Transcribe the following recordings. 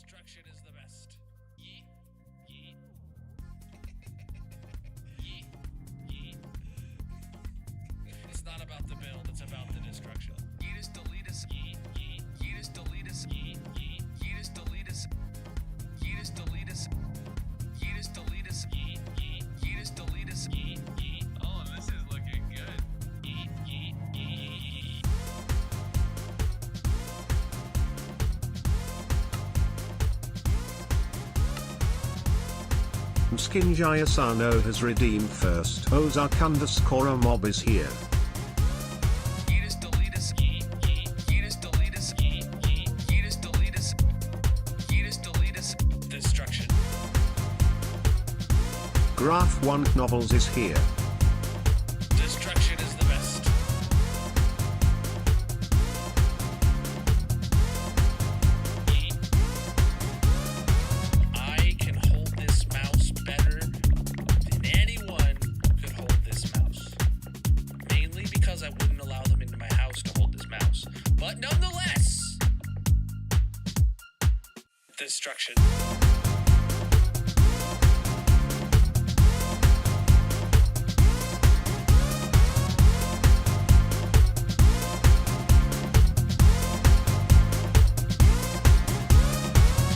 Destruction is the best. Yeet. Yeet. Yeet. Yeet. It's not about the build, it's about the destruction. Yeet is delete us. Yeet. Yeet. Yeet is delete us. Yeet. Yeet. Yeet is delete us. Yeet is delete us. Yeet is delete us. Yeet. Yeet. Yeet is delete us. Yeet. Yeet. Oh, this is looking good. Yeet. Yeet. Yeet. Skinjaya Sano has redeemed first. Ozark _ mob is here. Yeet is delete us. Yeet. Yeet. Yeet is delete us. Yeet. Yeet. Yeet is delete us. Yeet is delete us. Destruction. Graph 1 novels is here. Destruction is the best. Yeet. I can hold this mouse better than anyone could hold this mouse. Mainly because I wouldn't allow them into my house to hold this mouse. But nonetheless, destruction.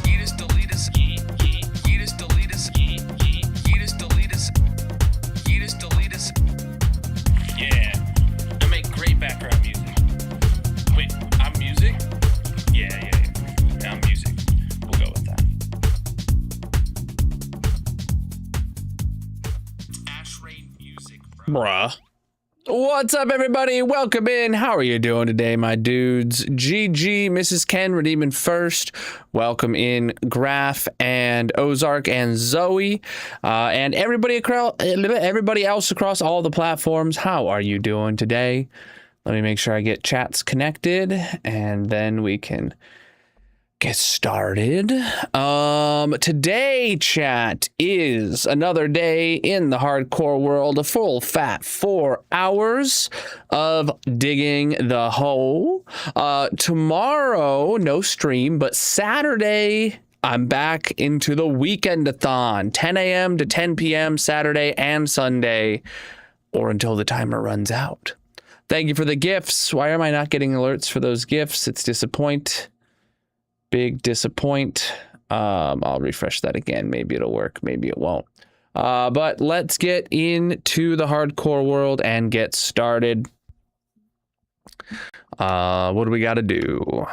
Yeet is delete us. Yeet. Yeet. Yeet is delete us. Yeet. Yeet. Yeet is delete us. Yeet is delete us. Yeah. I make great background music. Wait, I'm music? Yeah. I'm music. We'll go with that. Ash Rain music, bro. Bruh. What's up, everybody? Welcome in. How are you doing today, my dudes? GG, Mrs. Ken, redeeming first. Welcome in, Graph and Ozark and Zoe, and everybody else across all the platforms. How are you doing today? Let me make sure I get chats connected, and then we can get started. Today, chat, is another day in the hardcore world, a full fat 4 hours of digging the hole. Tomorrow, no stream, but Saturday, I'm back into the weekend-a-thon, 10 a.m. to 10 p.m. Saturday and Sunday, or until the timer runs out. Thank you for the gifts. Why am I not getting alerts for those gifts? It's big disappoint. I'll refresh that again. Maybe it'll work. Maybe it won't. But let's get into the hardcore world and get started. What do we got to do?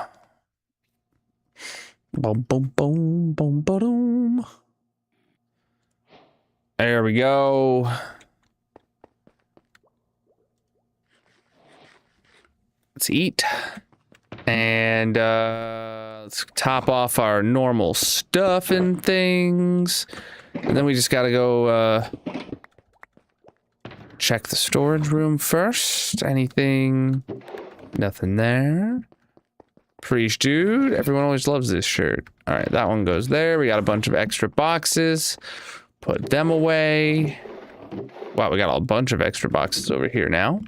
Boom, boom, boom, boom, boom. There we go. Let's eat. And let's top off our normal stuff and things. And then we just gotta go check the storage room first. Anything? Nothing there. Preach, dude. Everyone always loves this shirt. All right, that one goes there. We got a bunch of extra boxes. Put them away. Wow, we got a bunch of extra boxes over here now.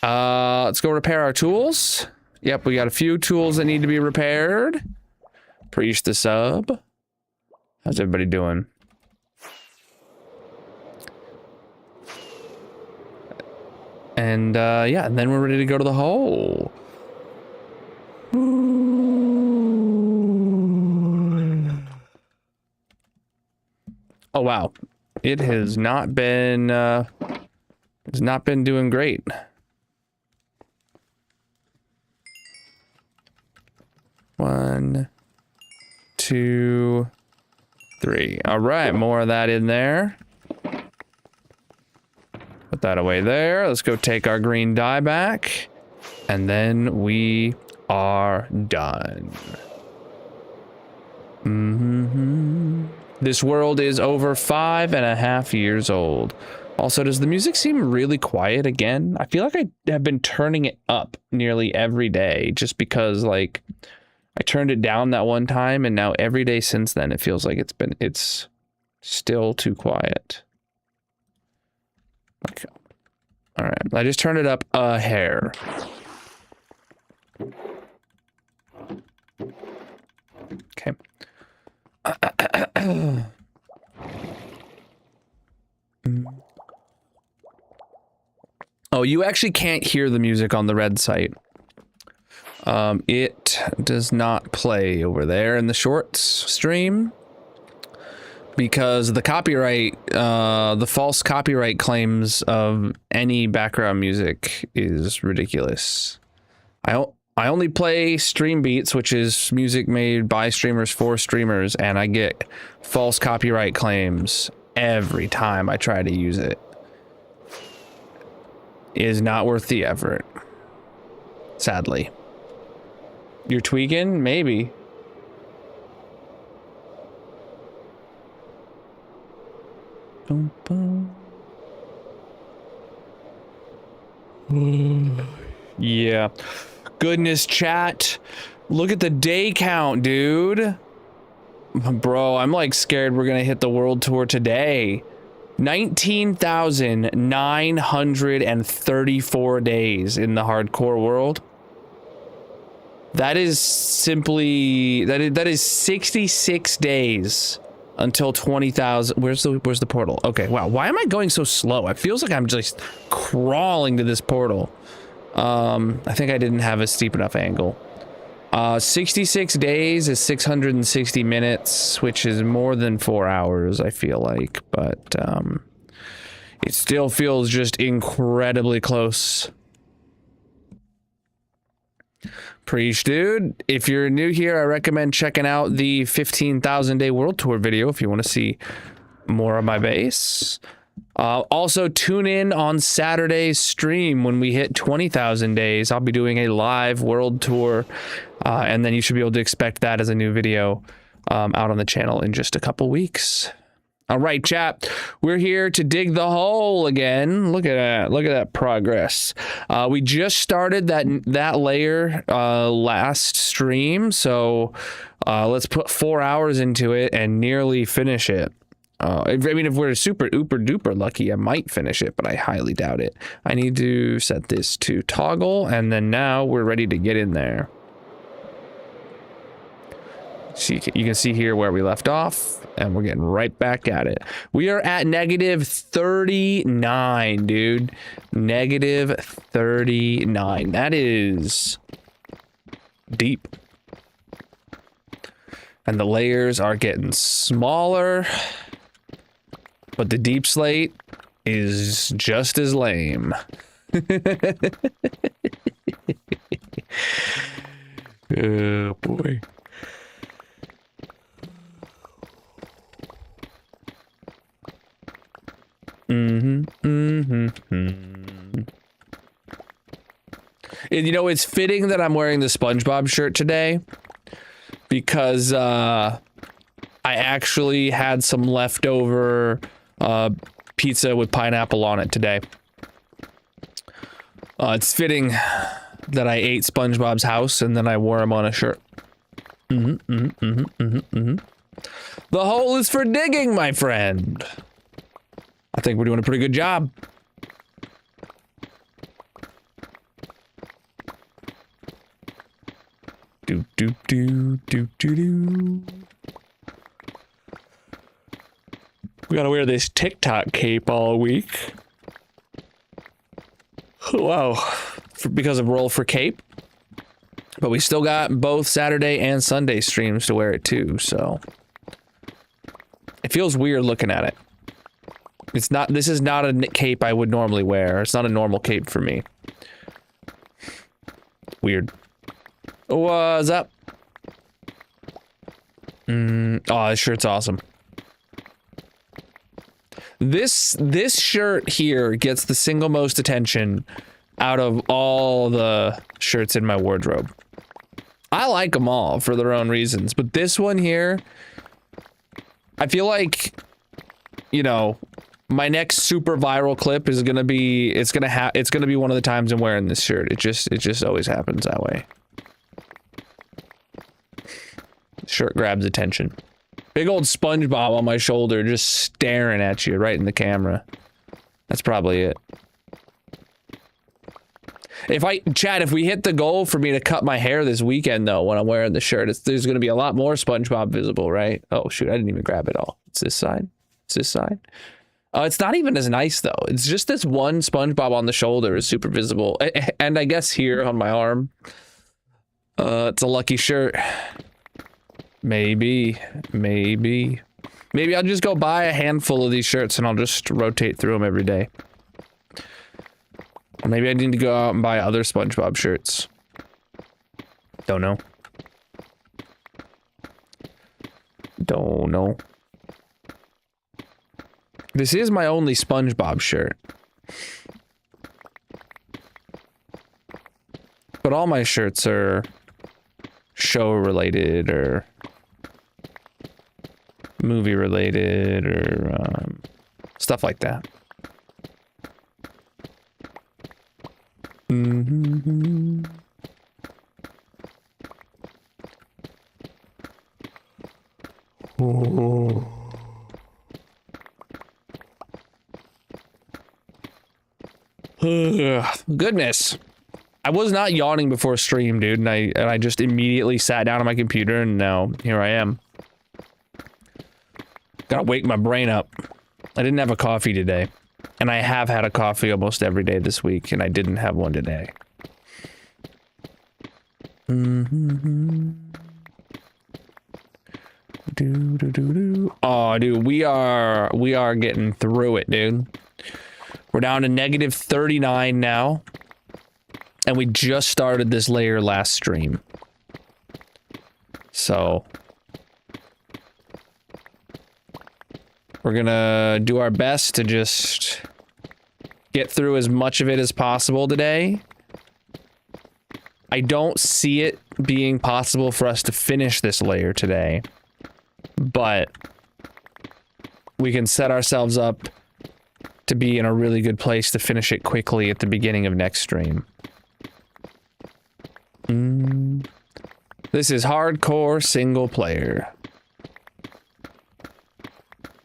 Let's go repair our tools. Yep, we got a few tools that need to be repaired. Preach the sub. How's everybody doing? And yeah, and then we're ready to go to the hole. Oh wow, it has not been doing great. One, two, three. All right, more of that in there. Put that away there. Let's go take our green dye back. And then we are done. This world is over 5.5 years old. Also, does the music seem really quiet again? I feel like I have been turning it up nearly every day just because, like, I turned it down that one time, and now every day since then, it feels like it's still too quiet. Okay. All right. I just turned it up a hair. Okay. Oh, you actually can't hear the music on the red site. It does not play over there in the shorts stream because the copyright, the false copyright claims of any background music is ridiculous. I only play stream beats, which is music made by streamers for streamers, and I get false copyright claims every time I try to use it. It is not worth the effort. Sadly. You're tweaking? Maybe. Boom, boom. Yeah. Goodness, chat. Look at the day count, dude. Bro, I'm like scared we're gonna hit the world tour today. 19,934 days in the hardcore world. That is simply that is 66 days until 20,000. Where's the portal? Okay, wow. Why am I going so slow? It feels like I'm just crawling to this portal. I think I didn't have a steep enough angle. 66 days is 660 minutes, which is more than 4 hours, I feel like, but it still feels just incredibly close. Preach, dude. If you're new here, I recommend checking out the 15,000 day world tour video if you want to see more of my base. Also, tune in on Saturday's stream when we hit 20,000 days. I'll be doing a live world tour, and then you should be able to expect that as a new video out on the channel in just a couple weeks. All right, chat. We're here to dig the hole again. Look at that. Look at that progress. We just started that layer last stream, so let's put 4 hours into it and nearly finish it. I mean, if we're super ooper duper lucky, I might finish it, but I highly doubt it. I need to set this to toggle, and then now we're ready to get in there. See, you can see here where we left off, and we're getting right back at it. We are at negative 39, dude. Negative 39. That is deep. And the layers are getting smaller. But the deep slate is just as lame. Oh boy. And you know, it's fitting that I'm wearing the SpongeBob shirt today because I actually had some leftover pizza with pineapple on it today. It's fitting that I ate SpongeBob's house and then I wore him on a shirt. The hole is for digging, my friend. I think we're doing a pretty good job. Do do do do do do. We gotta wear this TikTok cape all week. Wow. Because of roll for cape. But we still got both Saturday and Sunday streams to wear it too, so. It feels weird looking at it. It's not, this is not a cape I would normally wear. It's not a normal cape for me. Weird. What's up? Oh, this shirt's awesome. This shirt here gets the single most attention out of all the shirts in my wardrobe. I like them all for their own reasons, but this one here, I feel like, you know, my next super viral clip is gonna be, it's gonna be one of the times I'm wearing this shirt. It just always happens that way. Shirt grabs attention. Big old SpongeBob on my shoulder just staring at you right in the camera. That's probably it. If we hit the goal for me to cut my hair this weekend, though, when I'm wearing the shirt, there's going to be a lot more SpongeBob visible, right? Oh, shoot. I didn't even grab it all. It's this side. It's this side. It's not even as nice, though. It's just this one SpongeBob on the shoulder is super visible. And I guess here on my arm. It's a lucky shirt. Maybe I'll just go buy a handful of these shirts and I'll just rotate through them every day. Or maybe I need to go out and buy other SpongeBob shirts. Don't know. Don't know. This is my only SpongeBob shirt. But all my shirts are show related or movie related or stuff like that. Mm-hmm. Oh. Goodness. I was not yawning before stream, dude, and I just immediately sat down on my computer and now here I am. Gotta wake my brain up. I didn't have a coffee today. And I have had a coffee almost every day this week, and I didn't have one today. Mm-hmm. Oh, dude, we are getting through it, dude. We're down to negative 39 now. And we just started this layer last stream. So we're gonna do our best to just get through as much of it as possible today. I don't see it being possible for us to finish this layer today, but we can set ourselves up to be in a really good place to finish it quickly at the beginning of next stream. This is hardcore single player.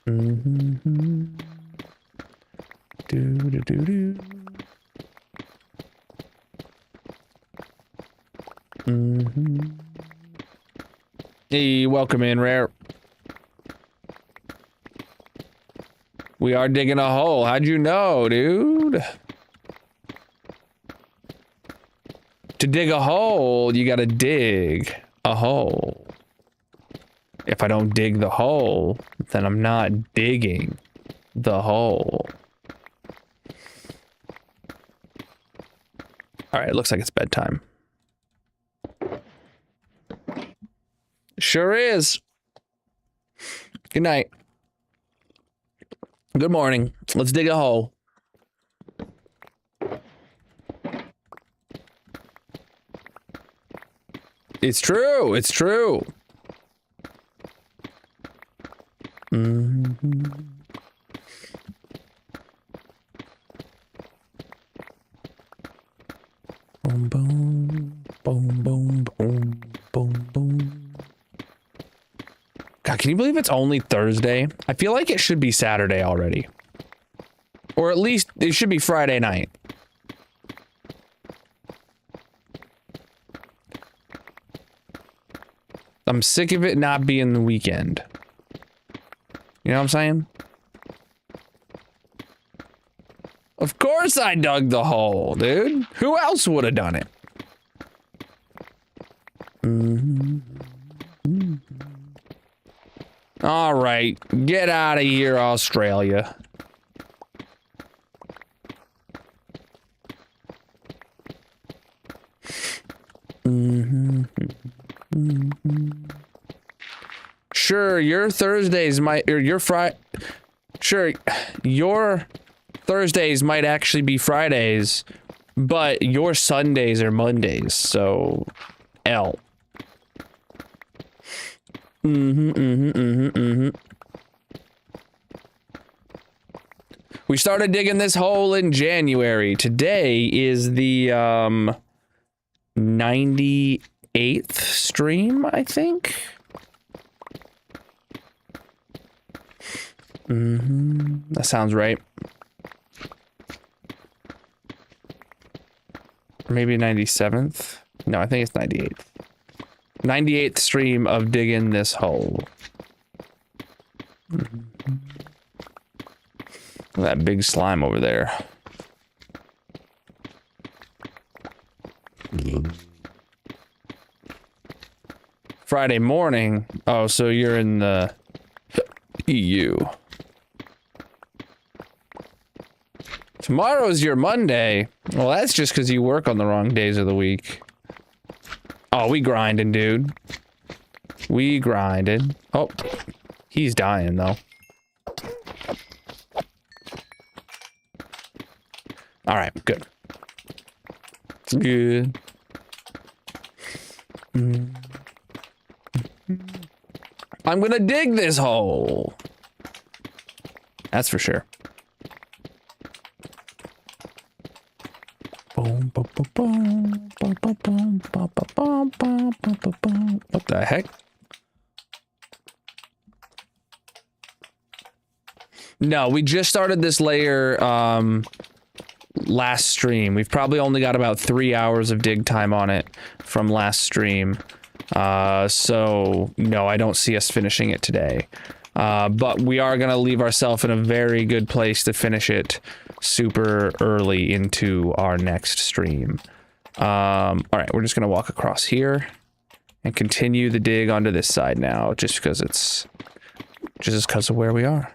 Mm-hmm. Do. Mm-hmm. Hey, welcome in, Rare. We are digging a hole. How'd you know, dude? To dig a hole, you gotta dig a hole. If I don't dig the hole, then I'm not digging the hole. All right, it looks like it's bedtime. Sure is. Good night. Good morning. Let's dig a hole. It's true. It's true. Mm-hmm. Boom, boom, boom, boom, boom, boom, boom. God, can you believe it's only Thursday? I feel like it should be Saturday already. Or at least it should be Friday night. I'm sick of it not being the weekend. You know what I'm saying? Of course I dug the hole, dude. Who else would have done it? Mm-hmm. Mm-hmm. All right, get out of here, Australia. Mm-hmm. Mm-hmm. Sure, your Thursdays might, or your sure, your Thursdays might actually be Fridays, but your Sundays are Mondays, so L. We started digging this hole in January. Today is the 98th stream, I think. That sounds right. maybe 97th. No, I think it's 98th. 98th stream of digging this hole. Look at that big slime over there. Friday morning. Oh, so you're in the EU. Tomorrow's your Monday. Well, that's just because you work on the wrong days of the week. Oh, we grinding, dude. We grinded. Oh, he's dying, though. All right, good. It's good. I'm gonna dig this hole. That's for sure. Boom, boom, boom, boom, boom, boom, boom, boom, boom, boom, boom, boom. What the heck? No, we just started this layer last stream. We've probably only got about 3 hours of dig time on it from last stream. So no, I don't see us finishing it today. But we are gonna leave ourselves in a very good place to finish it super early into our next stream. All right, we're just gonna walk across here and continue the dig onto this side now, just because of where we are.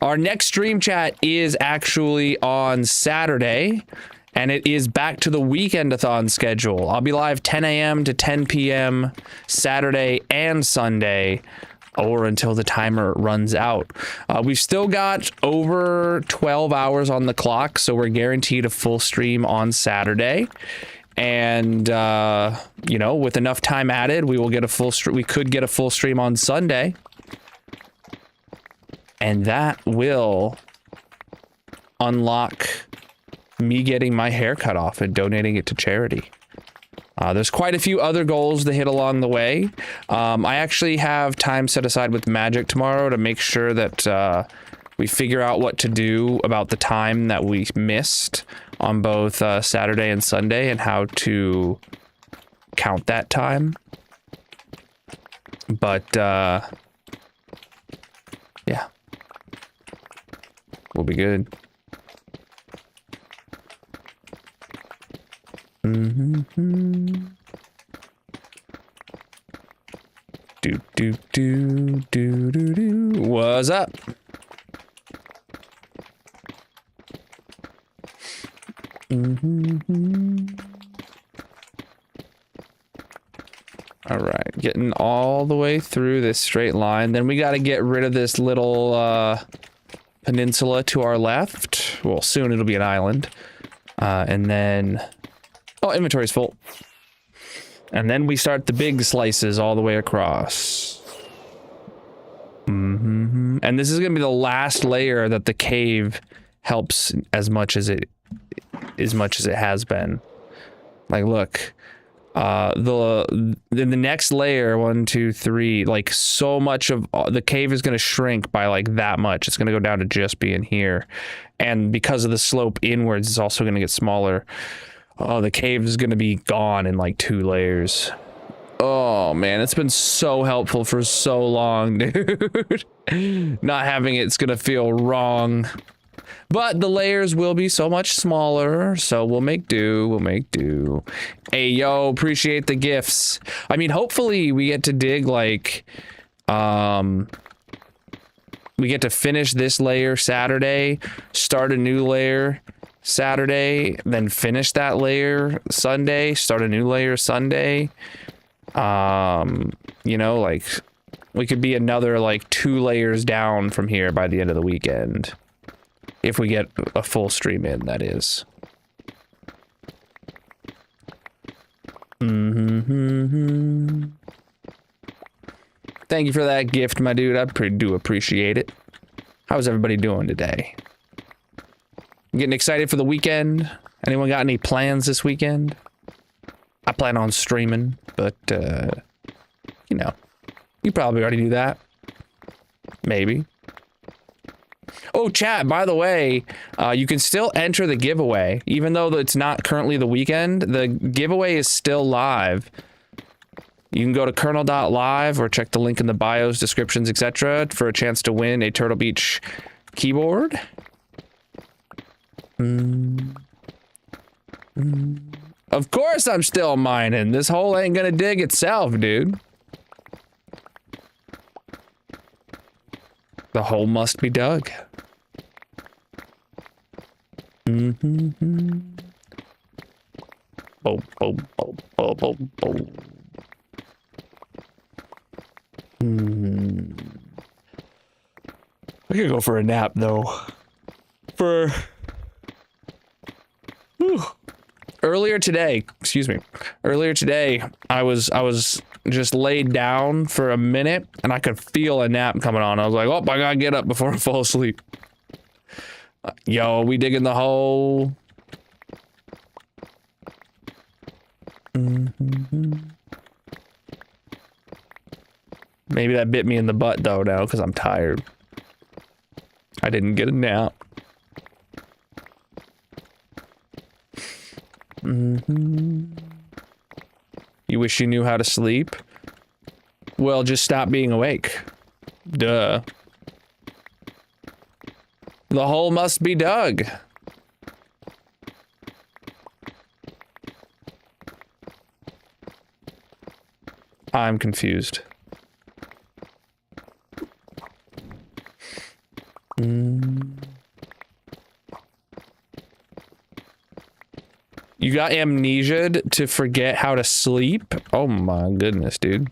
Our next stream chat is actually on Saturday, and it is back to the weekend-a-thon schedule. I'll be live 10 a.m. to 10 p.m. Saturday and Sunday, or until the timer runs out. We've still got over 12 hours on the clock, so we're guaranteed a full stream on Saturday. And, you know, with enough time added, we will get a full stream. We could get a full stream on Sunday. And that will unlock me getting my hair cut off and donating it to charity. There's quite a few other goals to hit along the way. I actually have time set aside with Magic tomorrow to make sure that we figure out what to do about the time that we missed on both Saturday and Sunday and how to count that time. But, yeah. We'll be good. Mm-hmm. Do do do do do do. What's up? Mm-hmm. All right, getting all the way through this straight line. Then we got to get rid of this little peninsula to our left. Well, soon it'll be an island. And then... Oh, inventory's full. And then we start the big slices all the way across. Mm-hmm. And this is going to be the last layer that the cave helps as much as it has been. Like, look. The next layer, 1, 2, 3, like so much of the cave is going to shrink by like that much. It's going to go down to just being here. And because of the slope inwards, it's also going to get smaller. Oh, the cave is going to be gone in like 2 layers. Oh man, it's been so helpful for so long, dude. Not having it's going to feel wrong. But the layers will be so much smaller, so we'll make do, we'll make do. Hey, yo, appreciate the gifts. I mean, hopefully we get to dig, like, we get to finish this layer Saturday, start a new layer Saturday, then finish that layer Sunday, start a new layer Sunday. You know, like, we could be another, like, 2 layers down from here by the end of the weekend. If we get a full stream in, that is. Mm-hmm. Thank you for that gift, my dude. I do appreciate it. How's everybody doing today? Getting excited for the weekend? Anyone got any plans this weekend? I plan on streaming, but, you know, you probably already do that. Maybe. Oh, chat, by the way, you can still enter the giveaway. Even though it's not currently the weekend, the giveaway is still live. You can go to colonel.live or check the link in the bios, descriptions, etc. for a chance to win a Turtle Beach keyboard. Of course I'm still mining. This hole ain't gonna dig itself, dude. The hole must be dug. Mm-hmm. Boom, boom, boom, boom, boom, boom. I could go for a nap though. Earlier today, I was just laid down for a minute and I could feel a nap coming on. I was like, oh, I gotta get up before I fall asleep. Yo, we digging the hole. Maybe that bit me in the butt though now because I'm tired. I didn't get a nap. You wish you knew how to sleep? Well, just stop being awake. Duh. The hole must be dug. I'm confused. You got amnesia'd to forget how to sleep? Oh my goodness, dude.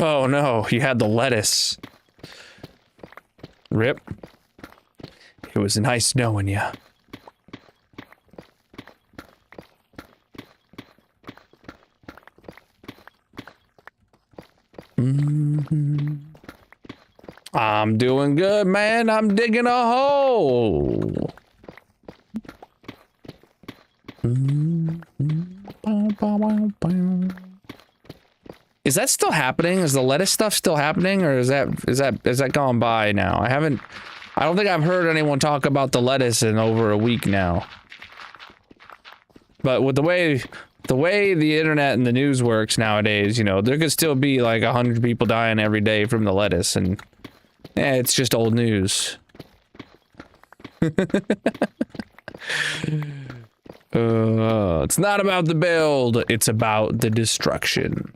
Oh no, you had the lettuce. Rip. It was nice knowing you. I'm doing good, man. I'm digging a hole. Is that still happening? Is the lettuce stuff still happening, or is that gone by now? I don't think I've heard anyone talk about the lettuce in over a week now. But with the way the internet and the news works nowadays, you know, there could still be like 100 people dying every day from the lettuce, and it's just old news. It's not about the build, it's about the destruction.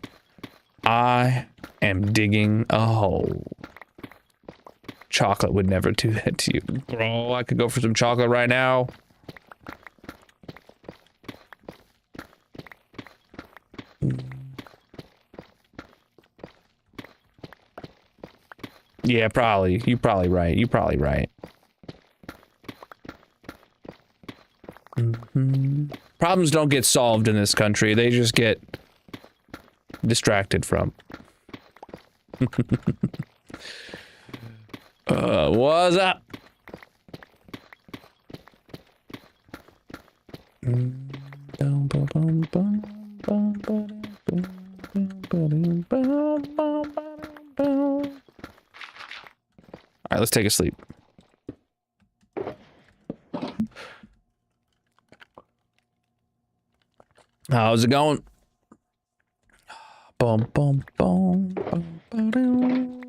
I am digging a hole. Chocolate would never do that to you. Bro, I could go for some chocolate right now. Yeah, probably. You're probably right. You're probably right. Problems don't get solved in this country. They just get distracted from. What's up? Alright, let's take a sleep. How's it going? Boom, boom, boom, boom, boom.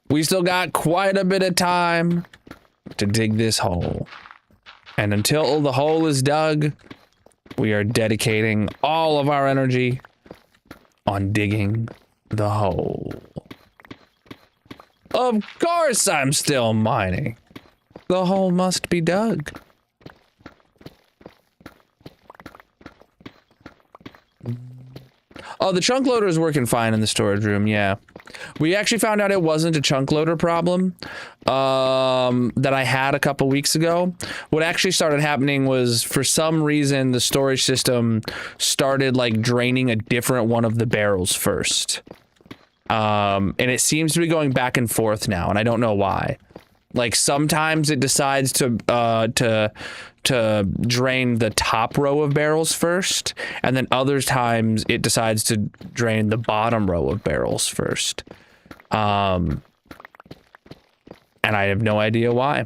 We still got quite a bit of time to dig this hole. And until the hole is dug, we are dedicating all of our energy on digging the hole. Of course I'm still mining. The hole must be dug. Oh, the chunk loader is working fine in the storage room, yeah. We actually found out it wasn't a chunk loader problem that I had a couple weeks ago. What actually started happening was, for some reason, the storage system started like draining a different one of the barrels first. And it seems to be going back and forth now, and I don't know why. Like sometimes it decides to drain the top row of barrels first, and then other times it decides to drain the bottom row of barrels first. And I have no idea why.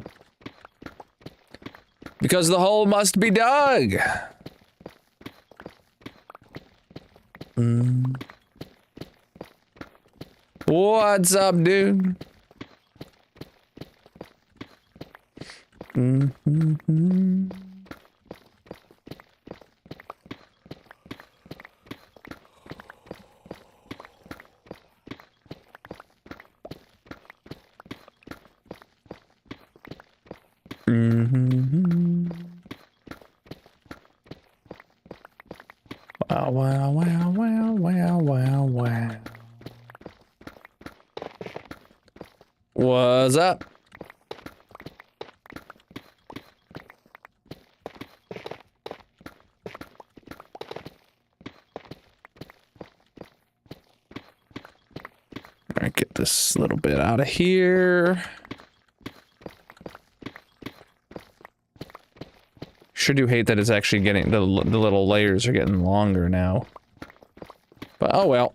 Because the hole must be dug. What's up, dude? Wow, wow, wow, wow, wow, wow, wow. What's up? All right, get this little bit out of here. Sure do hate that it's actually getting, the little layers are getting longer now. But oh well.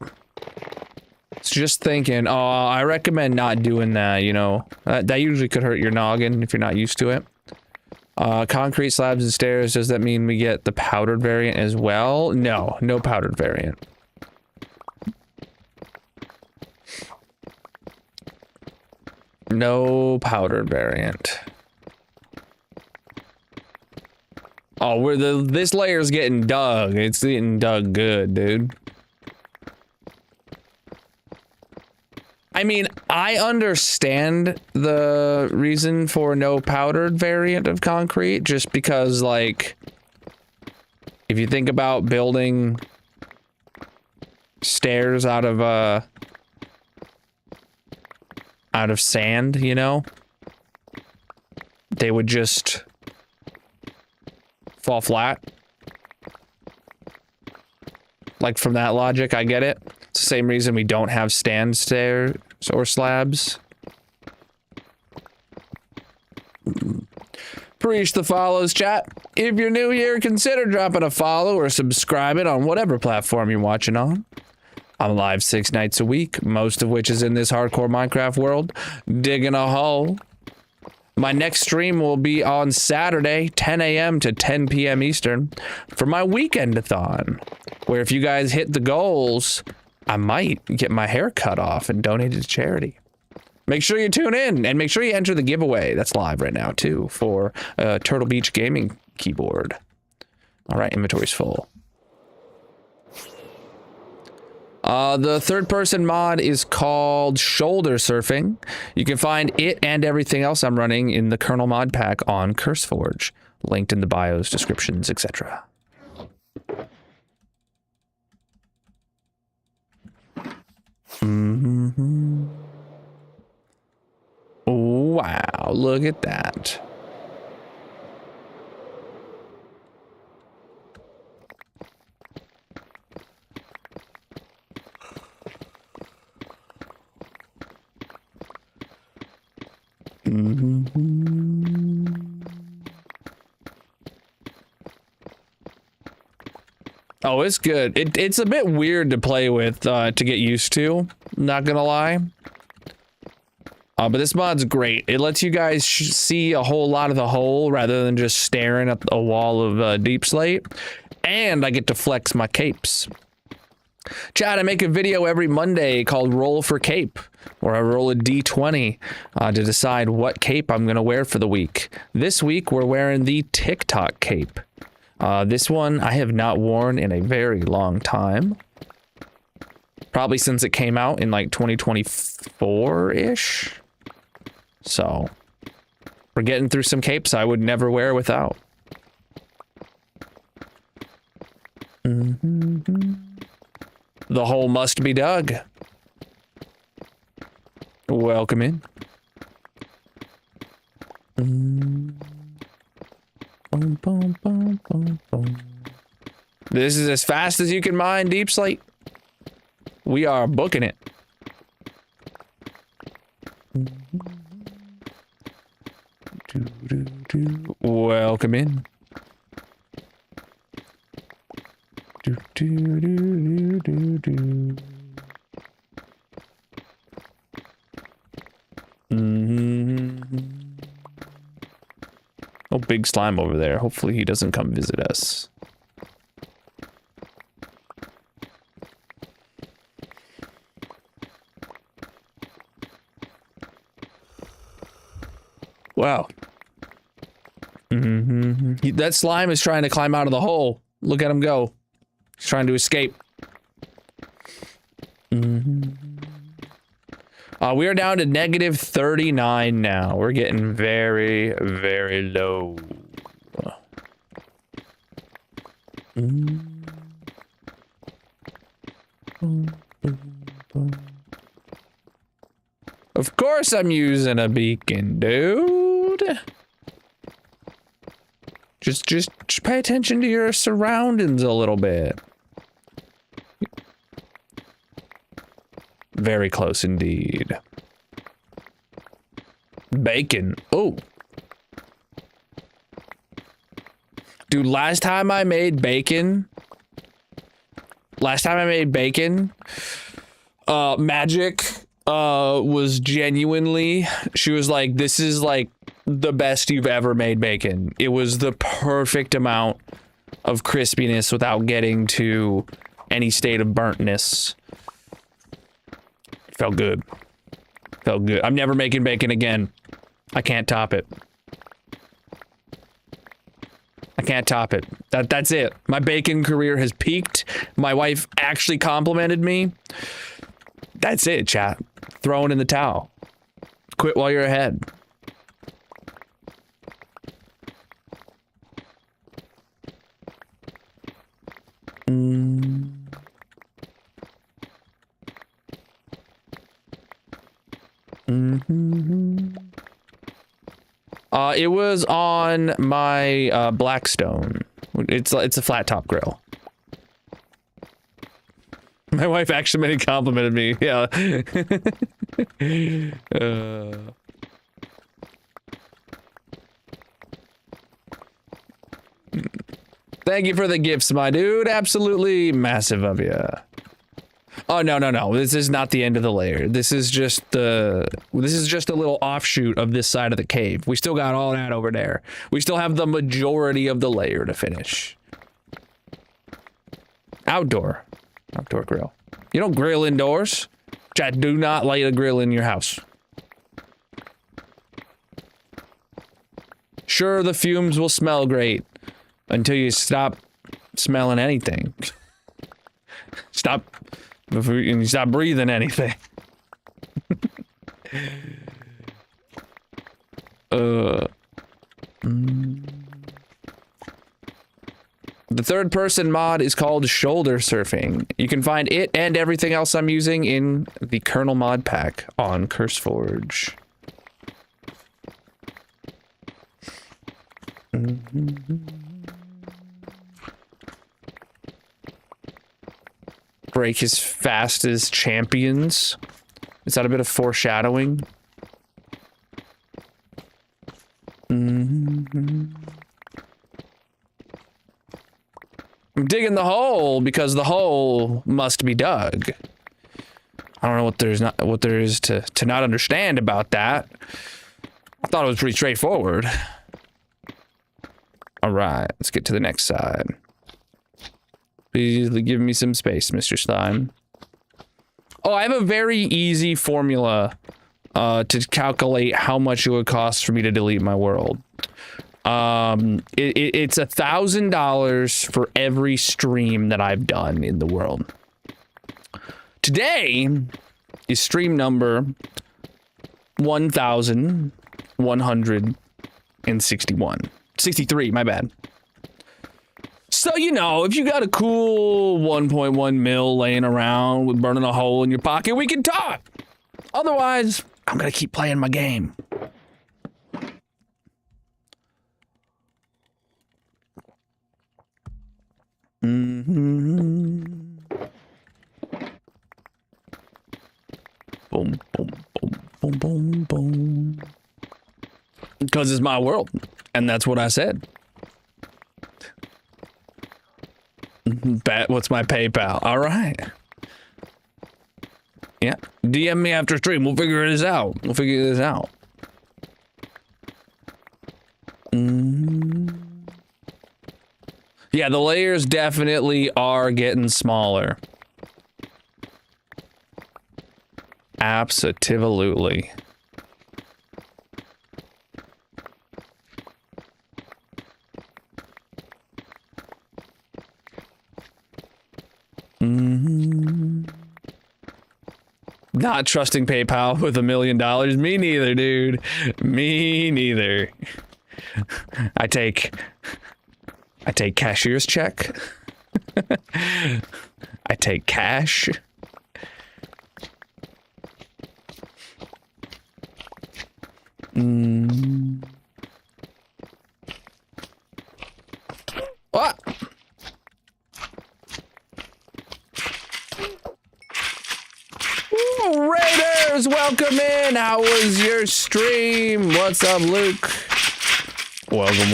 It's just thinking, oh, I recommend not doing that, you know. That usually could hurt your noggin if you're not used to it. Concrete slabs and stairs, does that mean we get the powdered variant as well? No, no powdered variant. No powdered variant. Oh, this layer's getting dug. It's getting dug good, dude. I mean, I understand the reason for no powdered variant of concrete, just because, like, if you think about building stairs out of sand, you know, they would just fall flat. Like, from that logic, I get it. It's the same reason we don't have stand stairs or slabs. Preach the follows, chat. If you're new here, consider dropping a follow or subscribing on whatever platform you're watching on. I'm live 6 nights a week, most of which is in this hardcore Minecraft world, digging a hole. My next stream will be on Saturday, 10 a.m. to 10 p.m. Eastern, for my weekend-a-thon, where if you guys hit the goals, I might get my hair cut off and donate it to charity. Make sure you tune in, and make sure you enter the giveaway. That's live right now, too, for a Turtle Beach gaming keyboard. All right, inventory's full. The third-person mod is called Shoulder Surfing. You can find it and everything else I'm running in the Colonel mod pack on CurseForge, linked in the bios, descriptions, etc. Wow, look at that. Oh, it's good. It's a bit weird to play with, to get used to, not gonna lie. But this mod's great. It lets you guys see a whole lot of the hole rather than just staring at a wall of deep slate. And I get to flex my capes. Chat, I make a video every Monday called Roll for Cape, where I roll a D20 to decide what cape I'm going to wear for the week. This week, we're wearing the TikTok cape. This one I have not worn in a very long time. Probably since it came out in like 2024-ish. So, we're getting through some capes I would never wear without. The hole must be dug. Welcome in. This is as fast as you can mine Deep Slate. We are booking it. Welcome in. Oh, big slime over there. Hopefully he doesn't come visit us. Wow. That slime is trying to climb out of the hole. Look at him go. He's trying to escape. We are down to -39 now. We're getting very, very low. Of course I'm using a beacon, dude. Just pay attention to your surroundings a little bit. Very close indeed. Bacon. Oh. Dude, last time I made bacon, Magic was genuinely, she was like, this is like the best you've ever made bacon. It was the perfect amount of crispiness without getting to any state of burntness. Felt good. Felt good. I'm never making bacon again. I can't top it. I can't top it. That's it. My bacon career has peaked. My wife actually complimented me. That's it, chat. Throwing in the towel. Quit while you're ahead. It was on my Blackstone. It's a flat top grill. My wife actually made a complimented me. Yeah. Thank you for the gifts, my dude. Absolutely massive of you. Oh, no. This is not the end of the layer. This is just a little offshoot of this side of the cave. We still got all that over there. We still have the majority of the layer to finish. Outdoor grill. You don't grill indoors. Chat, do not light a grill in your house. Sure, the fumes will smell great until you stop smelling anything. And you stop breathing anything. The third person mod is called shoulder surfing. You can find it and everything else I'm using in the Colonel mod pack on CurseForge. Break as fast as champions. Is that a bit of foreshadowing? I'm digging the hole because the hole must be dug. I don't know what there is to not understand about that. I thought it was pretty straightforward. All right, let's get to the next side. Please give me some space, Mr. Slime. Oh, I have a very easy formula to calculate how much it would cost for me to delete my world. It's $1,000 for every stream that I've done in the world. Today is stream number 1,161. 63, my bad. So, you know, if you got a cool 1.1 mil laying around with burning a hole in your pocket, we can talk. Otherwise, I'm gonna keep playing my game. Boom, boom, boom, boom, boom, boom. Because it's my world, and that's what I said. What's my PayPal? All right. Yeah. DM me after stream. We'll figure this out. Yeah, the layers definitely are getting smaller. Absolutely. Not trusting PayPal with $1 million. Me neither, dude. Me neither. I take cashier's check. I take cash. What? Ooh, Raiders, welcome in. How was your stream? What's up, Luke? Welcome.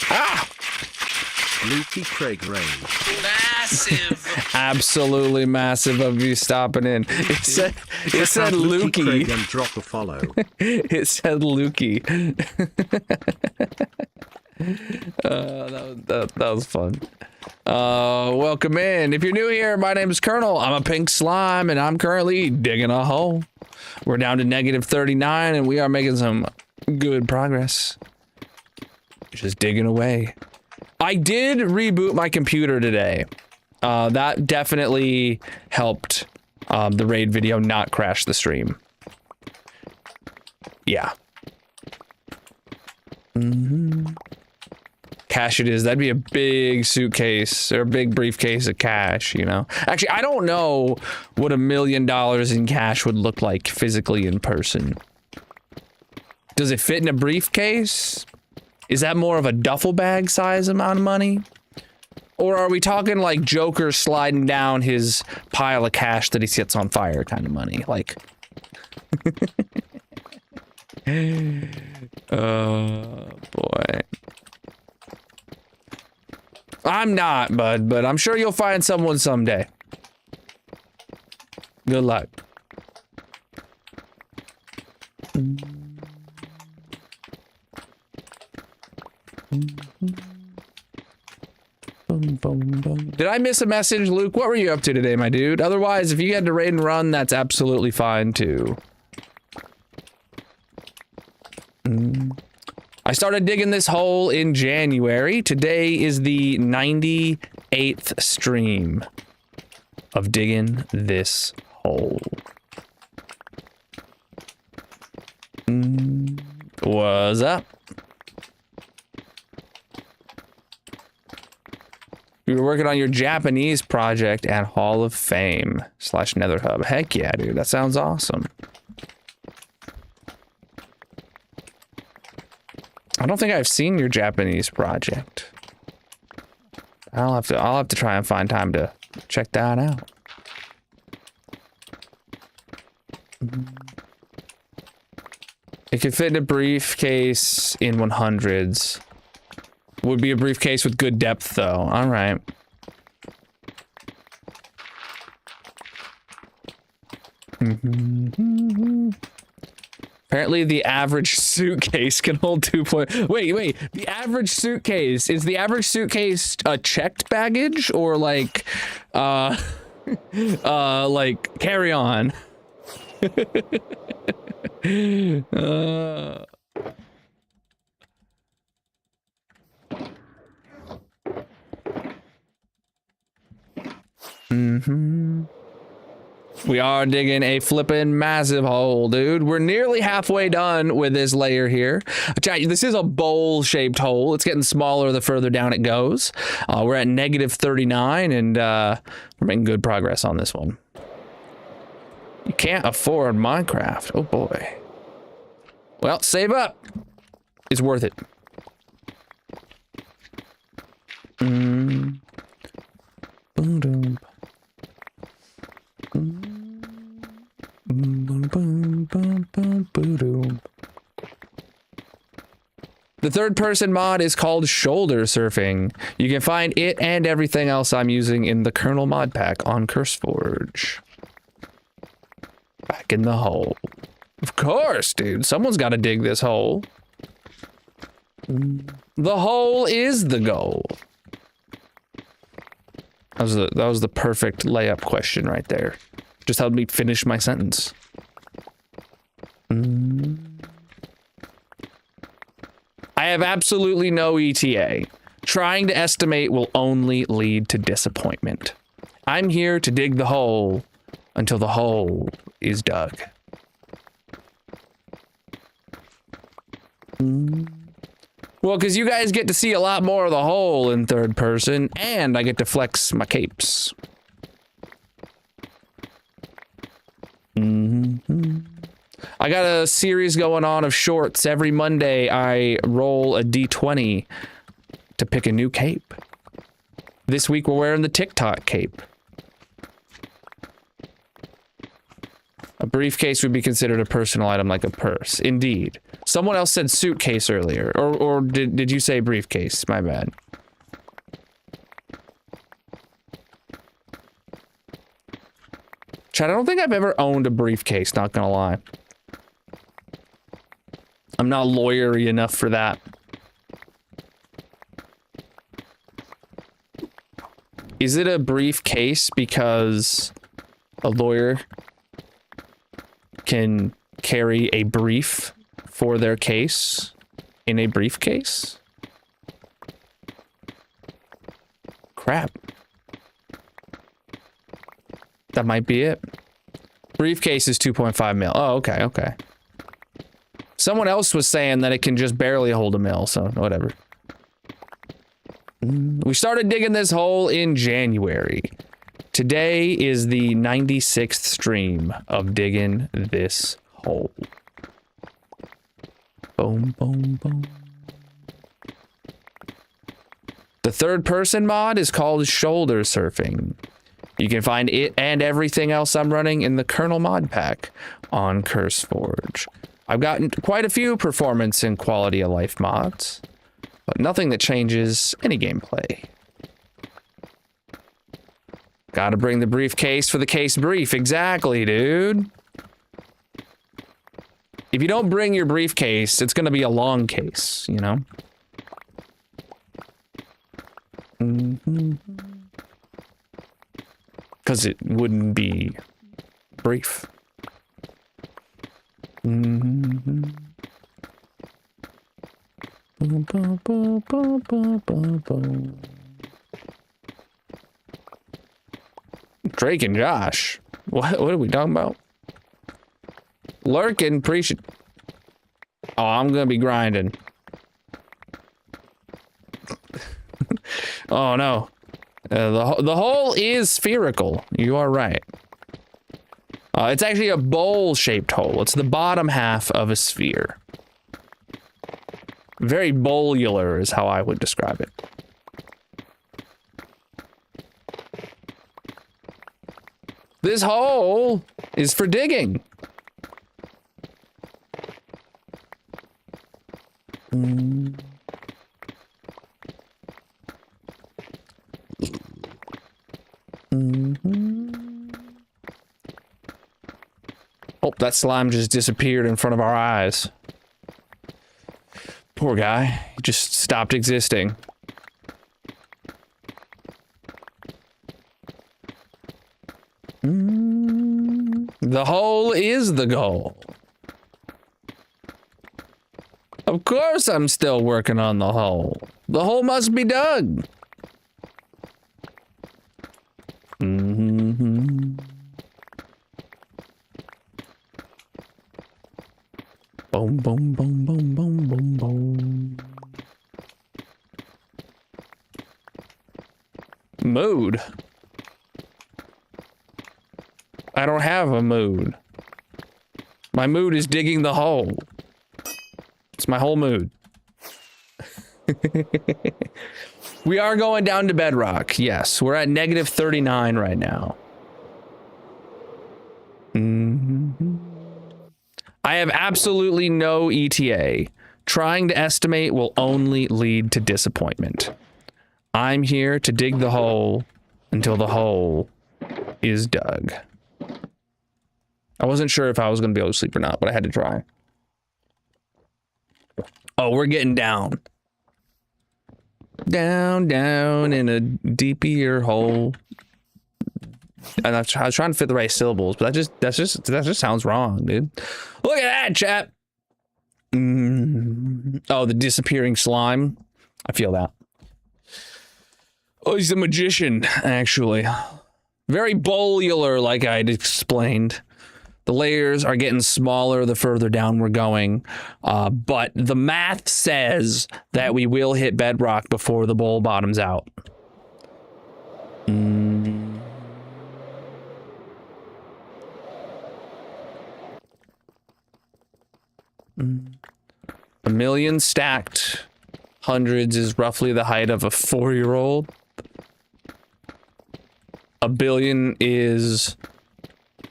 Ah! Lukey Craig Rain. Massive. Absolutely massive of you stopping in. It said Lukey. Craig and drop a follow. It said Lukey. That was fun. Welcome in. If you're new here, my name is Colonel. I'm a pink slime, and I'm currently digging a hole. We're down to -39, and we are making some good progress. Just digging away. I did reboot my computer today. That definitely helped the raid video not crash the stream. Yeah. Cash it is. That'd be a big suitcase or a big briefcase of cash, you know? Actually, I don't know what $1 million in cash would look like physically in person. Does it fit in a briefcase? Is that more of a duffel bag size amount of money? Or are we talking like Joker sliding down his pile of cash that he sets on fire kind of money? Like... Oh, boy. I'm not, bud, but I'm sure you'll find someone someday. Good luck. Did I miss a message, Luke? What were you up to today, my dude? Otherwise, if you had to raid and run, that's absolutely fine, too. I started digging this hole in January. Today is the 98th stream of digging this hole. What's up? You were working on your Japanese project at Hall of Fame / Nether Hub. Heck yeah, dude. That sounds awesome. I don't think I've seen your Japanese project. I'll have to try and find time to check that out. It could fit in a briefcase in 100s. Would be a briefcase with good depth, though. All right. Apparently, the average suitcase can hold 2 point. Wait. The average suitcase, is the average suitcase checked baggage or like carry on? We are digging a flippin' massive hole, dude. We're nearly halfway done with this layer here. This is a bowl-shaped hole. It's getting smaller the further down it goes. We're at -39, and we're making good progress on this one. You can't afford Minecraft. Oh boy. Well, save up. It's worth it. Boom, boom. Boom, boom, boom, boom, boom. The third person mod is called Shoulder Surfing. You can find it and everything else I'm using in the Colonel mod pack on CurseForge. Back in the hole. Of course, dude. Someone's got to dig this hole. The hole is the goal. That was the perfect layup question right there. Just helped me finish my sentence. I have absolutely no ETA. Trying to estimate will only lead to disappointment. I'm here to dig the hole until the hole is dug. Well, because you guys get to see a lot more of the hole in third person, and I get to flex my capes. I got a series going on of shorts. Every Monday, I roll a D20 to pick a new cape. This week, we're wearing the TikTok cape. A briefcase would be considered a personal item like a purse. Indeed. Someone else said suitcase earlier. Or did you say briefcase? My bad. Chad, I don't think I've ever owned a briefcase, not gonna lie. I'm not lawyery enough for that. Is it a briefcase because a lawyer can carry a brief for their case in a briefcase? Crap. That might be it. Briefcase is 2.5 mil. Oh, okay, okay. Someone else was saying that it can just barely hold a mil, so whatever. We started digging this hole in January. Today is the 96th stream of digging this hole. Boom, boom, boom. The third person mod is called Shoulder Surfing. You can find it and everything else I'm running in the Colonel mod pack on CurseForge. I've gotten quite a few performance and quality of life mods, but nothing that changes any gameplay. Gotta bring the briefcase for the case brief. Exactly, dude. If you don't bring your briefcase, it's gonna be a long case, you know? Because it wouldn't be brief. Drake and Josh. What are we talking about? Lurking, appreciate. Oh, I'm gonna be grinding. Oh no. The hole is spherical. You are right. It's actually a bowl-shaped hole. It's the bottom half of a sphere. Very bowlular is how I would describe it. This hole is for digging. Oh, that slime just disappeared in front of our eyes. Poor guy. He just stopped existing. The hole is the goal. Of course I'm still working on the hole. The hole must be dug. Boom, boom, boom, boom, boom, boom, boom. Mood. I I don't have a mood. My mood is digging the hole. It's my whole mood. We are going down to bedrock. Yes, we're at negative 39 right now. I have absolutely no ETA. Trying to estimate will only lead to disappointment. I'm here to dig the hole until the hole is dug. I wasn't sure if I was going to be able to sleep or not, but I had to try. Oh, we're getting down. Down, down in a deeper hole. And I was trying to fit the right syllables, but that just sounds wrong, dude. Look at that, chap. Oh, the disappearing slime. I feel that. Oh, he's a magician, actually. Very bowlular, like I'd explained. The layers are getting smaller the further down we're going, but the math says that we will hit bedrock before the bowl bottoms out. A million stacked hundreds is roughly the height of a 4-year-old. A billion is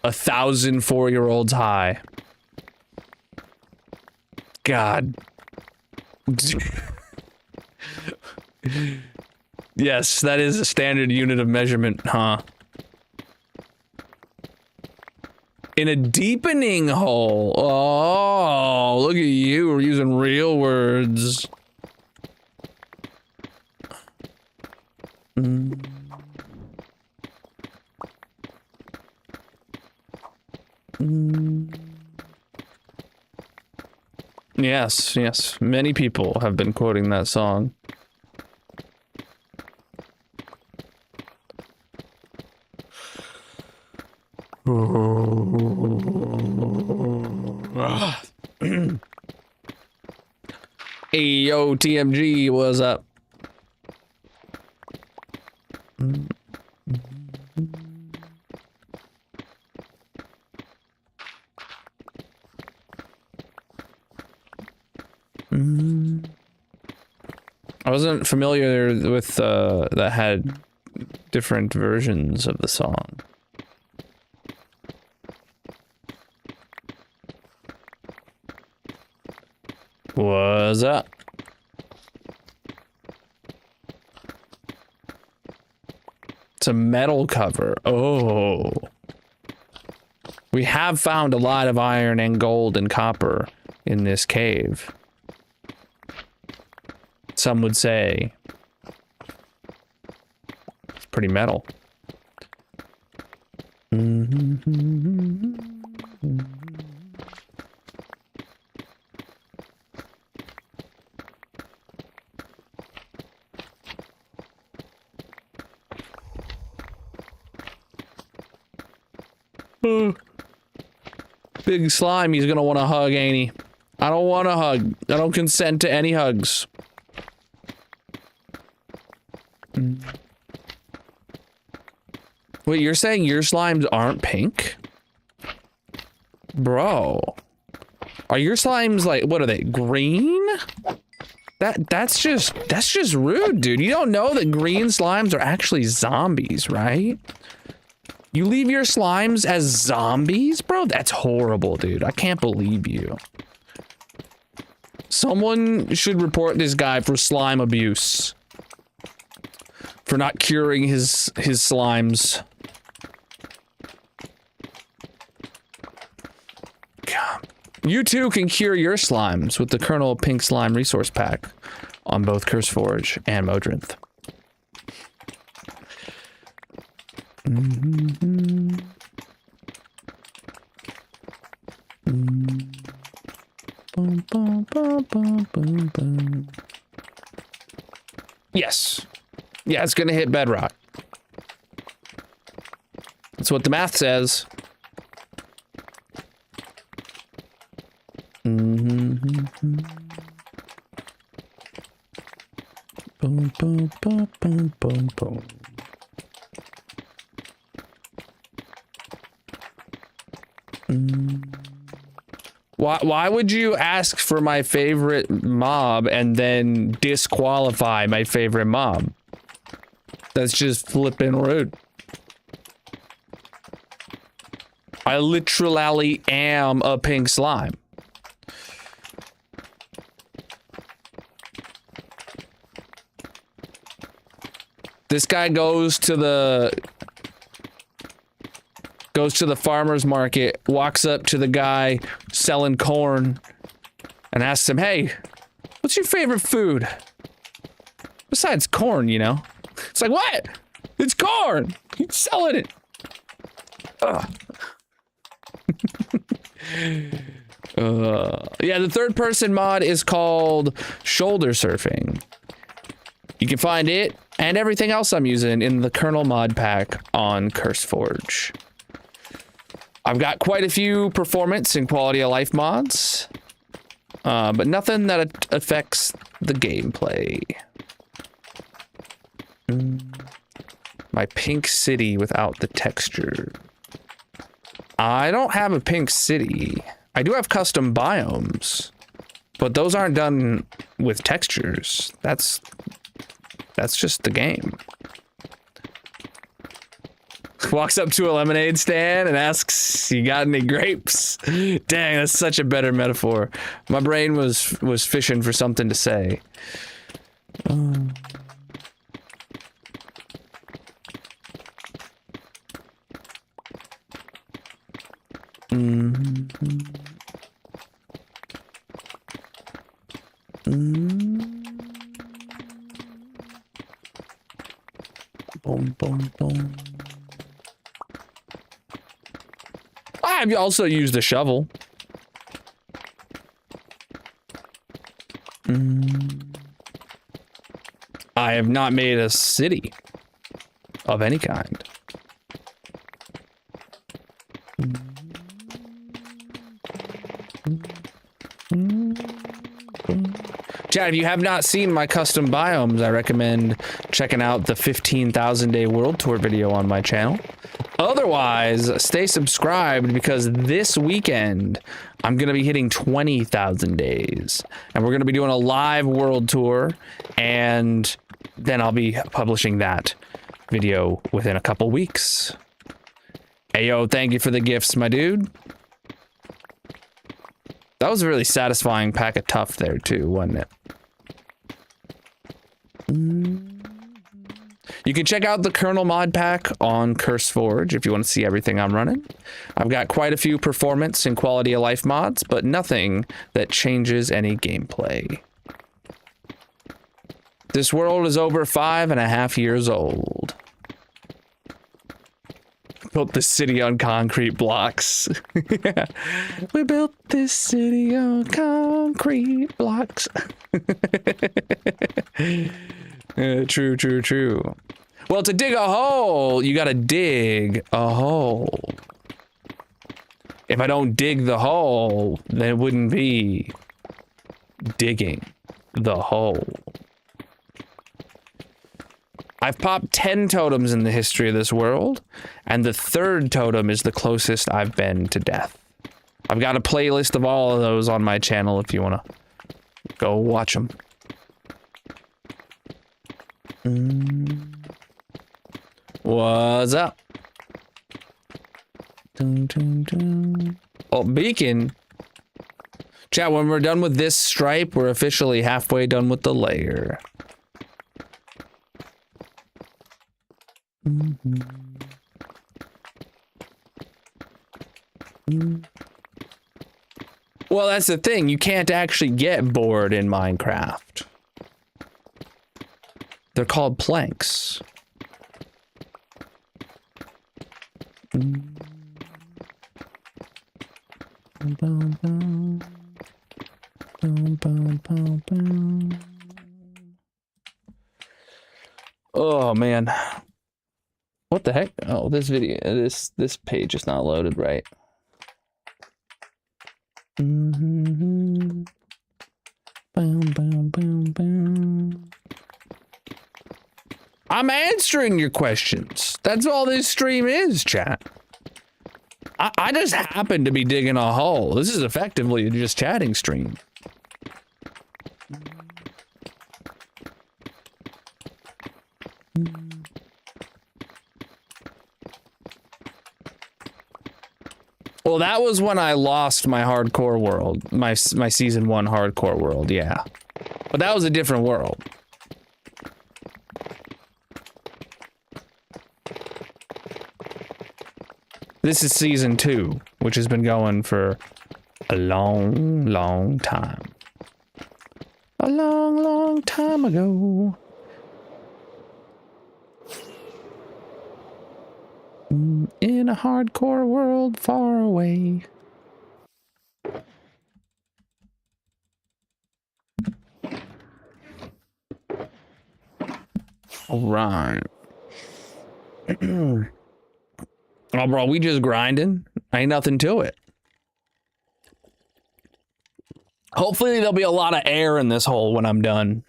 1,000 4-year-olds high. God. Yes, that is a standard unit of measurement, huh? In a deepening hole. Oh, look at you. We're using real words. Yes, yes. Many people have been quoting that song. Hey, yo, TMG, what's up? I wasn't familiar with that had different versions of the song. What's up? It's a metal cover. Oh. We have found a lot of iron and gold and copper in this cave. Some would say it's pretty metal. Big slime, he's gonna want a hug, ain't he? I don't want a hug. I don't consent to any hugs. Wait, you're saying your slimes aren't pink? Bro. Are your slimes like, what are they, green? That's just rude, dude. You don't know that green slimes are actually zombies, right? You leave your slimes as zombies, bro? That's horrible, dude. I can't believe you. Someone should report this guy for slime abuse. For not curing his slimes. God. You too can cure your slimes with the Colonal Pink Slime Resource Pack on both CurseForge and Modrinth. Yes. Yeah, it's gonna hit bedrock. That's what the math says. Boom, boom, boom, boom, boom, boom. Why would you ask for my favorite mob and then disqualify my favorite mob? That's just flippin' rude. I literally am a pink slime. This guy goes to the farmer's market, walks up to the guy selling corn and asks him, "Hey, what's your favorite food? Besides corn, you know?" It's like, "What? It's corn. He's selling it." Ugh. Yeah, the third person mod is called shoulder surfing. You can find it and everything else I'm using in the Colonel mod pack on CurseForge. I've got quite a few performance and quality of life mods, but nothing that affects the gameplay. My pink city without the texture. I don't have a pink city. I do have custom biomes, but those aren't done with textures. That's just the game. Walks up to a lemonade stand and asks, "You got any grapes?" Dang, that's such a better metaphor. My brain was fishing for something to say. Boom, boom, boom. I've also used a shovel. I have not made a city of any kind. Chad, if you have not seen my custom biomes, I recommend checking out the 15,000 day world tour video on my channel. Otherwise, stay subscribed because this weekend I'm going to be hitting 20,000 days and we're going to be doing a live world tour, and then I'll be publishing that video within a couple weeks. Hey, yo, thank you for the gifts, my dude. That was a really satisfying pack of tough there too, wasn't it? You can check out the Colonel mod pack on CurseForge if you want to see everything I'm running. I've got quite a few performance and quality of life mods, but nothing that changes any gameplay. This world is over 5.5 years old. Built this city on concrete blocks. We built this city on concrete blocks. True, true, true. Well, to dig a hole, you gotta dig a hole. If I don't dig the hole, then it wouldn't be digging the hole. I've popped 10 totems in the history of this world, and the third totem is the closest I've been to death. I've got a playlist of all of those on my channel if you want to go watch them. What's up? Dun, dun, dun. Oh, beacon. Chat, when we're done with this stripe, we're officially halfway done with the layer. Well, that's the thing. You can't actually get bored in Minecraft. They're called planks. Oh man. What the heck? Oh, this video, this page is not loaded right. I'm answering your questions. That's all this stream is, chat. I just happen to be digging a hole. This is effectively just chatting stream. Well, that was when I lost my hardcore world, my season 1 hardcore world, yeah. But that was a different world. This is season 2, which has been going for a long, long time. A long, long time ago. In a hardcore world far away. All right. Oh, bro, we just grinding. Ain't nothing to it. Hopefully there'll be a lot of air in this hole when I'm done.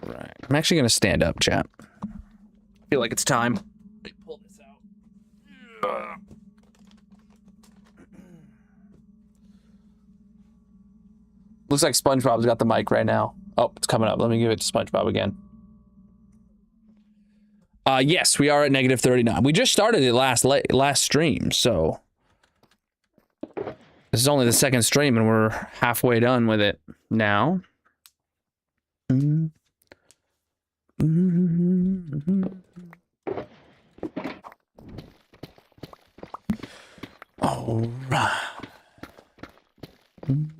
Right. I'm actually gonna stand up, chat. I feel like it's time. Let me pull this out. Looks like SpongeBob's got the mic right now. Oh, it's coming up. Let me give it to SpongeBob again. Yes, we are at negative 39. We just started it last stream, so this is only the second stream, and we're halfway done with it now. All right.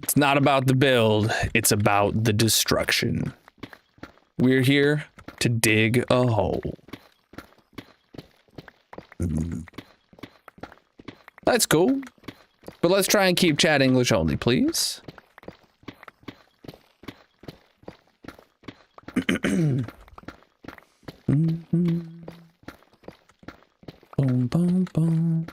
It's not about the build, it's about the destruction. We're here to dig a hole. That's cool. But let's try and keep chat English only, please. Boom, boom, boom.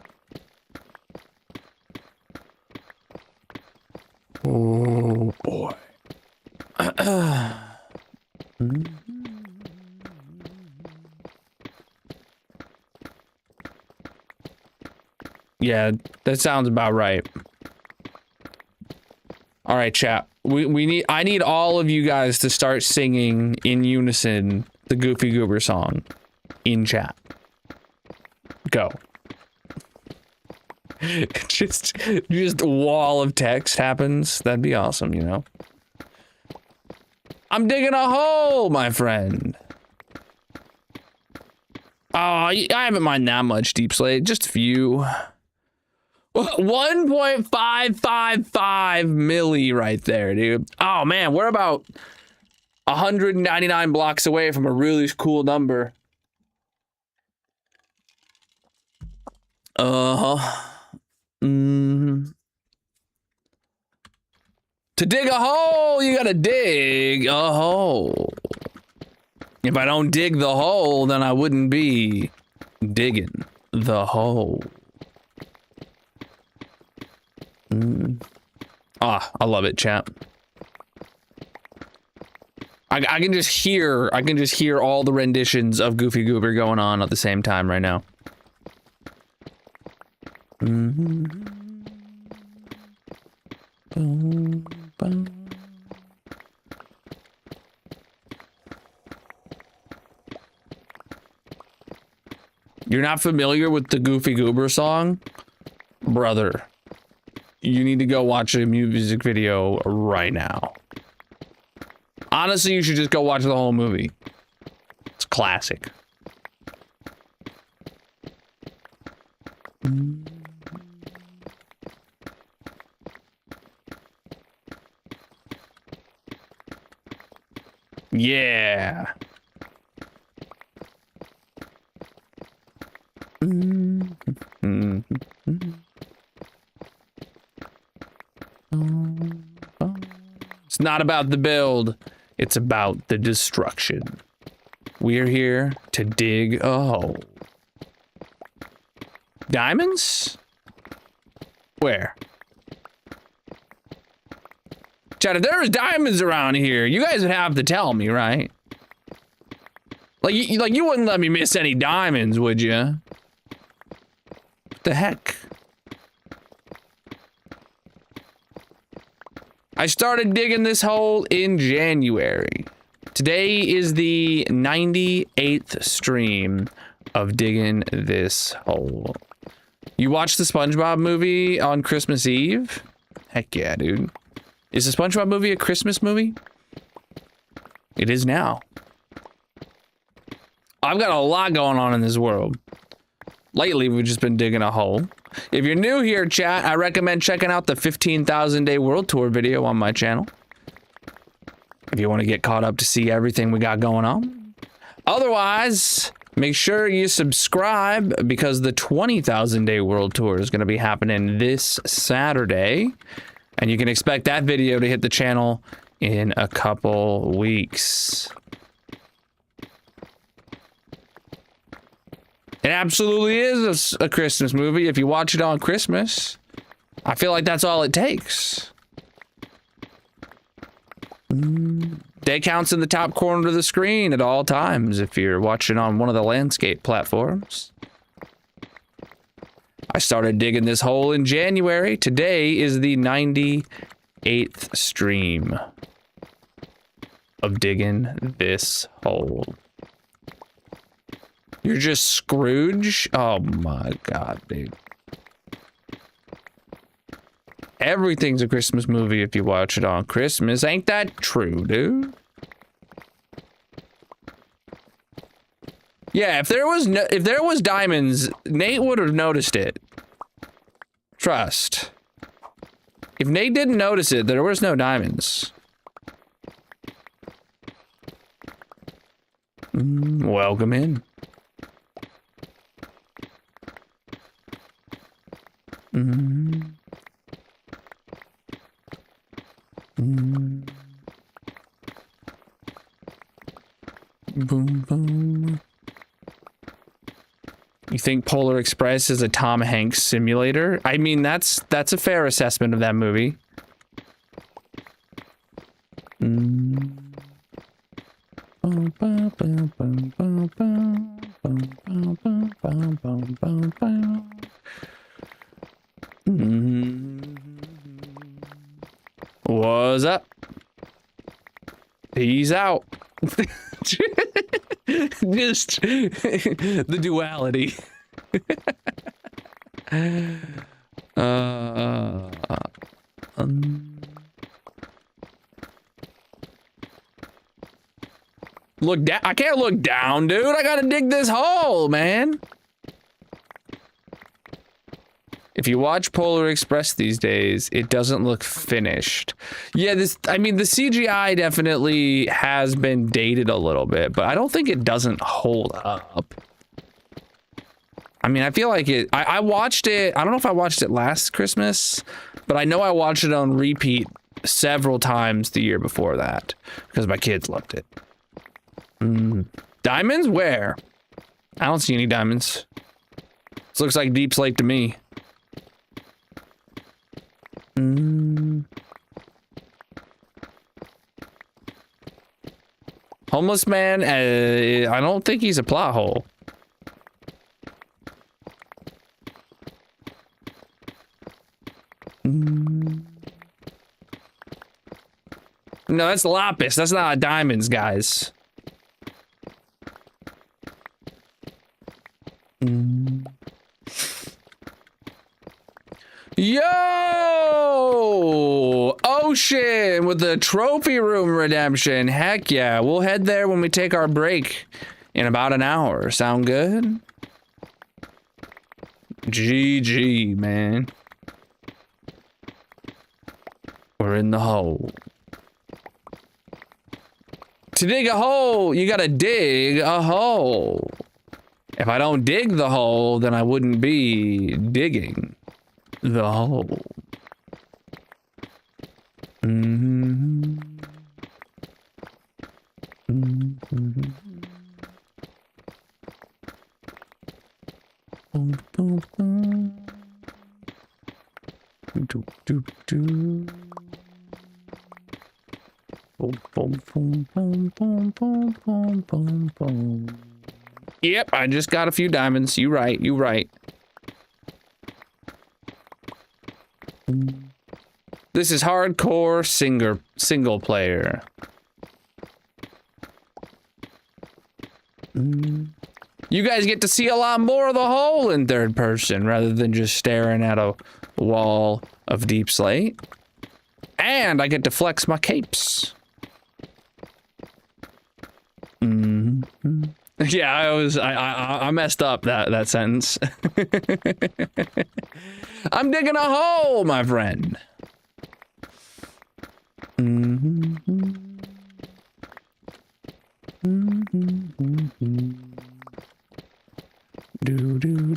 Oh boy. Yeah, that sounds about right. All right, chat. I need all of you guys to start singing in unison the Goofy Goober song in chat. Go. just a wall of text happens. That'd be awesome, you know. I'm digging a hole, my friend. Oh, I haven't mind that much, Deep Slate. Just a few. 1.555 milli right there, dude. Oh man, we're about 199 blocks away from a really cool number. To dig a hole, you gotta dig a hole. If I don't dig the hole, then I wouldn't be digging the hole. Ah, I love it, chat. I can just hear all the renditions of Goofy Goober going on at the same time right now. You're not familiar with the Goofy Goober song? Brother, you need to go watch a music video right now. Honestly, you should just go watch the whole movie. It's classic. Yeah. It's not about the build, it's about the destruction. We're here to dig a hole. Diamonds? Where? Chad, if there was diamonds around here, you guys would have to tell me, right? Like you wouldn't let me miss any diamonds, would you? What the heck? I started digging this hole in January. Today is the 98th stream of digging this hole. You watched the SpongeBob movie on Christmas Eve? Heck yeah, dude. Is the SpongeBob movie a Christmas movie? It is now. I've got a lot going on in this world. Lately, we've just been digging a hole. If you're new here, chat, I recommend checking out the 15,000 Day World Tour video on my channel. If you want to get caught up to see everything we got going on. Otherwise, make sure you subscribe because the 20,000 Day World Tour is going to be happening this Saturday. And you can expect that video to hit the channel in a couple weeks. It absolutely is a Christmas movie if you watch it on Christmas. I feel like that's all it takes. Day counts in the top corner of the screen at all times if you're watching on one of the landscape platforms. I started digging this hole in January. Today is the 98th stream of digging this hole. You're just Scrooge? Oh my god, dude. Everything's a Christmas movie if you watch it on Christmas. Ain't that true, dude? Yeah, if there was diamonds, Nate would have noticed it. Trust. If Nate didn't notice it, there was no diamonds. Welcome in. Boom, boom. You think Polar Express is a Tom Hanks simulator? I mean, that's a fair assessment of that movie. What's up? Peace out. Just the duality. Look down. I can't look down, dude. I gotta dig this hole, man. If you watch Polar Express these days, it doesn't look finished. Yeah, I mean, the CGI definitely has been dated a little bit, but I don't think it doesn't hold up. I mean, I feel like I watched it. I don't know if I watched it last Christmas, but I know I watched it on repeat several times the year before that because my kids loved it. Diamonds? Where? I don't see any diamonds. This looks like Deep Slate to me. Homeless man? I don't think he's a plot hole. No, that's lapis. That's not diamonds, guys. Yo! Ocean with the trophy room redemption. Heck yeah. We'll head there when we take our break in about an hour. Sound good? GG, man. We're in the hole. To dig a hole, you gotta dig a hole. If I don't dig the hole, then I wouldn't be digging the hole. do, do, do. Boom, boom, boom, boom, boom, boom, boom, boom, boom. Yep, I just got a few diamonds. You right, you right. This is hardcore single player. You guys get to see a lot more of the hole in third person rather than just staring at a wall of deep slate. And I get to flex my capes. Yeah, I messed up that sentence. I'm digging a hole, my friend. Do do do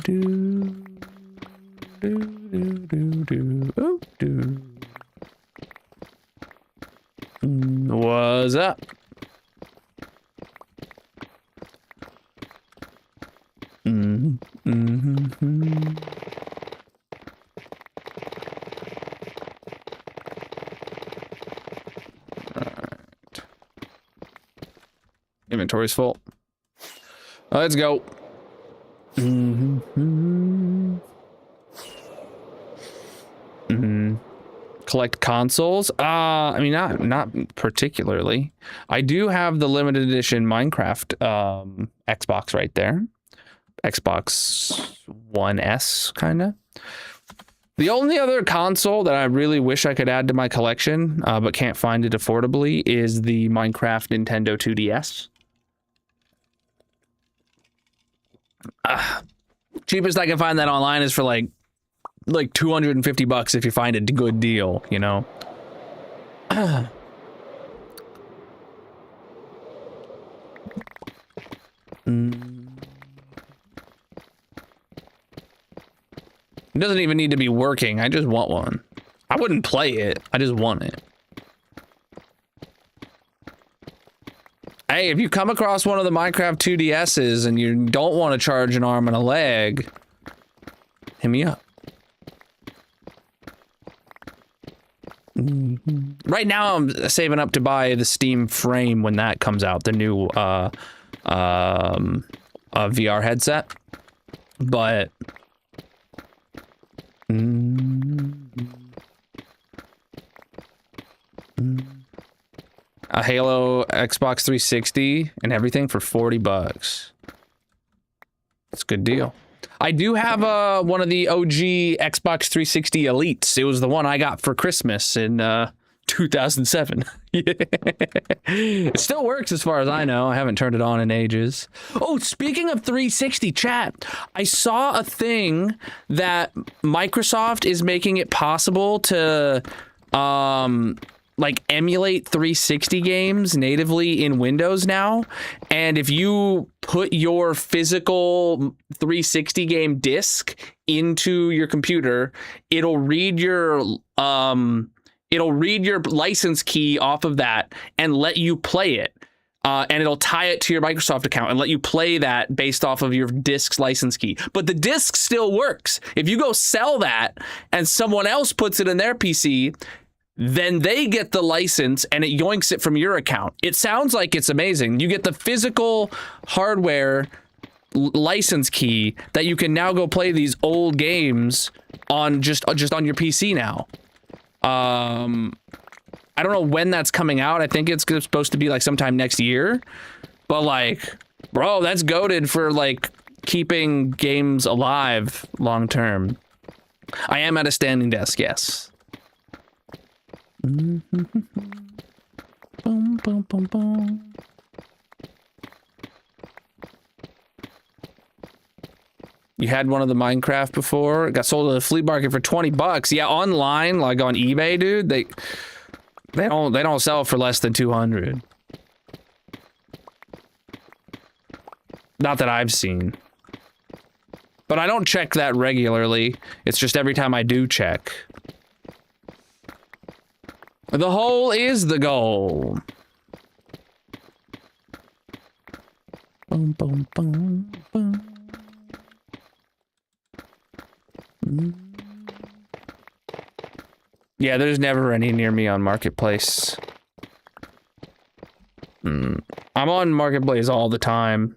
do do do do oh, do. What's up? Right. Inventory's full. Let's go. Collect consoles? I mean, not particularly. I do have the limited edition Minecraft Xbox right there. Xbox One S, kind of. The only other console that I really wish I could add to my collection, but can't find it affordably, is the Minecraft Nintendo 2DS. Cheapest I can find that online is for like $250 if you find a good deal, you know. It doesn't even need to be working. I just want one. I wouldn't play it. I just want it. Hey, if you come across one of the Minecraft 2DSs and you don't want to charge an arm and a leg, hit me up. Right now, I'm saving up to buy the Steam Frame when that comes out, the new VR headset. But a Halo Xbox 360 and everything for $40. It's a good deal. I do have one of the OG Xbox 360 Elites. It was the one I got for Christmas in 2007. It still works as far as I know. I haven't turned it on in ages. Oh, speaking of 360 chat, I saw a thing that Microsoft is making it possible to like emulate 360 games natively in Windows now. And if you put your physical 360 game disc into your computer, it'll read your license key off of that and let you play it. And it'll tie it to your Microsoft account and let you play that based off of your disc's license key. But the disc still works. If you go sell that and someone else puts it in their PC, then they get the license and it yoinks it from your account. It sounds like it's amazing. You get the physical hardware license key that you can now go play these old games on just on your PC now. I don't know when that's coming out. I think it's supposed to be like sometime next year. But like, bro, that's goated for like keeping games alive long term. I am at a standing desk, yes. Boom, boom, boom, boom. You had one of the Minecraft before? It got sold at the flea market for $20. Yeah, online, like on eBay, dude. They don't sell for less than 200. Not that I've seen. But I don't check that regularly. It's just every time I do check. The hole is the goal. Boom, boom, boom, boom. Yeah, there's never any near me on Marketplace. I'm on Marketplace all the time.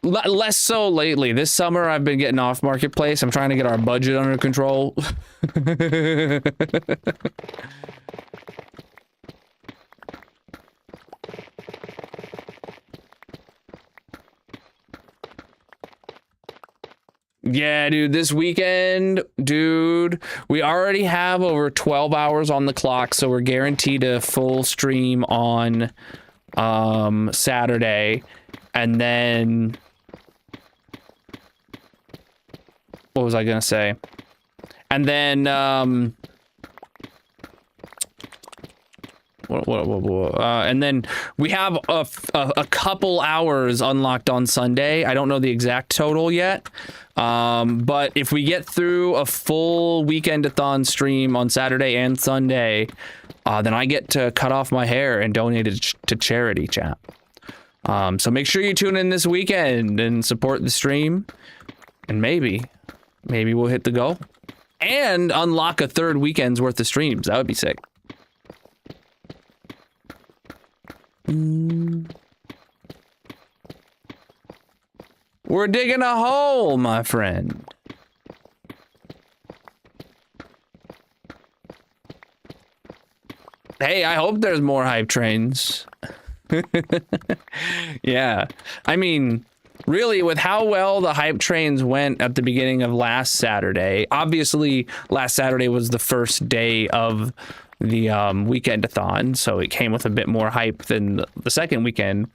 Less so lately. This summer, I've been getting off Marketplace. I'm trying to get our budget under control. Yeah, dude, this weekend, dude, we already have over 12 hours on the clock, so we're guaranteed a full stream on Saturday. And then what was I gonna say? And then and then we have a couple hours unlocked on Sunday. I don't know the exact total yet. But if we get through a full weekend-a-thon stream on Saturday and Sunday, then I get to cut off my hair and donate it to charity, chat. So make sure you tune in this weekend and support the stream. And maybe we'll hit the goal. And unlock a third weekend's worth of streams. That would be sick. We're digging a hole, my friend. Hey, I hope there's more hype trains. Yeah. I mean, really, with how well the hype trains went at the beginning of last Saturday, obviously last Saturday was the first day of the weekend-a-thon, so it came with a bit more hype than the second weekend.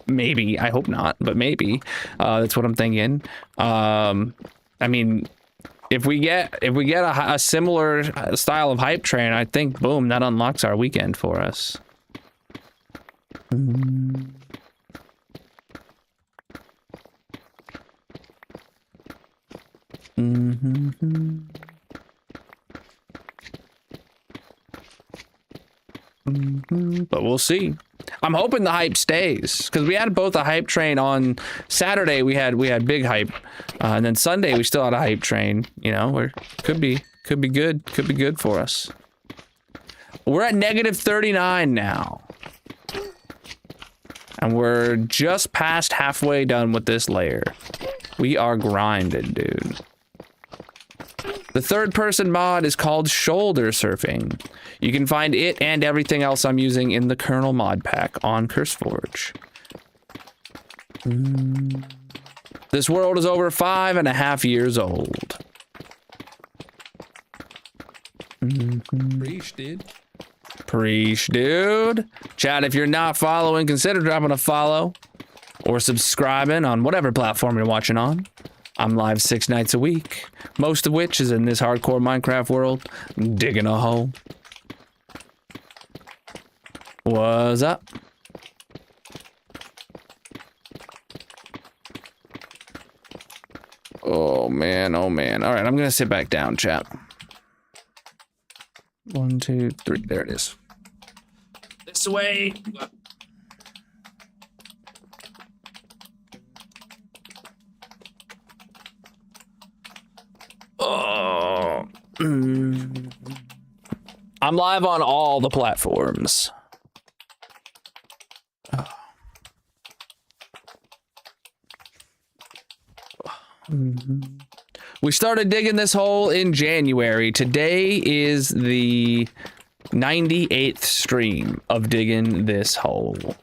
Maybe, I hope not, but maybe. That's what I'm thinking. I mean, if we get a similar style of hype train, I think, boom, that unlocks our weekend for us. But we'll see. I'm hoping the hype stays, because we had both a hype train on Saturday. We had big hype, and then Sunday we still had a hype train. You know, where could be good for us. We're at -39 now, and we're just past halfway done with this layer. We are grinded, dude. The third person mod is called Shoulder Surfing. You can find it and everything else I'm using in the Colonel mod pack on CurseForge. This world is over 5.5 years old. Preach, dude. Preach, dude. Chat, if you're not following, consider dropping a follow or subscribing on whatever platform you're watching on. I'm live 6 nights a week, most of which is in this hardcore Minecraft world, digging a hole. What's up? Oh man, oh man. All right, I'm gonna sit back down, chat. 1, 2, 3, there it is. This way. Oh. I'm live on all the platforms. We started digging this hole in January. Today is the 98th stream of digging this hole.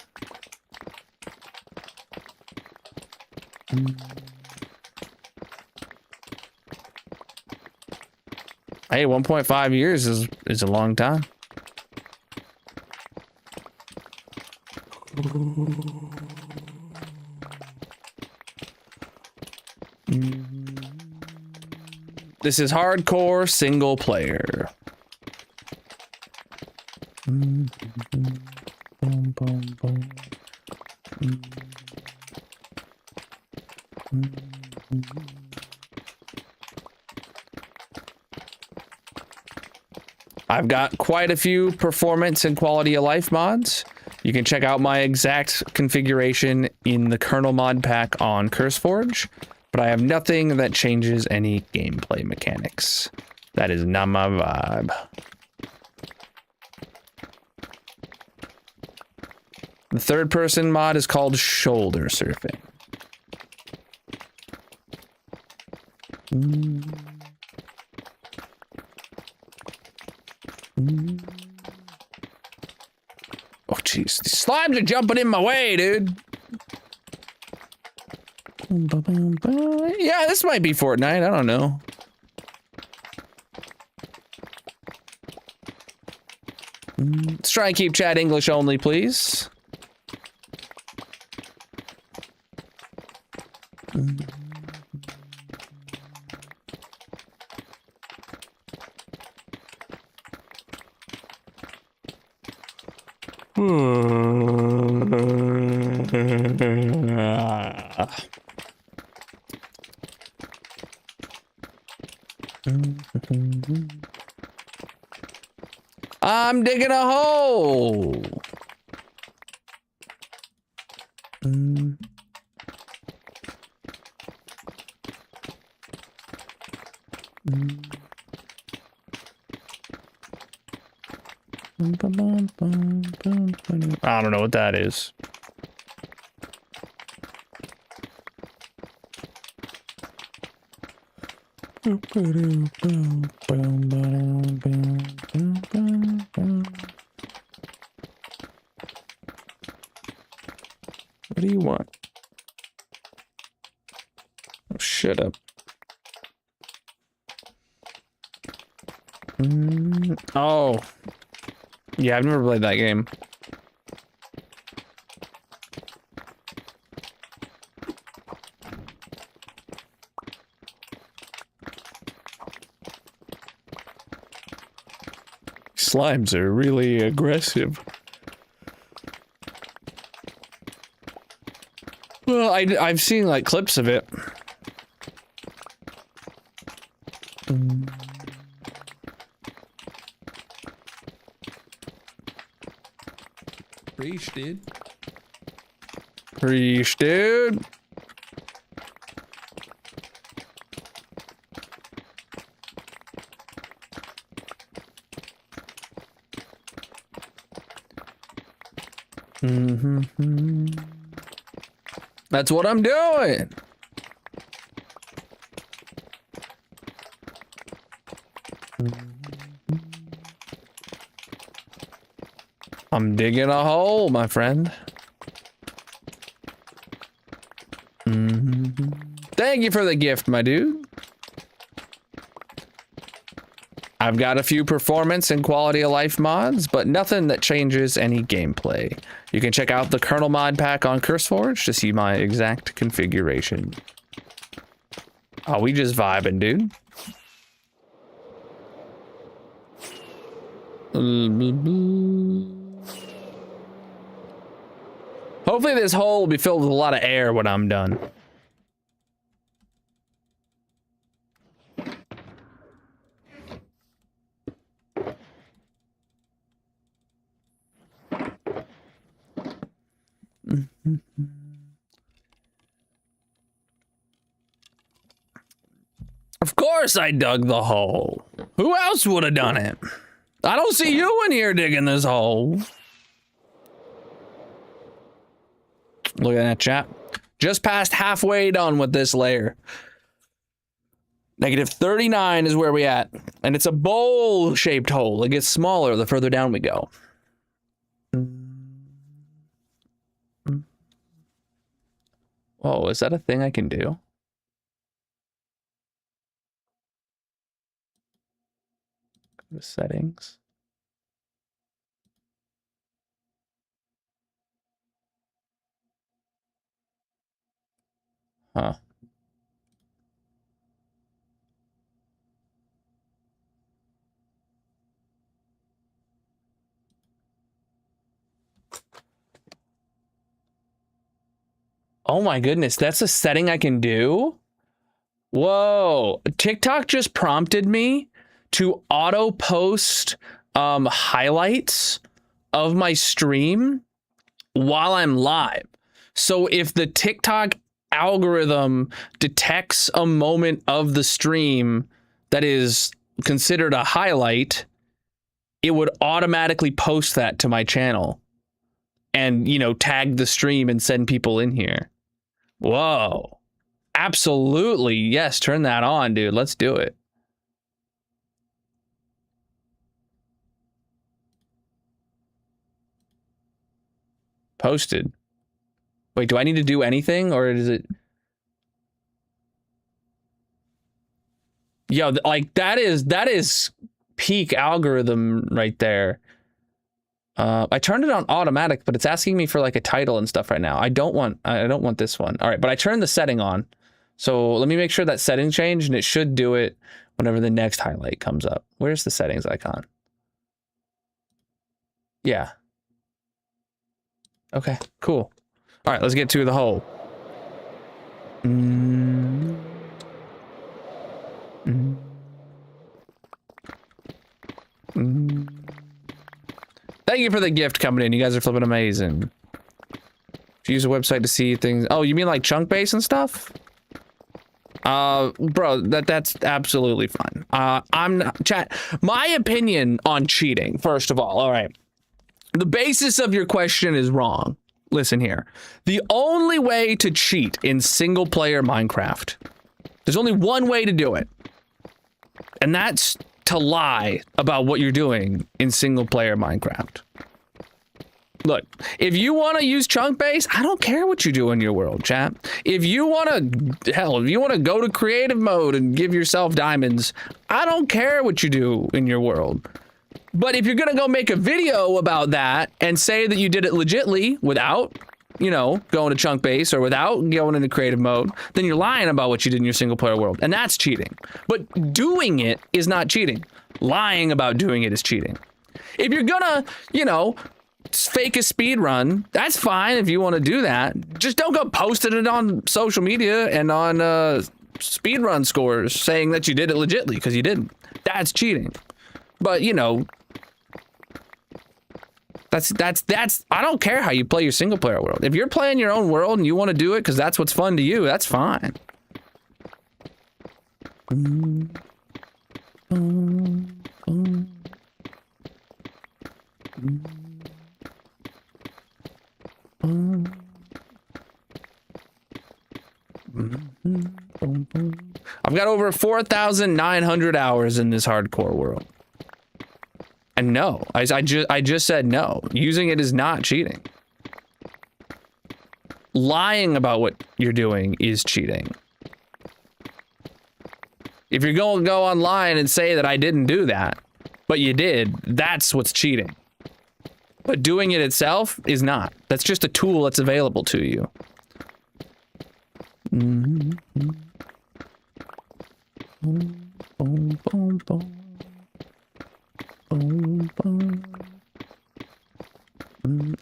Hey, 1.5 years is a long time. This is hardcore single player. Boom, boom, boom. I've got quite a few performance and quality of life mods. You can check out my exact configuration in the Colonel mod pack on CurseForge. but I have nothing that changes any gameplay mechanics. That is not my vibe. The third person mod is called shoulder surfing. Oh, jeez. These slimes are jumping in my way, dude. Yeah, this might be Fortnite. I don't know. Let's try and keep chat English only, please. I'm digging a hole. I don't know what that is. What do you want? Oh, shut up. Oh. Yeah, I've never played that game. Slimes are really aggressive. Well, I've seen like clips of it. Preach, dude. Preach, dude. That's what I'm doing. I'm digging a hole, my friend. Thank you for the gift, my dude. I've got a few performance and quality of life mods, but nothing that changes any gameplay. You can check out the Colonel mod pack on CurseForge to see my exact configuration. Oh, we just vibing, dude. Hopefully this hole will be filled with a lot of air when I'm done. Of course I dug the hole. Who else would have done it? I don't see you in here digging this hole. Look at that, chat. Just past halfway done with this layer. Negative 39 is where we at. And it's a bowl-shaped hole. It gets smaller the further down we go. Oh, is that a thing I can do? The settings. Huh. Oh my goodness, that's a setting I can do? Whoa. TikTok just prompted me to auto post highlights of my stream while I'm live. So if the TikTok algorithm detects a moment of the stream that is considered a highlight, it would automatically post that to my channel and, you know, tag the stream and send people in here. Whoa. Absolutely. Yes, turn that on, dude. Let's do it. Posted. Wait, do I need to do anything or is it? Yo, like that is peak algorithm right there. I turned it on automatic, but it's asking me for like a title and stuff right now. I don't want this one. All right, but I turned the setting on. So let me make sure that setting changed, and it should do it whenever the next highlight comes up. Where's the settings icon? Yeah. Okay, cool. All right, let's get to the hole. Thank you for the gift coming in. You guys are flipping amazing. Use a website to see things. Oh, you mean like chunk base and stuff? Bro, that's absolutely fine. I'm not chat. My opinion on cheating, first of all right. The basis of your question is wrong. Listen here. The only way to cheat in single player Minecraft, there's only one way to do it. And that's to lie about what you're doing in single player Minecraft. Look, if you want to use chunk base, I don't care what you do in your world, chat. If you want to, hell, if you want to go to creative mode and give yourself diamonds, I don't care what you do in your world. But if you're going to go make a video about that and say that you did it legitly without, you know, going to chunk base or without going into creative mode, then you're lying about what you did in your single player world. And that's cheating. But doing it is not cheating. Lying about doing it is cheating. If you're gonna, you know, fake a speed run, that's fine if you want to do that. Just don't go posting it on social media and on speed run scores saying that you did it legitly, because you didn't. That's cheating. But, you know, that's I don't care how you play your single player world. If you're playing your own world and you want to do it because that's what's fun to you, that's fine. I've got over 4,900 hours in this hardcore world. And no, I just said no. Using it is not cheating. Lying about what you're doing is cheating. If you're going to go online and say that I didn't do that, but you did, that's what's cheating. But doing it itself is not. That's just a tool that's available to you.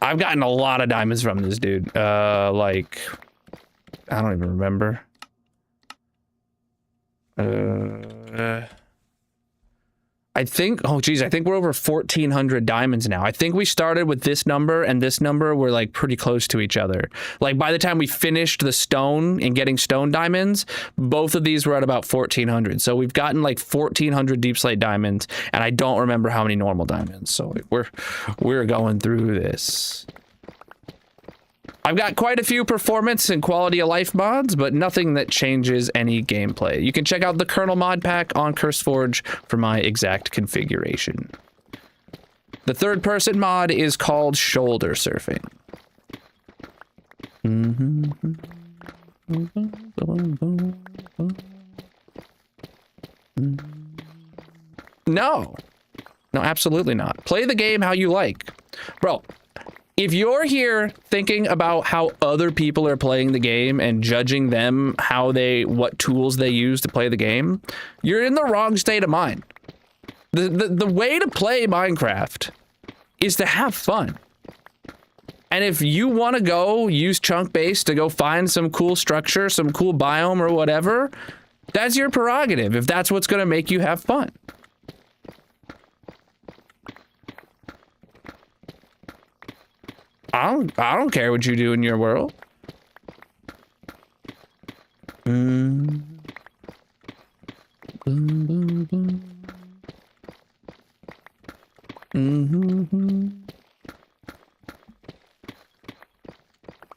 I've gotten a lot of diamonds from this dude. Like, I don't even remember. I think, oh geez, I think we're over 1,400 diamonds now. I think we started with this number and this number were like pretty close to each other. Like by the time we finished the stone and getting stone diamonds, both of these were at about 1,400. So we've gotten like 1,400 deep slate diamonds, and I don't remember how many normal diamonds. So we're going through this. I've got quite a few performance and quality of life mods, but nothing that changes any gameplay. You can check out the Colonel mod pack on CurseForge for my exact configuration. The third person mod is called shoulder surfing. No, absolutely not. Play the game how you like. Bro, if you're here thinking about how other people are playing the game and judging them, what tools they use to play the game, you're in the wrong state of mind. The way to play Minecraft is to have fun. And if you want to go use chunk base to go find some cool structure, some cool biome or whatever, that's your prerogative if that's what's going to make you have fun. I don't care what you do in your world. Mm. Boom, boom, boom. Mm-hmm.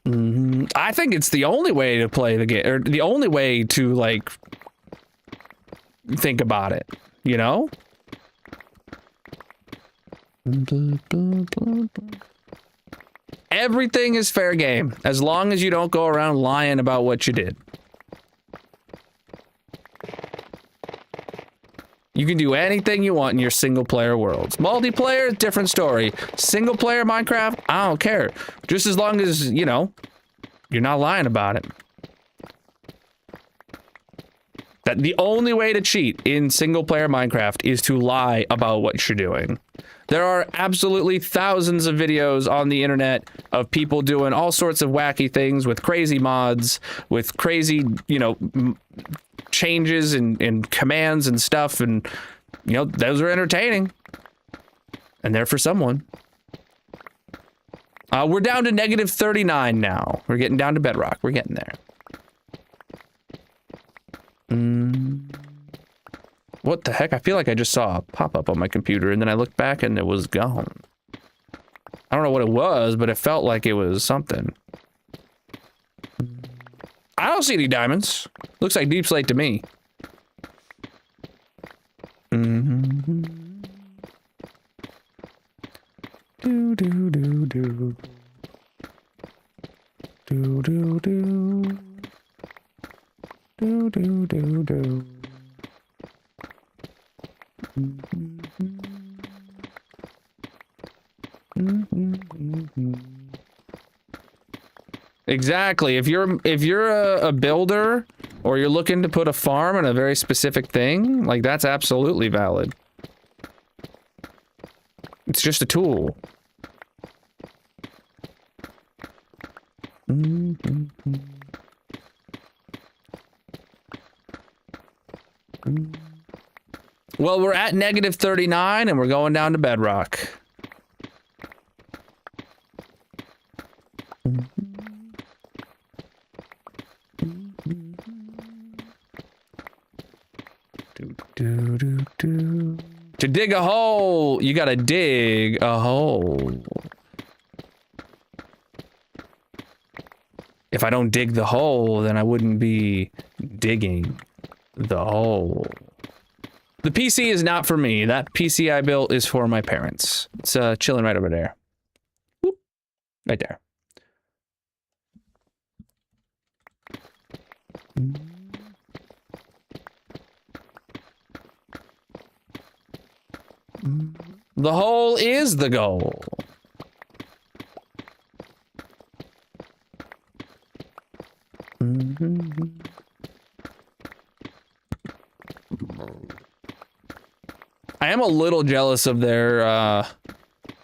Mm-hmm. I think it's the only way to play the game, or the only way to, like, think about it, you know? Everything is fair game, as long as you don't go around lying about what you did. You can do anything you want in your single-player worlds. Multiplayer, different story. Single-player Minecraft, I don't care. Just as long as, you know, you're not lying about it. That the only way to cheat in single-player Minecraft is to lie about what you're doing. There are absolutely thousands of videos on the internet of people doing all sorts of wacky things with crazy mods, with crazy, you know, changes and commands and stuff, and, you know, those are entertaining. And they're for someone. We're down to negative 39 now. We're getting down to bedrock. We're getting there. What the heck? I feel like I just saw a pop-up on my computer, and then I looked back and it was gone. I don't know what it was, but it felt like it was something. I don't see any diamonds. Looks like deep slate to me. Do do do do. Do do do. Do do do do. Exactly. If you're a builder, or you're looking to put a farm in a very specific thing, like, that's absolutely valid. It's just a tool. Well, we're at negative 39 and we're going down to bedrock. To dig a hole, you gotta dig a hole. If I don't dig the hole, then I wouldn't be digging the hole. The PC is not for me. That PC I built is for my parents. It's chilling right over there. Whoop. Right there. The hole is the goal. I am a little jealous of their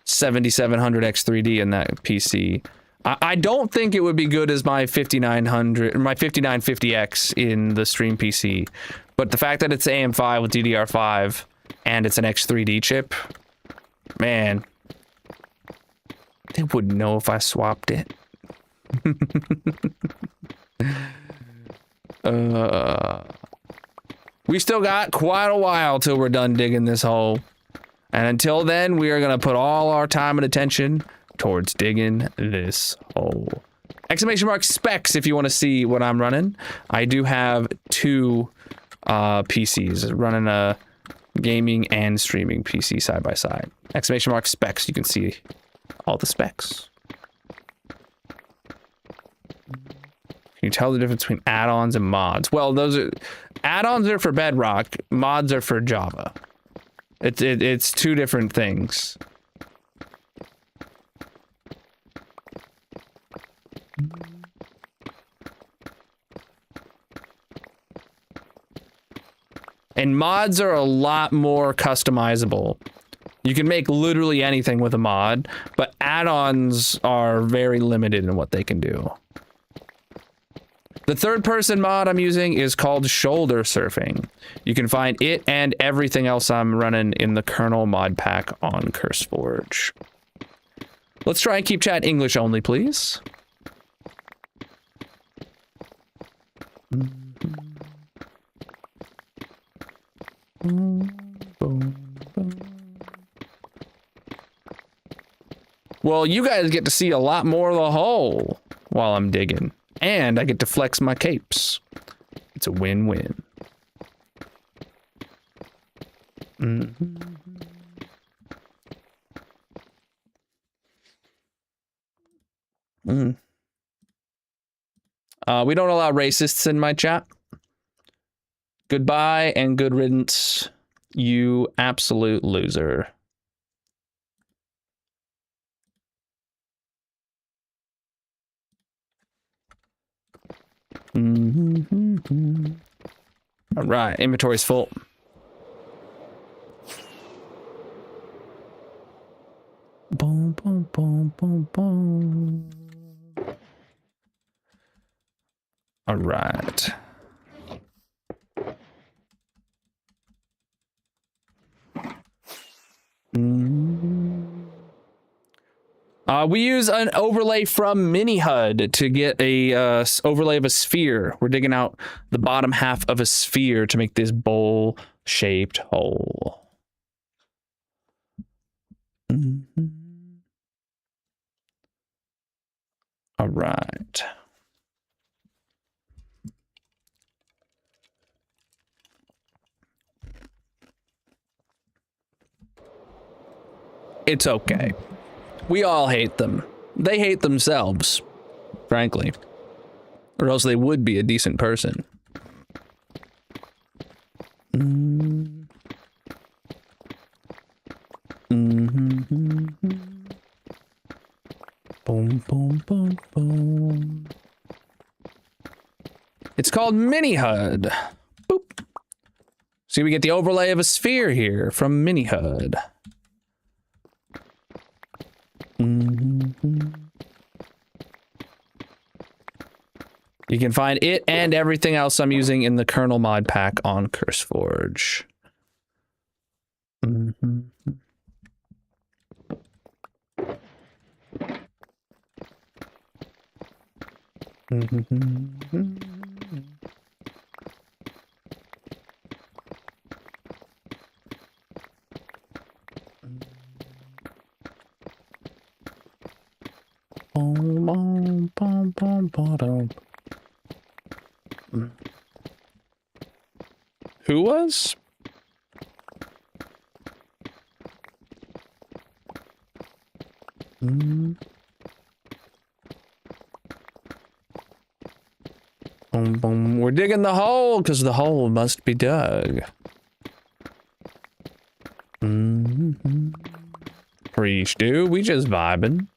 7700X3D in that PC. I don't think it would be good as my 5900 or my 5950X in the stream PC, but the fact that it's AM5 with DDR5 and it's an X3D chip, man, they wouldn't know if I swapped it. We still got quite a while till we're done digging this hole. And until then, we are going to put all our time and attention towards digging this hole. Exclamation mark specs if you want to see what I'm running. I do have two PCs running a gaming and streaming PC side by side. Exclamation mark specs. You can see all the specs. Can you tell the difference between add-ons and mods? Well, those are add-ons are for Bedrock, mods are for Java. It's two different things. And mods are a lot more customizable. You can make literally anything with a mod, but add-ons are very limited in what they can do. The third-person mod I'm using is called Shoulder Surfing. You can find it and everything else I'm running in the Colonal mod pack on CurseForge. Let's try and keep chat English only, please. Well, you guys get to see a lot more of the hole while I'm digging. And I get to flex my capes. It's a win-win. We don't allow racists in my chat. Goodbye and good riddance, you absolute loser. All right, inventory's full. Boom, boom, boom, boom, boom. All right. We use an overlay from Mini HUD to get a overlay of a sphere. We're digging out the bottom half of a sphere to make this bowl-shaped hole. All right. It's okay. We all hate them. They hate themselves, frankly. Or else they would be a decent person. Boom, boom, boom, boom. It's called Mini HUD. Boop. See, we get the overlay of a sphere here from Mini HUD. You can find it and everything else I'm using in the Colonal mod pack on CurseForge. Who was? We're digging the hole because the hole must be dug. Preach, dude. We just vibing.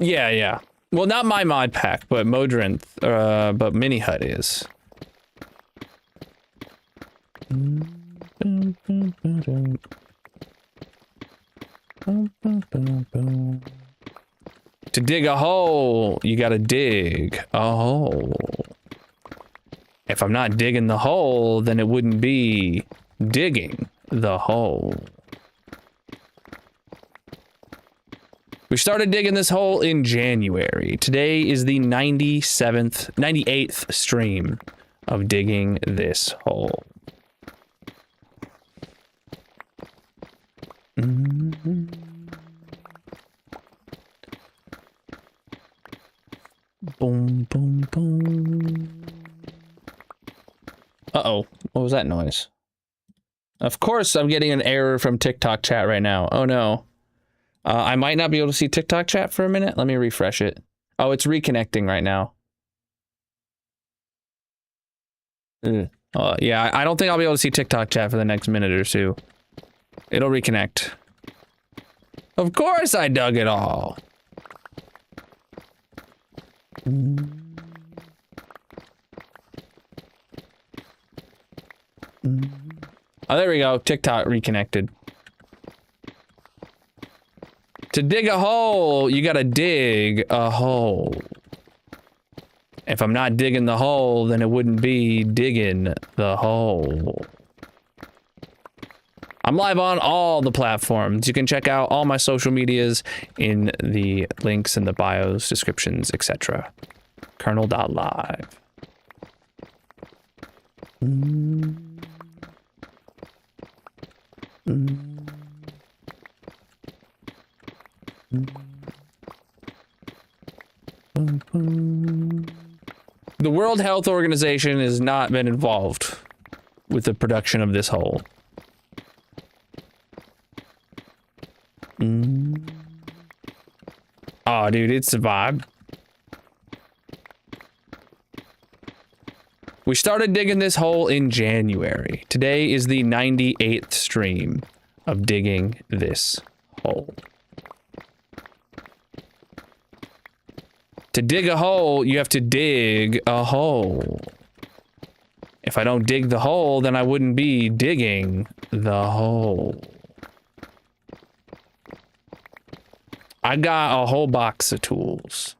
Yeah. Well, not my mod pack, but Modrinth, but Mini HUD is. To dig a hole, you gotta dig a hole. If I'm not digging the hole, then it wouldn't be digging the hole. We started digging this hole in January. Today is the 98th stream of digging this hole. Boom, boom, boom. Uh-oh. What was that noise? Of course, I'm getting an error from TikTok chat right now. Oh, no. I might not be able to see TikTok chat for a minute. Let me refresh it. Oh, it's reconnecting right now. Yeah, I don't think I'll be able to see TikTok chat for the next minute or two. It'll reconnect. Of course I dug it all. Oh, there we go. TikTok reconnected. To dig a hole, you gotta dig a hole. If I'm not digging the hole, then it wouldn't be digging the hole. I'm live on all the platforms. You can check out all my social medias in the links in the bios, descriptions, etc. Colonel.live. The World Health Organization has not been involved with the production of this hole. Oh, dude, it's a vibe. We started digging this hole in January. Today is the 98th stream of digging this hole. To dig a hole, you have to dig a hole. If I don't dig the hole, then I wouldn't be digging the hole. I got a whole box of tools.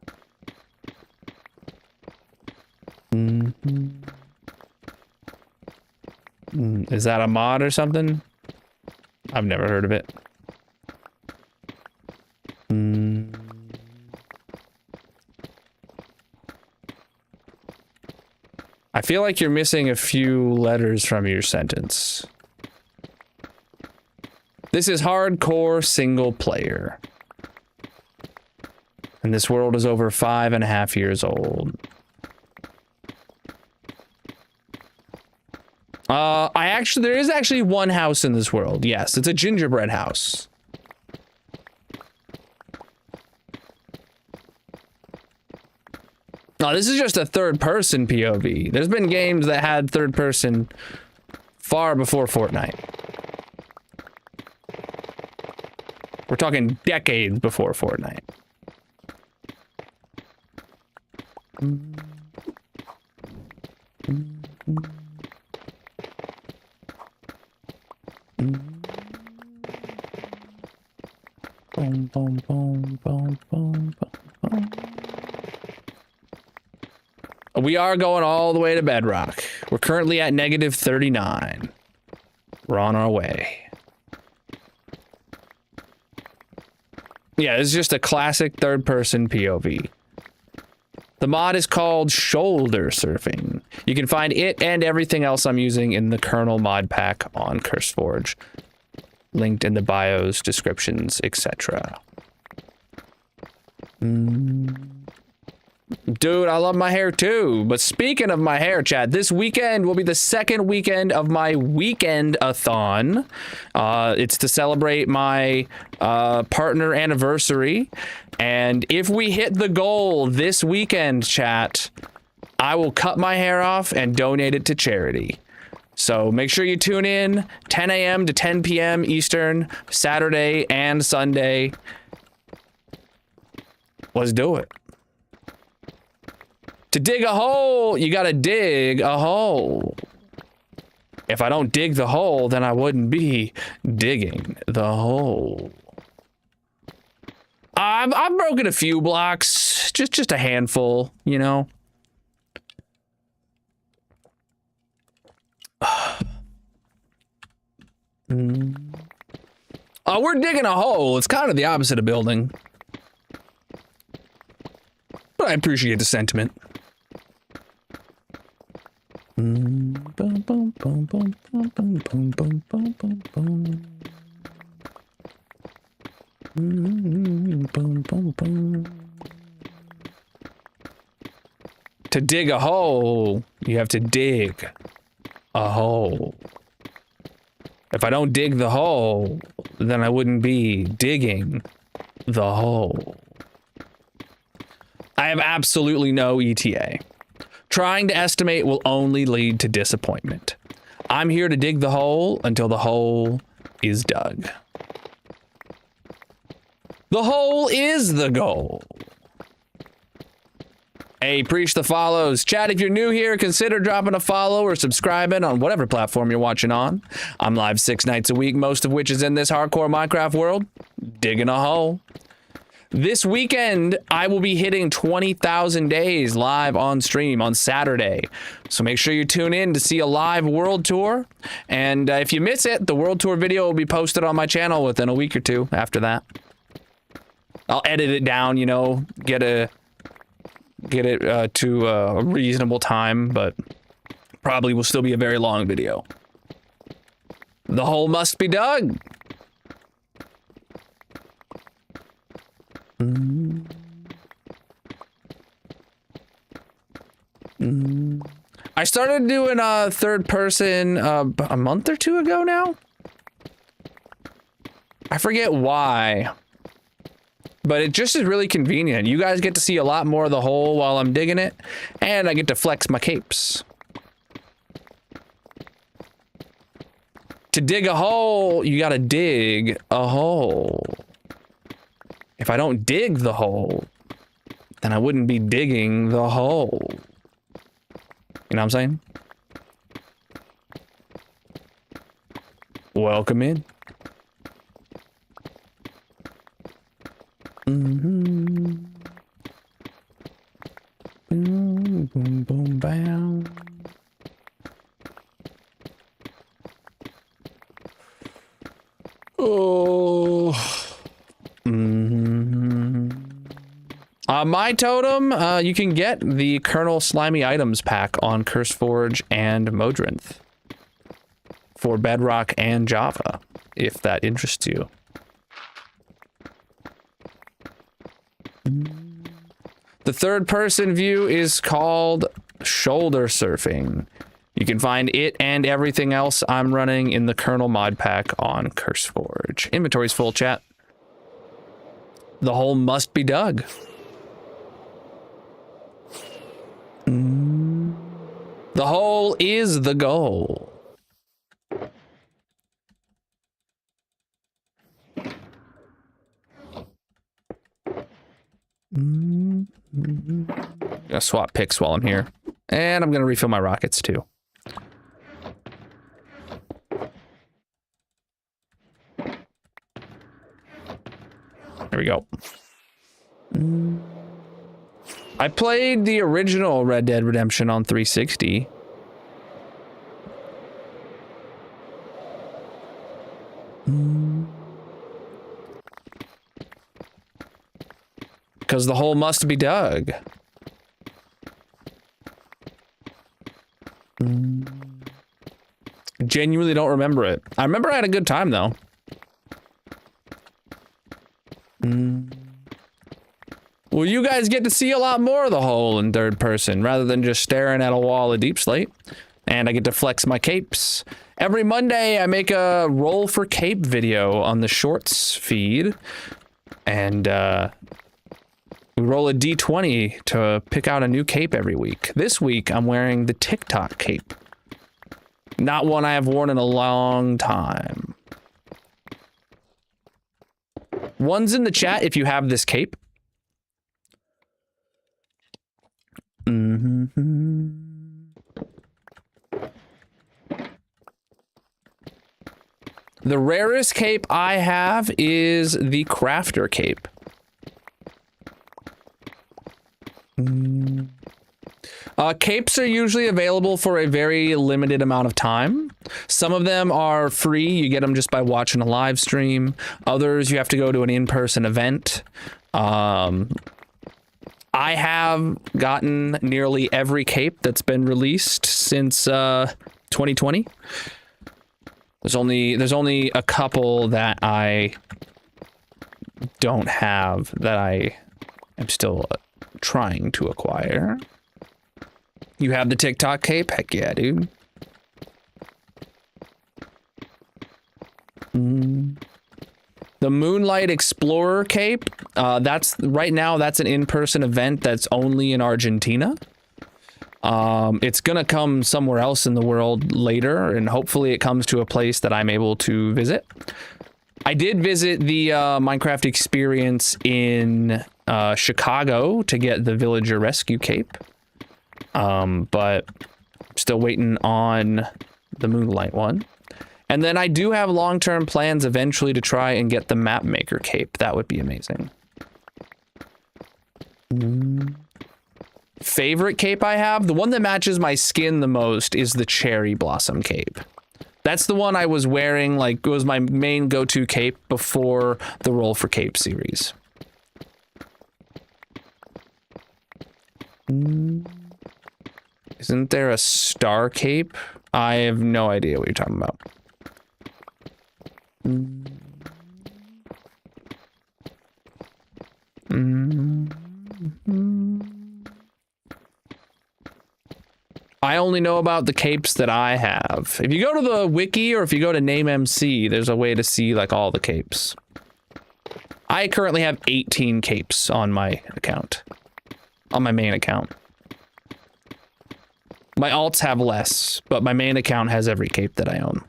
Is that a mod or something? I've never heard of it. I feel like you're missing a few letters from your sentence. This is hardcore single player. And this world is over 5.5 years old. There is actually one house in this world. Yes, it's a gingerbread house. No, this is just a third-person POV. There's been games that had third-person far before Fortnite. We're talking decades before Fortnite. Boom, boom, boom, boom, boom, boom. We are going all the way to bedrock. We're currently at -39. We're on our way. Yeah, this is just a classic third-person POV. The mod is called Shoulder Surfing. You can find it and everything else I'm using in the Colonal mod pack on CurseForge. Linked in the bios, descriptions, etc. Dude, I love my hair too. But speaking of my hair, chat, this weekend will be the second weekend of my weekend-a-thon. It's to celebrate my partner anniversary. And if we hit the goal this weekend, chat, I will cut my hair off and donate it to charity. So make sure you tune in 10 a.m. to 10 p.m. Eastern, Saturday and Sunday. Let's do it. To dig a hole, you gotta dig a hole. If I don't dig the hole, then I wouldn't be digging the hole. I've broken a few blocks, just a handful, you know. Oh, we're digging a hole. It's kind of the opposite of building. But I appreciate the sentiment. To dig a hole, you have to dig a hole. If I don't dig the hole, then I wouldn't be digging the hole. I have absolutely no ETA. Trying to estimate will only lead to disappointment. I'm here to dig the hole until the hole is dug. The hole is the goal. Hey, preach the follows. Chat, if you're new here, consider dropping a follow or subscribing on whatever platform you're watching on. I'm live 6 nights a week, most of which is in this hardcore Minecraft world, digging a hole. This weekend, I will be hitting 20,000 days live on stream on Saturday. So make sure you tune in to see a live world tour. And if you miss it, the world tour video will be posted on my channel within a week or two after that. I'll edit it down, you know, get it to a reasonable time, but probably will still be a very long video. The hole must be dug. I started doing a third person a month or two ago now. I forget why, but it just is really convenient. You guys get to see a lot more of the hole while I'm digging it, and I get to flex my capes. To dig a hole, you gotta dig a hole. If I don't dig the hole, then I wouldn't be digging the hole. You know what I'm saying? Welcome in. Boom, boom, boom, bam. Oh. My totem, you can get the Colonel Slimy Items pack on CurseForge and Modrinth for Bedrock and Java, if that interests you. The third person view is called Shoulder Surfing. You can find it and everything else I'm running in the Colonel mod pack on CurseForge. Inventory's full, chat. The hole must be dug. The hole is the goal. Gonna swap picks while I'm here. And I'm gonna refill my rockets too. There we go. I played the original Red Dead Redemption on 360. Because the hole must be dug. Genuinely don't remember it. I remember I had a good time though. Well, you guys get to see a lot more of the hole in third person rather than just staring at a wall of deep slate. And I get to flex my capes. Every Monday, I make a roll for cape video on the shorts feed. And we roll a d20 to pick out a new cape every week. This week, I'm wearing the TikTok cape. Not one I have worn in a long time. One's in the chat if you have this cape. The rarest cape I have is the crafter cape. Capes are usually available for a very limited amount of time. Some of them are free. You get them just by watching a live stream. Others, you have to go to an in-person event. I have gotten nearly every cape that's been released since 2020. There's only a couple that I don't have that I am still trying to acquire. You have the TikTok cape? Heck yeah, dude. The Moonlight Explorer cape, that's right now, that's an in-person event that's only in Argentina. It's gonna come somewhere else in the world later, and hopefully it comes to a place that I'm able to visit. I did visit the Minecraft experience in Chicago to get the Villager Rescue cape, but still waiting on the Moonlight one. And then I do have long-term plans eventually to try and get the Map Maker cape. That would be amazing. Favorite cape I have? The one that matches my skin the most is the Cherry Blossom cape. That's the one I was wearing, like, it was my main go-to cape before the Roll for Cape series. Isn't there a star cape? I have no idea what you're talking about. I only know about the capes that I have. If you go to the wiki or if you go to NameMC, there's a way to see like all the capes. I currently have 18 capes on my account. On my main account. My alts have less, but my main account has every cape that I own.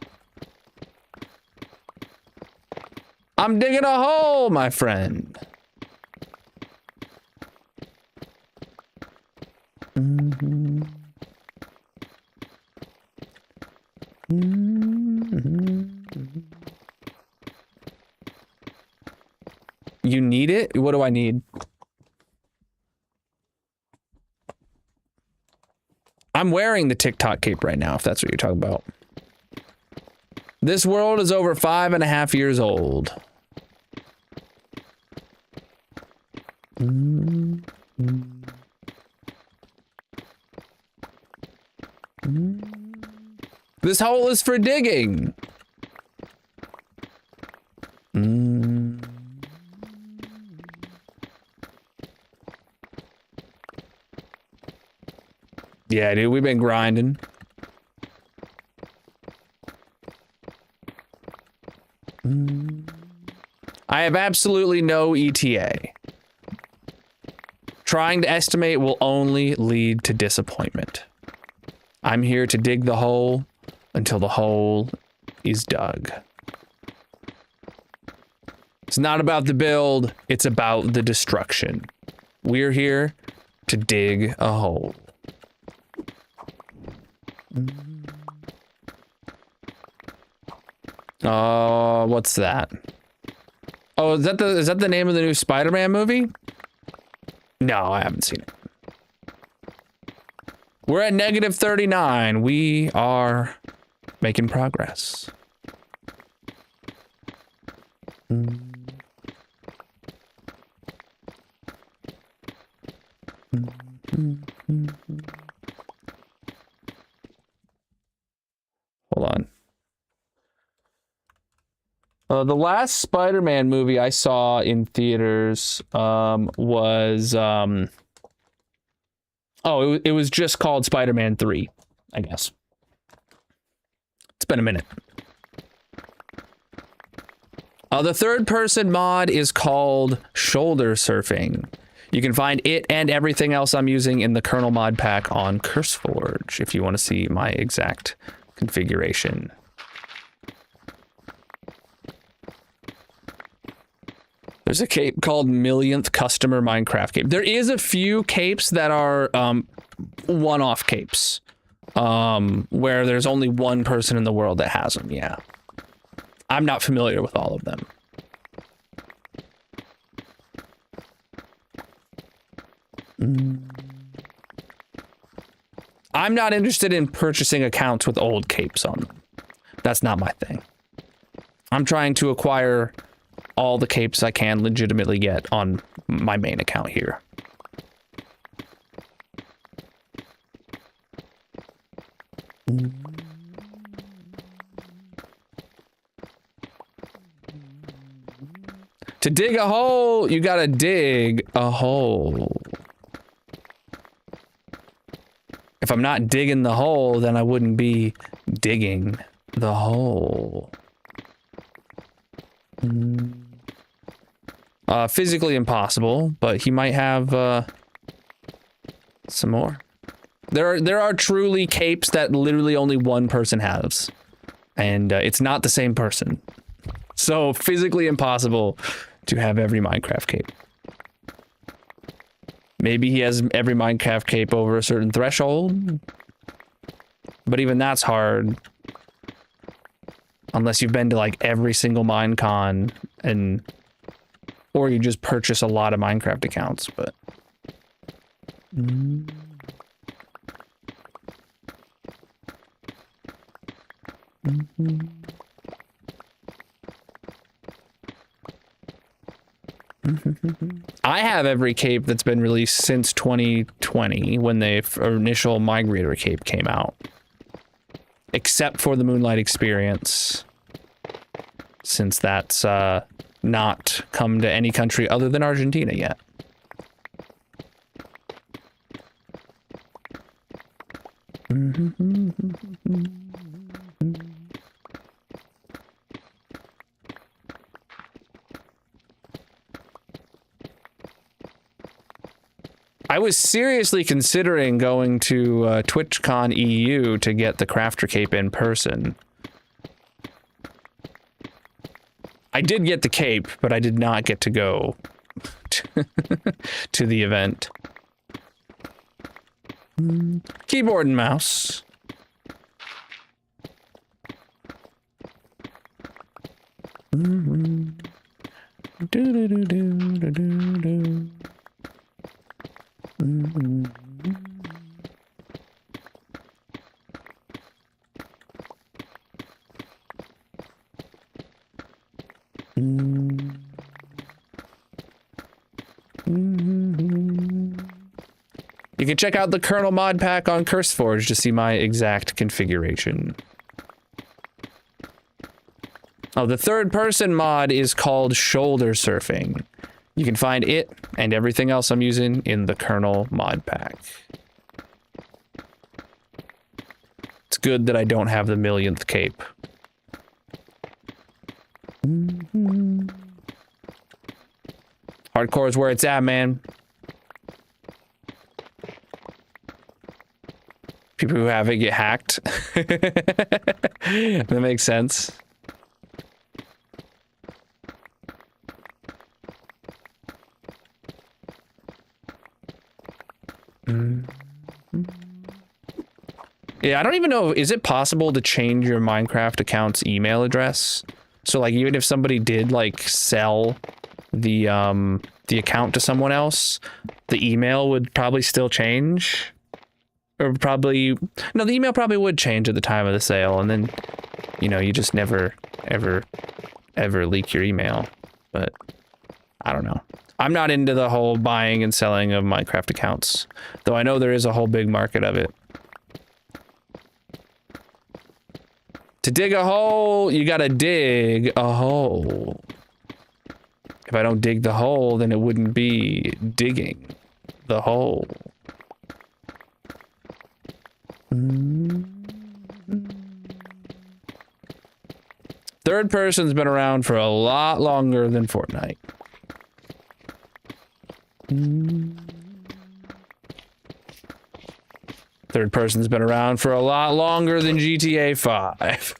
I'm digging a hole, my friend. Mm-hmm. Mm-hmm. You need it? What do I need? I'm wearing the TikTok cape right now, if that's what you're talking about. This world is over 5.5 years old. This hole is for digging. Yeah, dude, we've been grinding. I have absolutely no ETA. Trying to estimate will only lead to disappointment. I'm here to dig the hole until the hole is dug. It's not about the build, it's about the destruction. We're here to dig a hole. What's that? Oh, is that the name of the new Spider-Man movie? No, I haven't seen it. We're at -39. We are making progress. Hold on. The last Spider-Man movie I saw in theaters was it was just called Spider-Man 3, I guess. It's been a minute. The third-person mod is called Shoulder Surfing. You can find it and everything else I'm using in the Colonel mod pack on CurseForge if you want to see my exact configuration. There's a cape called Millionth Customer Minecraft Cape. There is a few capes that are one-off capes, where there's only one person in the world that has them, yeah. I'm not familiar with all of them. I'm not interested in purchasing accounts with old capes on them. That's not my thing. I'm trying to acquire all the capes I can legitimately get on my main account here. To dig a hole, you gotta dig a hole. If I'm not digging the hole, then I wouldn't be digging the hole. Physically impossible, but he might have some more. There are truly capes that literally only one person has, and it's not the same person. So physically impossible to have every Minecraft cape. Maybe he has every Minecraft cape over a certain threshold, but even that's hard. Unless you've been to like every single Minecon or you just purchase a lot of Minecraft accounts, but. I have every cape that's been released since 2020 when the initial Migrator cape came out. Except for the Moonlight Experience, since that's not come to any country other than Argentina yet. I was seriously considering going to TwitchCon EU to get the Crafter Cape in person. I did get the cape, but I did not get to go to the event. Keyboard and mouse. You can check out the Colonel mod pack on CurseForge to see my exact configuration. Oh, the third person mod is called Shoulder Surfing. You can find it and everything else I'm using in the Colonel mod pack. It's good that I don't have the millionth cape. Hardcore is where it's at, man. People who have it get hacked. That makes sense. Yeah, I don't even know, is it possible to change your Minecraft account's email address? So like even if somebody did like sell the account to someone else, the email would probably still change? Or probably, no, the email probably would change at the time of the sale, and then, you know, you just never, ever leak your email. But I don't know. I'm not into the whole buying and selling of Minecraft accounts, though I know there is a whole big market of it. To dig a hole, you gotta dig a hole. If I don't dig the hole, then it wouldn't be digging the hole. Third person's been around for a lot longer than Fortnite. Third person's been around for a lot longer than GTA 5.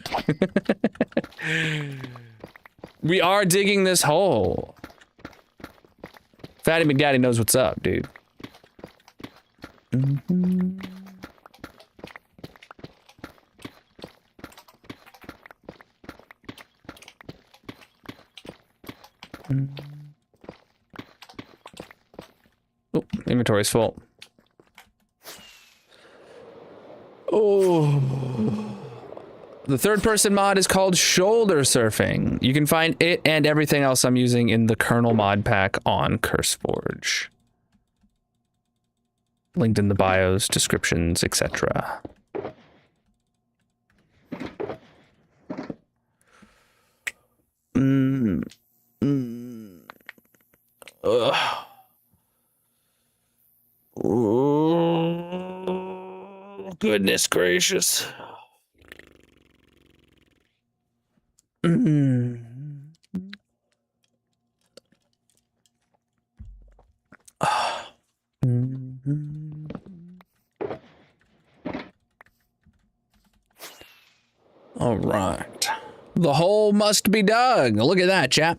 We are digging this hole. Fatty McDaddy knows what's up, dude. Oh, inventory's full. Oh. The third person mod is called Shoulder Surfing. You can find it and everything else I'm using in the Colonel mod pack on CurseForge. Linked in the bios, descriptions, etc. Oh, goodness gracious. All right. The hole must be dug. Look at that, chap.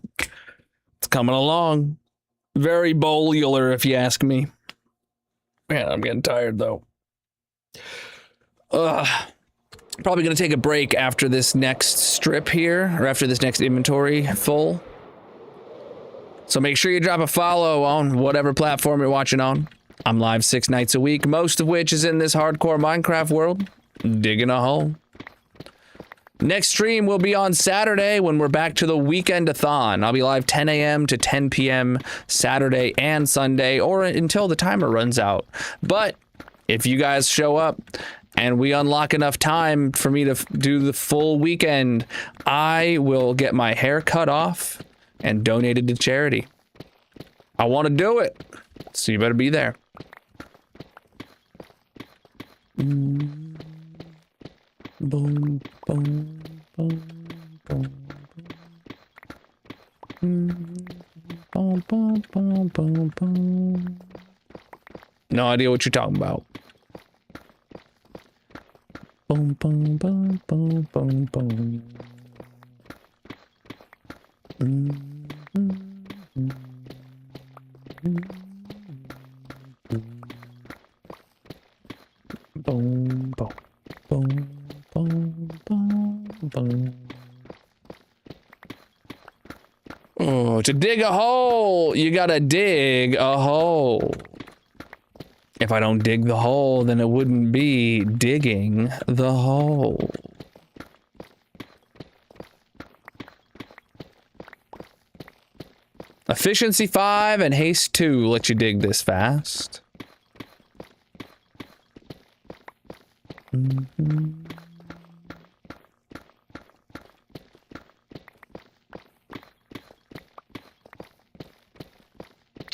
It's coming along. Very bowlular, if you ask me. Man, I'm getting tired, though. Probably going to take a break after this next strip here, or after this next inventory full. So make sure you drop a follow on whatever platform you're watching on. I'm live 6 nights a week, most of which is in this hardcore Minecraft world, digging a hole. Next stream will be on Saturday when we're back to the weekend-a-thon. I'll be live 10 a.m. to 10 p.m. Saturday and Sunday, or until the timer runs out. But if you guys show up and we unlock enough time for me to do the full weekend, I will get my hair cut off and donate it to charity. I want to do it, so you better be there. Boom, boom, boom, boom. Boom, boom, boom, boom, boom. No idea what you're talking about. Boom, boom, boom, boom, boom, boom. Boom, boom, boom, boom, boom, boom. Oh, to dig a hole, you gotta dig a hole. If I don't dig the hole, then it wouldn't be digging the hole. Efficiency 5 and haste 2 let you dig this fast.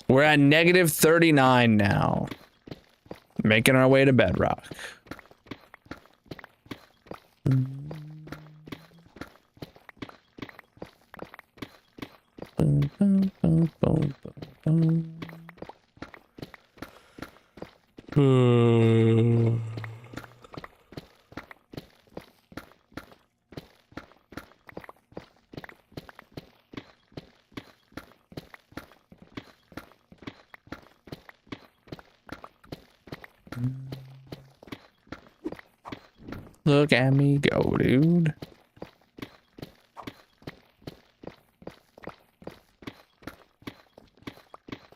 We're at negative 39 now. Making our way to bedrock. Look at me go, dude.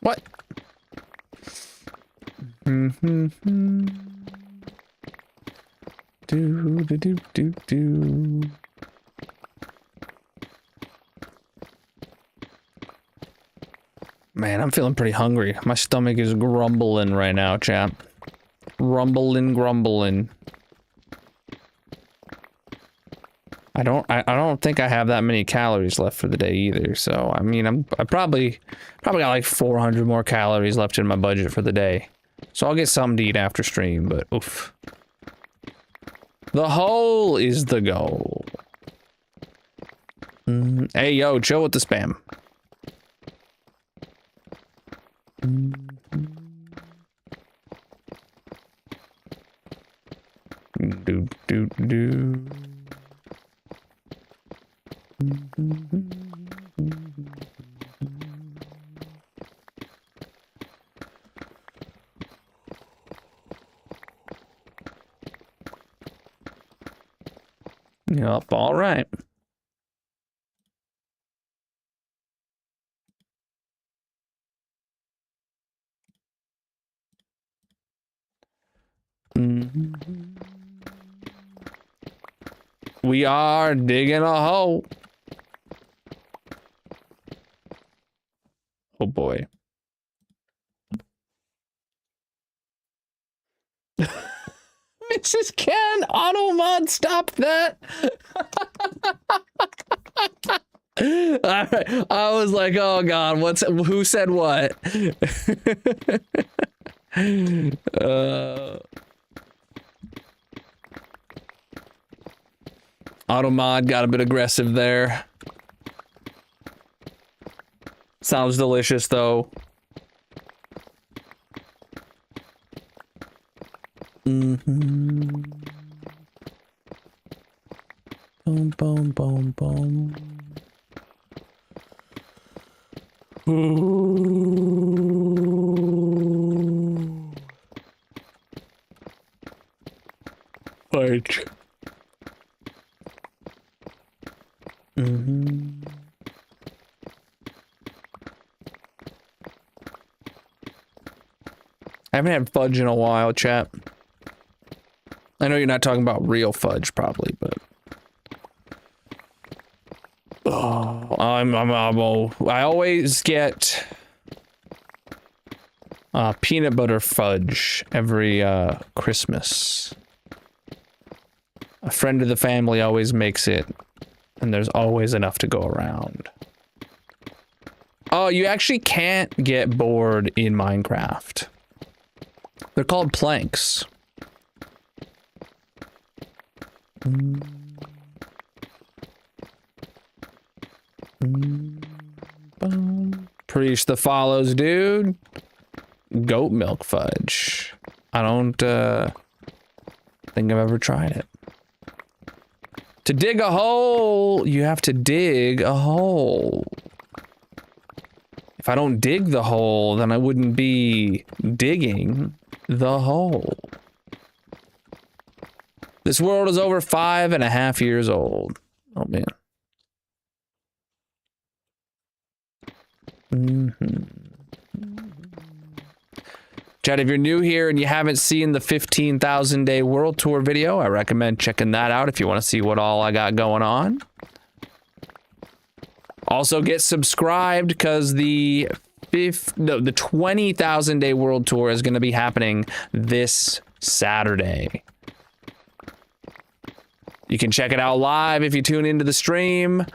What? Do do do do do. Man, I'm feeling pretty hungry. My stomach is grumbling right now, chap. Rumbling, grumbling. I don't think I have that many calories left for the day either. So I mean, I probably got like 400 more calories left in my budget for the day. So I'll get something to eat after stream. But oof, the hole is the goal. Hey yo, chill with the spam. Do do do. Yep, all right. We are digging a hole. Oh boy. Mrs. Ken, Automod, stop that. All right. I was like, oh god, who said what? Automod got a bit aggressive there. Sounds delicious though. Boom, boom, boom, boom. Fudge. I haven't had fudge in a while, chat. I know you're not talking about real fudge, probably, but I always get peanut butter fudge every Christmas. A friend of the family always makes it, and there's always enough to go around. Oh, you actually can't get bored in Minecraft. They're called planks. Preach the follows, dude. Goat milk fudge. I don't think I've ever tried it. To dig a hole, you have to dig a hole. If I don't dig the hole, then I wouldn't be digging the hole. This world is over 5.5 years old. Oh, man. Chad, if you're new here and you haven't seen the 15,000 day world tour video, I recommend checking that out if you want to see what all I got going on. Also get subscribed because the 20,000 day world tour is going to be happening this Saturday. You can check it out live if you tune into the stream,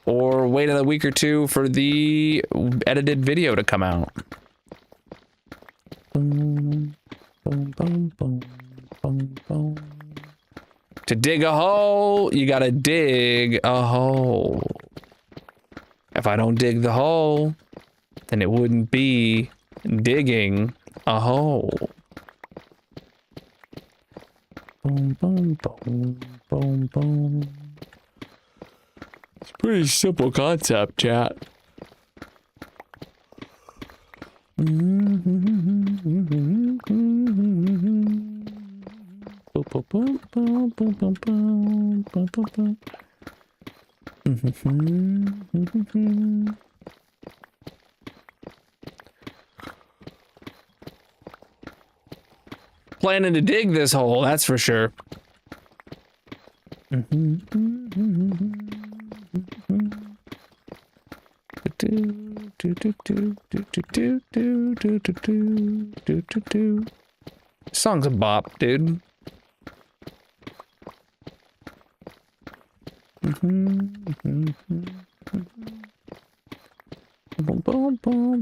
or wait a week or two for the edited video to come out. Boom, boom, boom, boom, boom, boom. To dig a hole, you gotta dig a hole. If I don't dig the hole, then it wouldn't be digging a hole. Boom, boom, boom, boom, boom. It's a pretty simple concept, chat. Planning to dig this hole, that's for sure. Song's a bop, dude.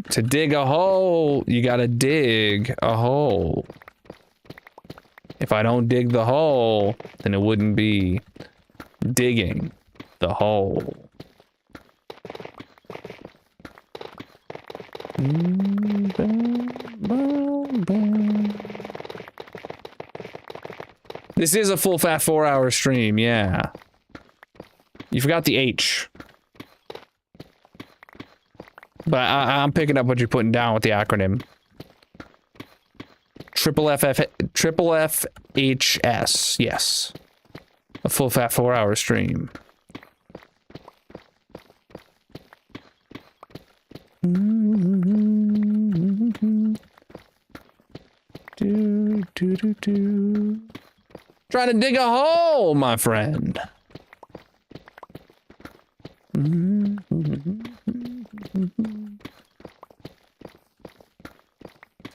To dig a hole, you gotta dig a hole. If I don't dig the hole, then it wouldn't be digging the hole. This is a full fat 4-hour stream, yeah. You forgot the H. But I'm picking up what you're putting down with the acronym. Triple FFHS, yes. A full fat 4-hour stream. Trying to dig a hole, my friend.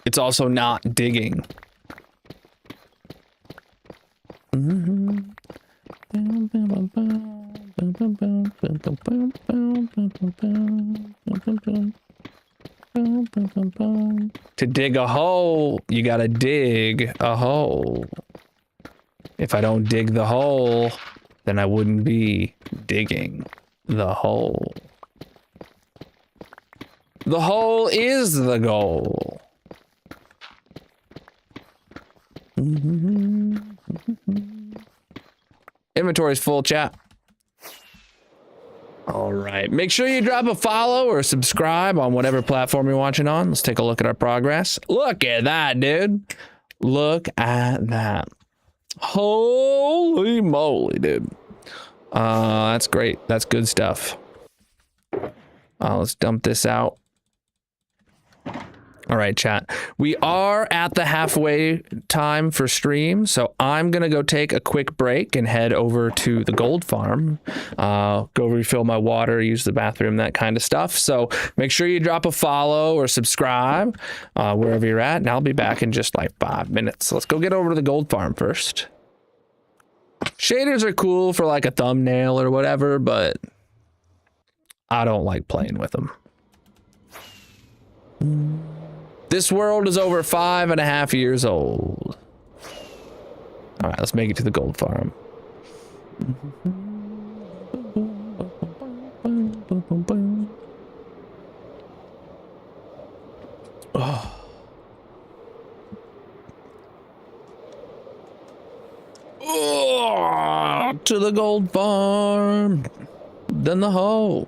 It's also not digging. To dig a hole, you gotta dig a hole. If I don't dig the hole, then I wouldn't be digging the hole. The hole is the goal. Inventory's full, chat. All right. Make sure you drop a follow or subscribe on whatever platform you're watching on. Let's take a look at our progress. Look at that, dude. Look at that. Holy moly, dude. That's great. That's good stuff. Let's dump this out. All right, chat. We are at the halfway time for stream, so I'm going to go take a quick break and head over to the gold farm. Go refill my water, use the bathroom, that kind of stuff. So make sure you drop a follow or subscribe wherever you're at, and I'll be back in just like 5 minutes. Let's go get over to the gold farm first. Shaders are cool for like a thumbnail or whatever, but I don't like playing with them. This world is over 5.5 years old. All right, let's make it to the gold farm. Oh. Oh, to the gold farm. Then the hoe.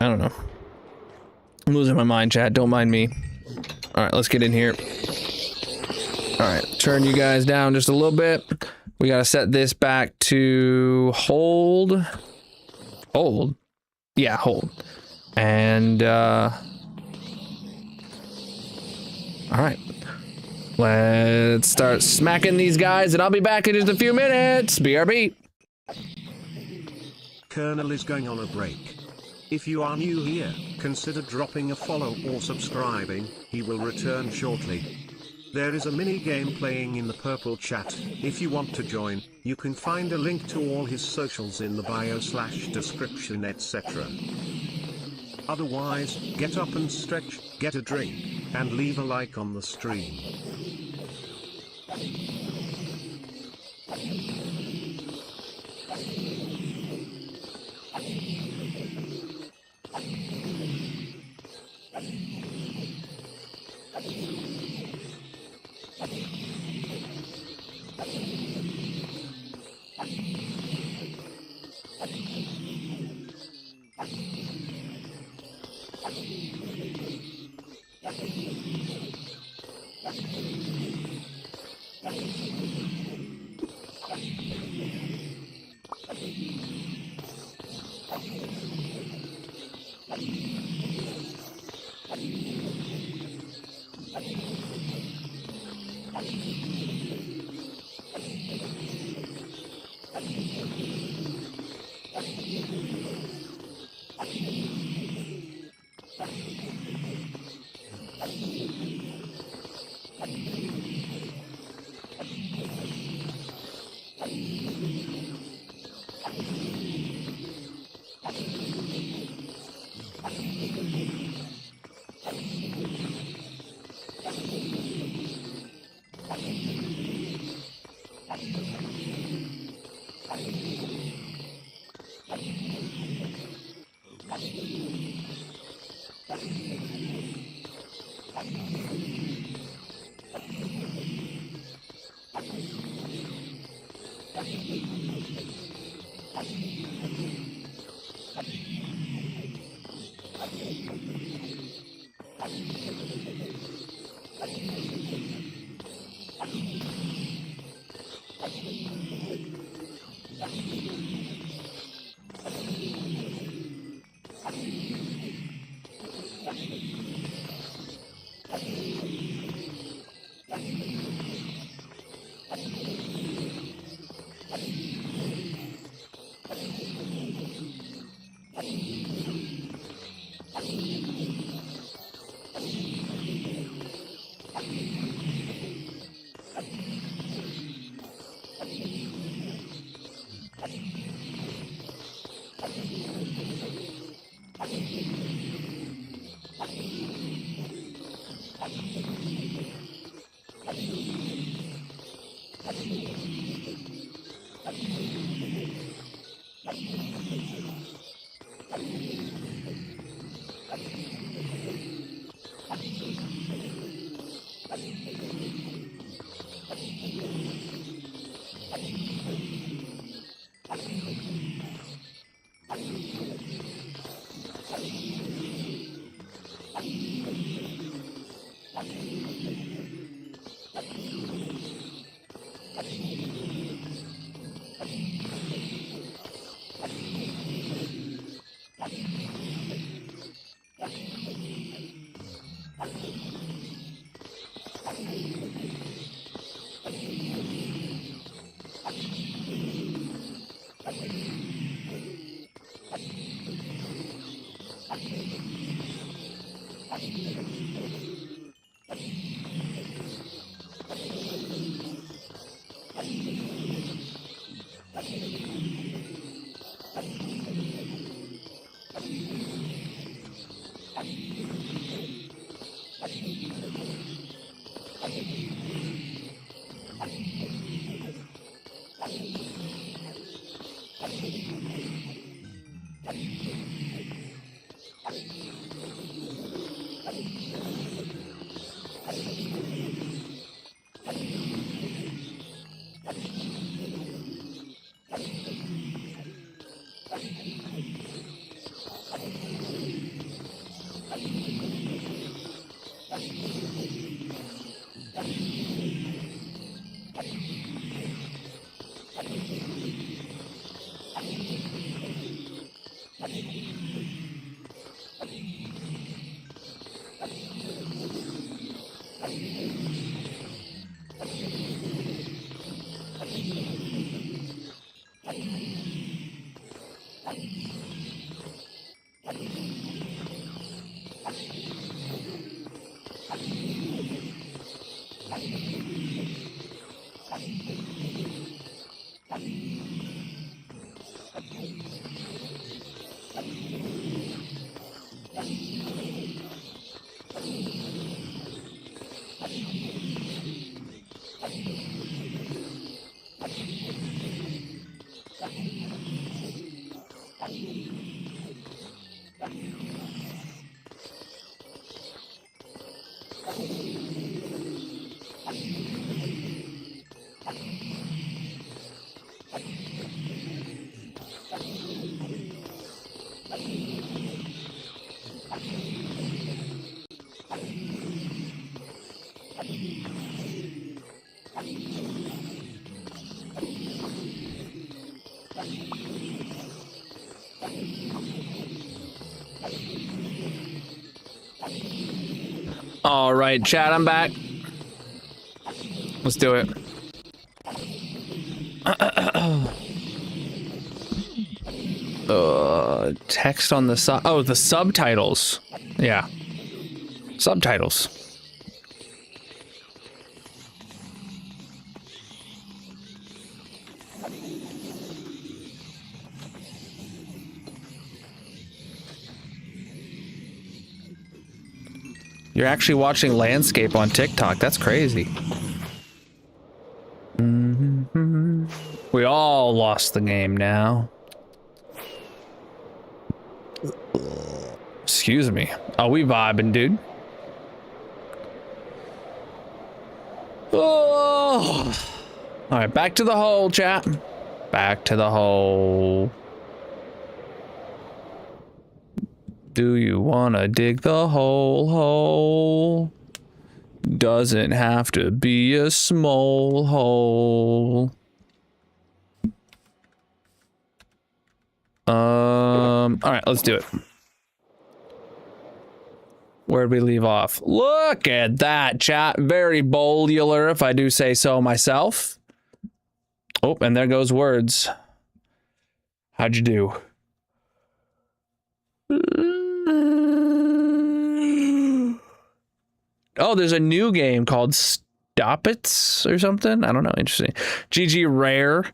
I don't know. I'm losing my mind, chat. Don't mind me. All right, let's get in here. All right, turn you guys down just a little bit. We got to set this back to hold. Hold? Yeah, hold. And, all right. Let's start smacking these guys, and I'll be back in just a few minutes. BRB. Colonel is going on a break. If you are new here, consider dropping a follow or subscribing, he will return shortly. There is a mini game playing in the purple chat. If you want to join, you can find a link to all his socials in the bio/description, etc. Otherwise, get up and stretch, get a drink, and leave a like on the stream. All right, chat, I'm back. Let's do it. Text on the side. Oh, the subtitles. Yeah. Subtitles. You're actually watching landscape on TikTok. That's crazy. We all lost the game now. Excuse me. Oh, we vibing, dude. Oh. All right, back to the hole, chat. Back to the hole. Do you wanna dig the hole? Doesn't have to be a small hole. All right, let's do it. Where'd we leave off? Look at that, chat. Very boldular, if I do say so myself. Oh, and there goes words. How'd you do? Oh, there's a new game called Stop It or something. I don't know. Interesting. GG Rare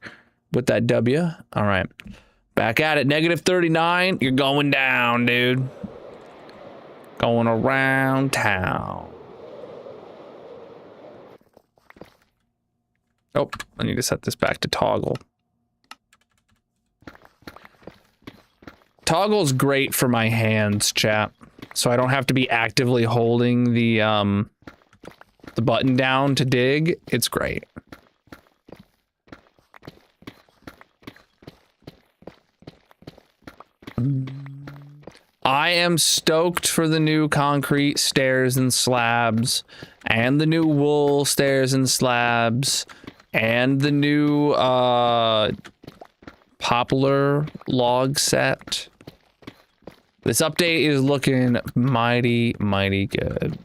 with that W. All right. Back at it. Negative 39. You're going down, dude. Going around town. Oh, I need to set this back to toggle. Toggle's great for my hands, chat. So I don't have to be actively holding the button down to dig. It's great. I am stoked for the new concrete stairs and slabs, and the new wool stairs and slabs, and the new poplar log set. This update is looking mighty, mighty good.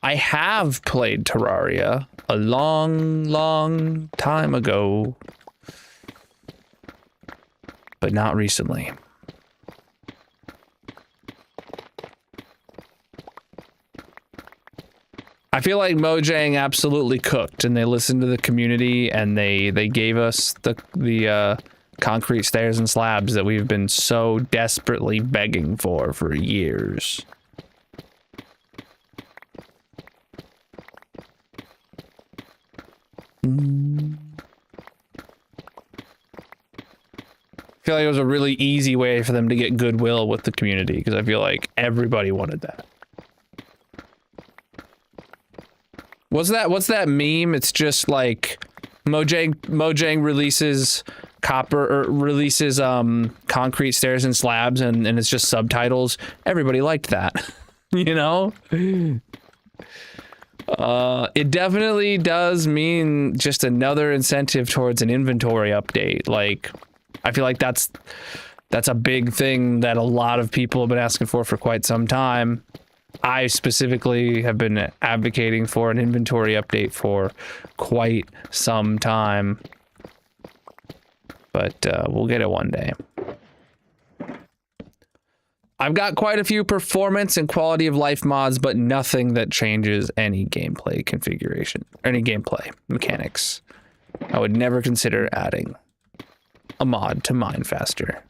I have played Terraria a long, long time ago, but not recently. I feel like Mojang absolutely cooked, and they listened to the community, and they gave us the concrete stairs and slabs that we've been so desperately begging for years. I feel like it was a really easy way for them to get goodwill with the community, because I feel like everybody wanted that. What's that meme? It's just like Mojang releases concrete stairs and slabs, and it's just subtitles. Everybody liked that. You know? It definitely does mean just another incentive towards an inventory update. Like, I feel like that's a big thing that a lot of people have been asking for quite some time. I specifically have been advocating for an inventory update for quite some time. But we'll get it one day. I've got quite a few performance and quality of life mods, but nothing that changes any gameplay configuration, or any gameplay mechanics. I would never consider adding a mod to mine faster.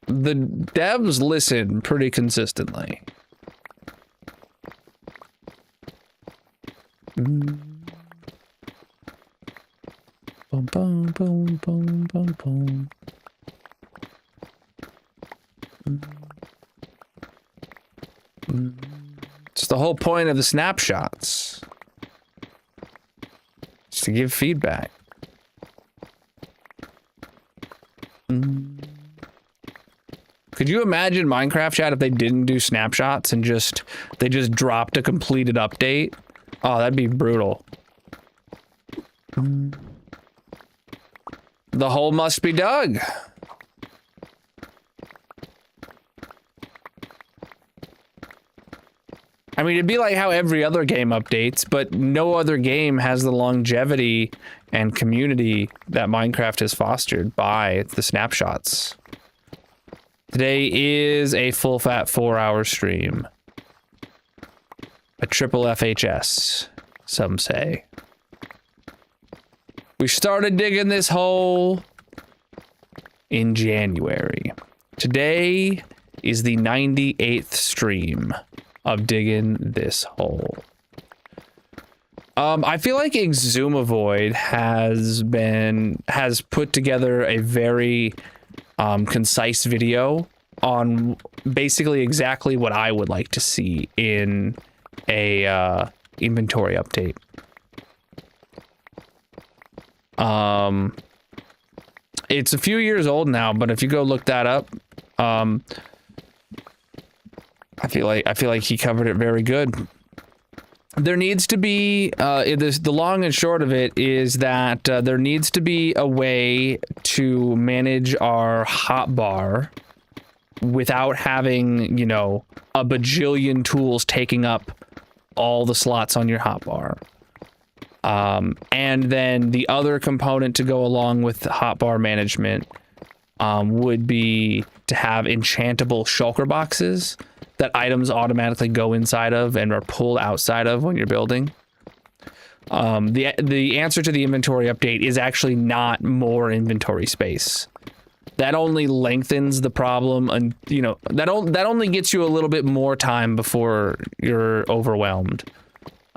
The devs listen pretty consistently. Boom, boom, boom, boom, boom, boom. It's the whole point of the snapshots. It's to give feedback. Could you imagine Minecraft chat if they didn't do snapshots and they just dropped a completed update? Oh, that'd be brutal. The hole must be dug. I mean, it'd be like how every other game updates, but no other game has the longevity and community that Minecraft has fostered by the snapshots. Today is a full fat 4-hour stream. A triple FHS, some say. We started digging this hole in January. Today is the 98th stream of digging this hole. I feel like Exumavoid has put together a very concise video on basically exactly what I would like to see in a inventory update. It's a few years old now, but if you go look that up, I feel like he covered it very good. There needs to be the long and short of it is that there needs to be a way to manage our hotbar without having, you know, a bajillion tools taking up all the slots on your hotbar. And then the other component to go along with the hotbar management would be to have enchantable shulker boxes that items automatically go inside of and are pulled outside of when you're building. The answer to the inventory update is actually not more inventory space. That only lengthens the problem, and you know that only gets you a little bit more time before you're overwhelmed.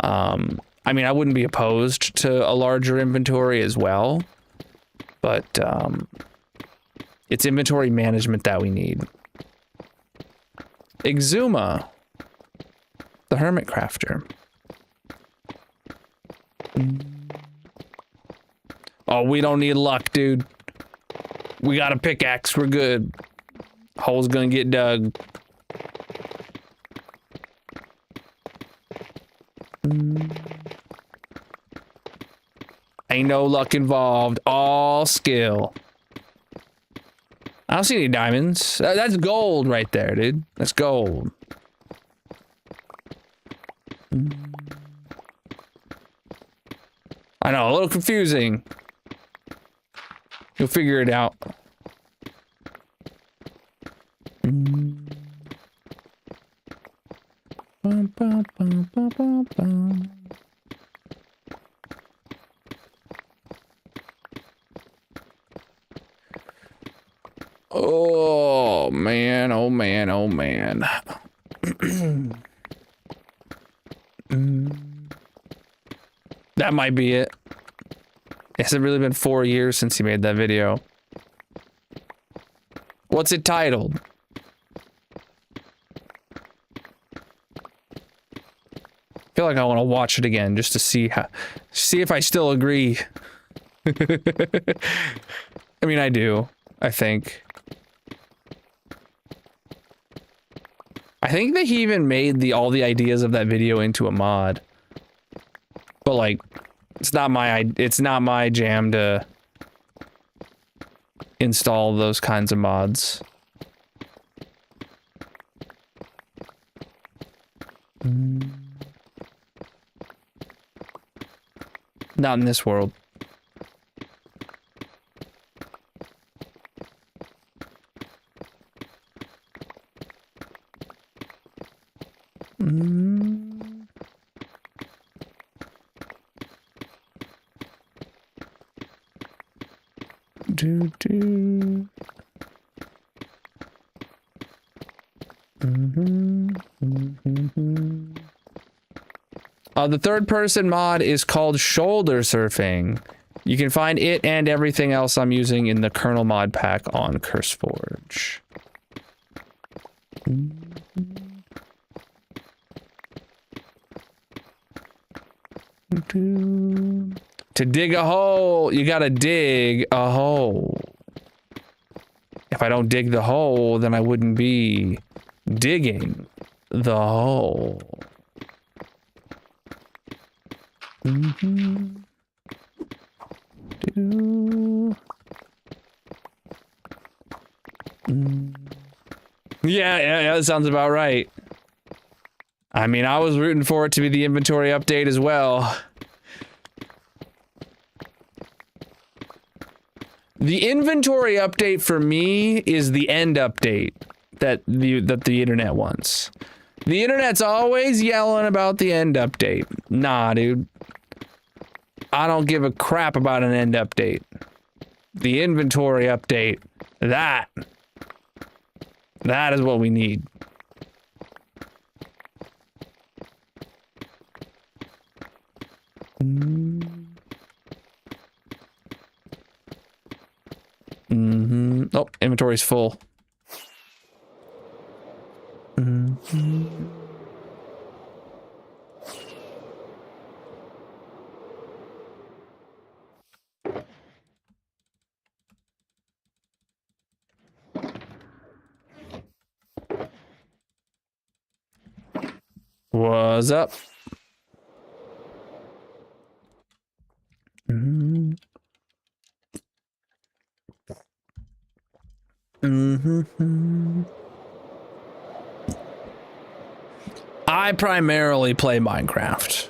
I mean, I wouldn't be opposed to a larger inventory as well, but it's inventory management that we need. Exuma, the Hermit Crafter. Oh, we don't need luck, dude. We got a pickaxe, we're good. Hole's gonna get dug. Ain't no luck involved, all skill. I don't see any diamonds. That's gold right there, dude. That's gold. I know, a little confusing. You'll figure it out. Oh man, oh man, oh man. That might be it. It's really been 4 years since he made that video. What's it titled? I feel like I want to watch it again just to see if I still agree. I mean, I do, I think. I think that he even made all the ideas of that video into a mod. But like, it's not my jam to install those kinds of mods. Not in this world. The third person mod is called shoulder surfing. You can find it and everything else I'm using in the Colonel mod pack on CurseForge. To dig a hole, you gotta dig a hole. If I don't dig the hole, then I wouldn't be digging the hole. Yeah, that sounds about right. I mean, I was rooting for it to be the inventory update as well. The inventory update for me is the end update that the internet wants. The internet's always yelling about the end update. Nah, dude. I don't give a crap about an end update. The inventory update, that is what we need. Oh, inventory's full. What's up? I primarily play Minecraft.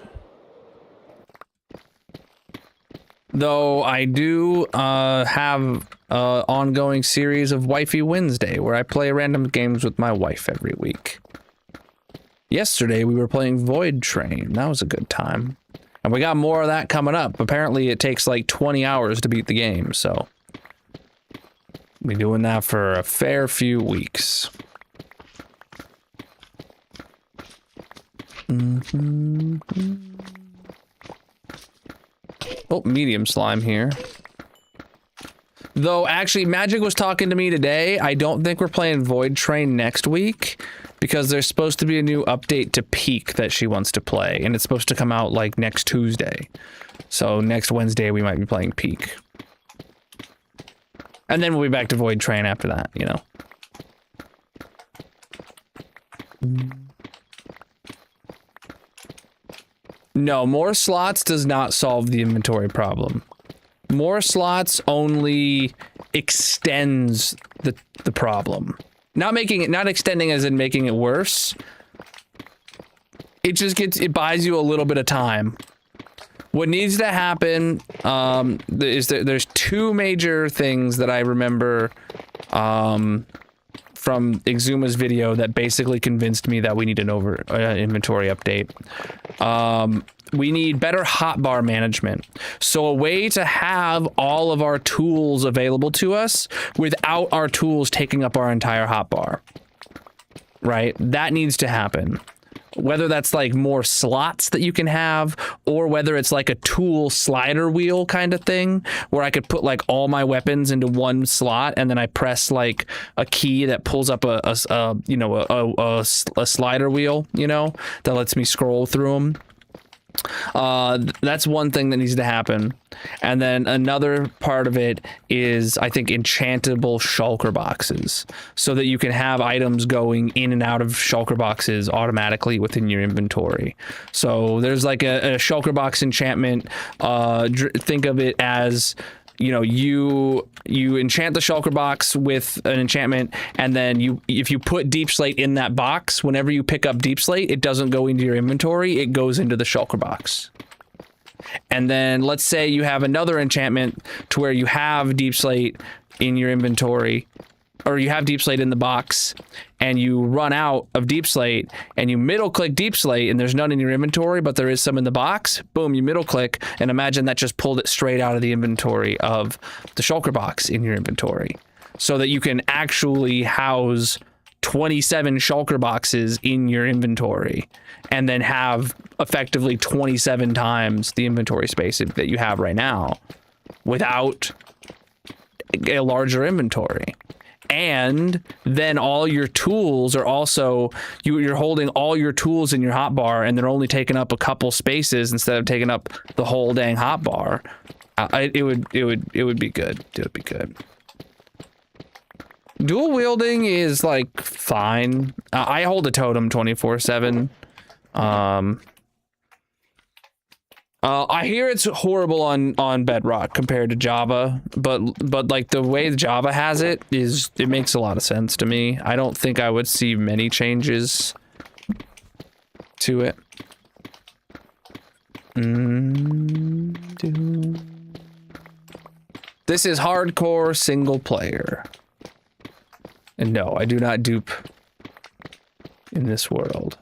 Though I do have an ongoing series of Wifey Wednesday where I play random games with my wife every week. Yesterday we were playing Void Train. That was a good time. And we got more of that coming up. Apparently it takes like 20 hours to beat the game, so we'll be doing that for a fair few weeks. Oh, medium slime here. Though, actually, Magic was talking to me today. I don't think we're playing Void Train next week because there's supposed to be a new update to Peak that she wants to play, and it's supposed to come out, like, next Tuesday. So next Wednesday, we might be playing Peak. And then we'll be back to Void Train after that, you know. No, more slots does not solve the inventory problem. More slots only extends the problem. Not extending as in making it worse. It buys you a little bit of time. What needs to happen is there's two major things that I remember from Exuma's video that basically convinced me that we need an inventory update. We need better hotbar management. So a way to have all of our tools available to us without our tools taking up our entire hotbar. Right? That needs to happen. Whether that's like more slots that you can have, or whether it's like a tool slider wheel kind of thing, where I could put like all my weapons into one slot, and then I press like a key that pulls up a slider wheel, you know, that lets me scroll through them. That's one thing that needs to happen. And then another part of it is, I think, enchantable shulker boxes, so that you can have items going in and out of shulker boxes automatically within your inventory. So there's like a shulker box enchantment. Think of it as you know, you enchant the shulker box with an enchantment, and then if you put deep slate in that box, whenever you pick up deep slate, it doesn't go into your inventory, it goes into the shulker box. And then let's say you have another enchantment to where you have deep slate in your inventory, or you have deep slate in the box, and you run out of deep slate, and you middle click deep slate, and there's none in your inventory, but there is some in the box. Boom, you middle click, and imagine that just pulled it straight out of the inventory of the shulker box in your inventory, so that you can actually house 27 shulker boxes in your inventory, and then have effectively 27 times the inventory space that you have right now without a larger inventory. And then all your tools are also, you're holding all your tools in your hotbar, and they're only taking up a couple spaces instead of taking up the whole dang hotbar. It would be good. It would be good. Dual wielding is like fine. I hold a totem 24/7. I hear it's horrible on Bedrock compared to Java, but like the way Java has it makes a lot of sense to me. I don't think I would see many changes to it. This is hardcore single player. And no, I do not dupe in this world.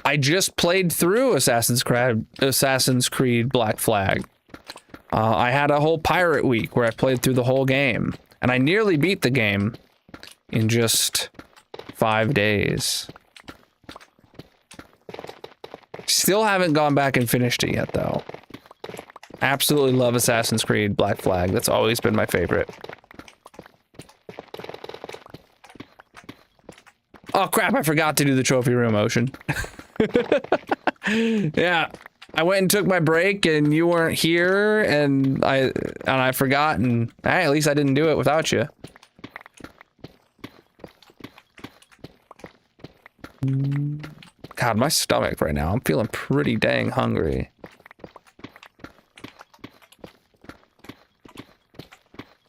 I just played through Assassin's Creed Black Flag. I had a whole pirate week where I played through the whole game, and I nearly beat the game in just 5 days. Still haven't gone back and finished it yet, though. Absolutely love Assassin's Creed Black Flag. That's always been my favorite. Oh crap, I forgot to do the trophy room motion. Yeah, I went and took my break and you weren't here, and I forgot, and hey, at least I didn't do it without you. God, my stomach right now, I'm feeling pretty dang hungry.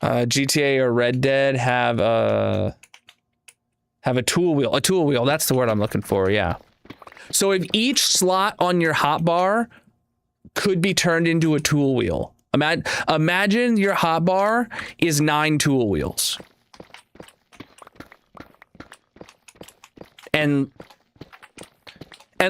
GTA or Red Dead have a tool wheel. A tool wheel, that's the word I'm looking for, yeah. So if each slot on your hotbar could be turned into a tool wheel. Imagine your hotbar is 9 tool wheels. And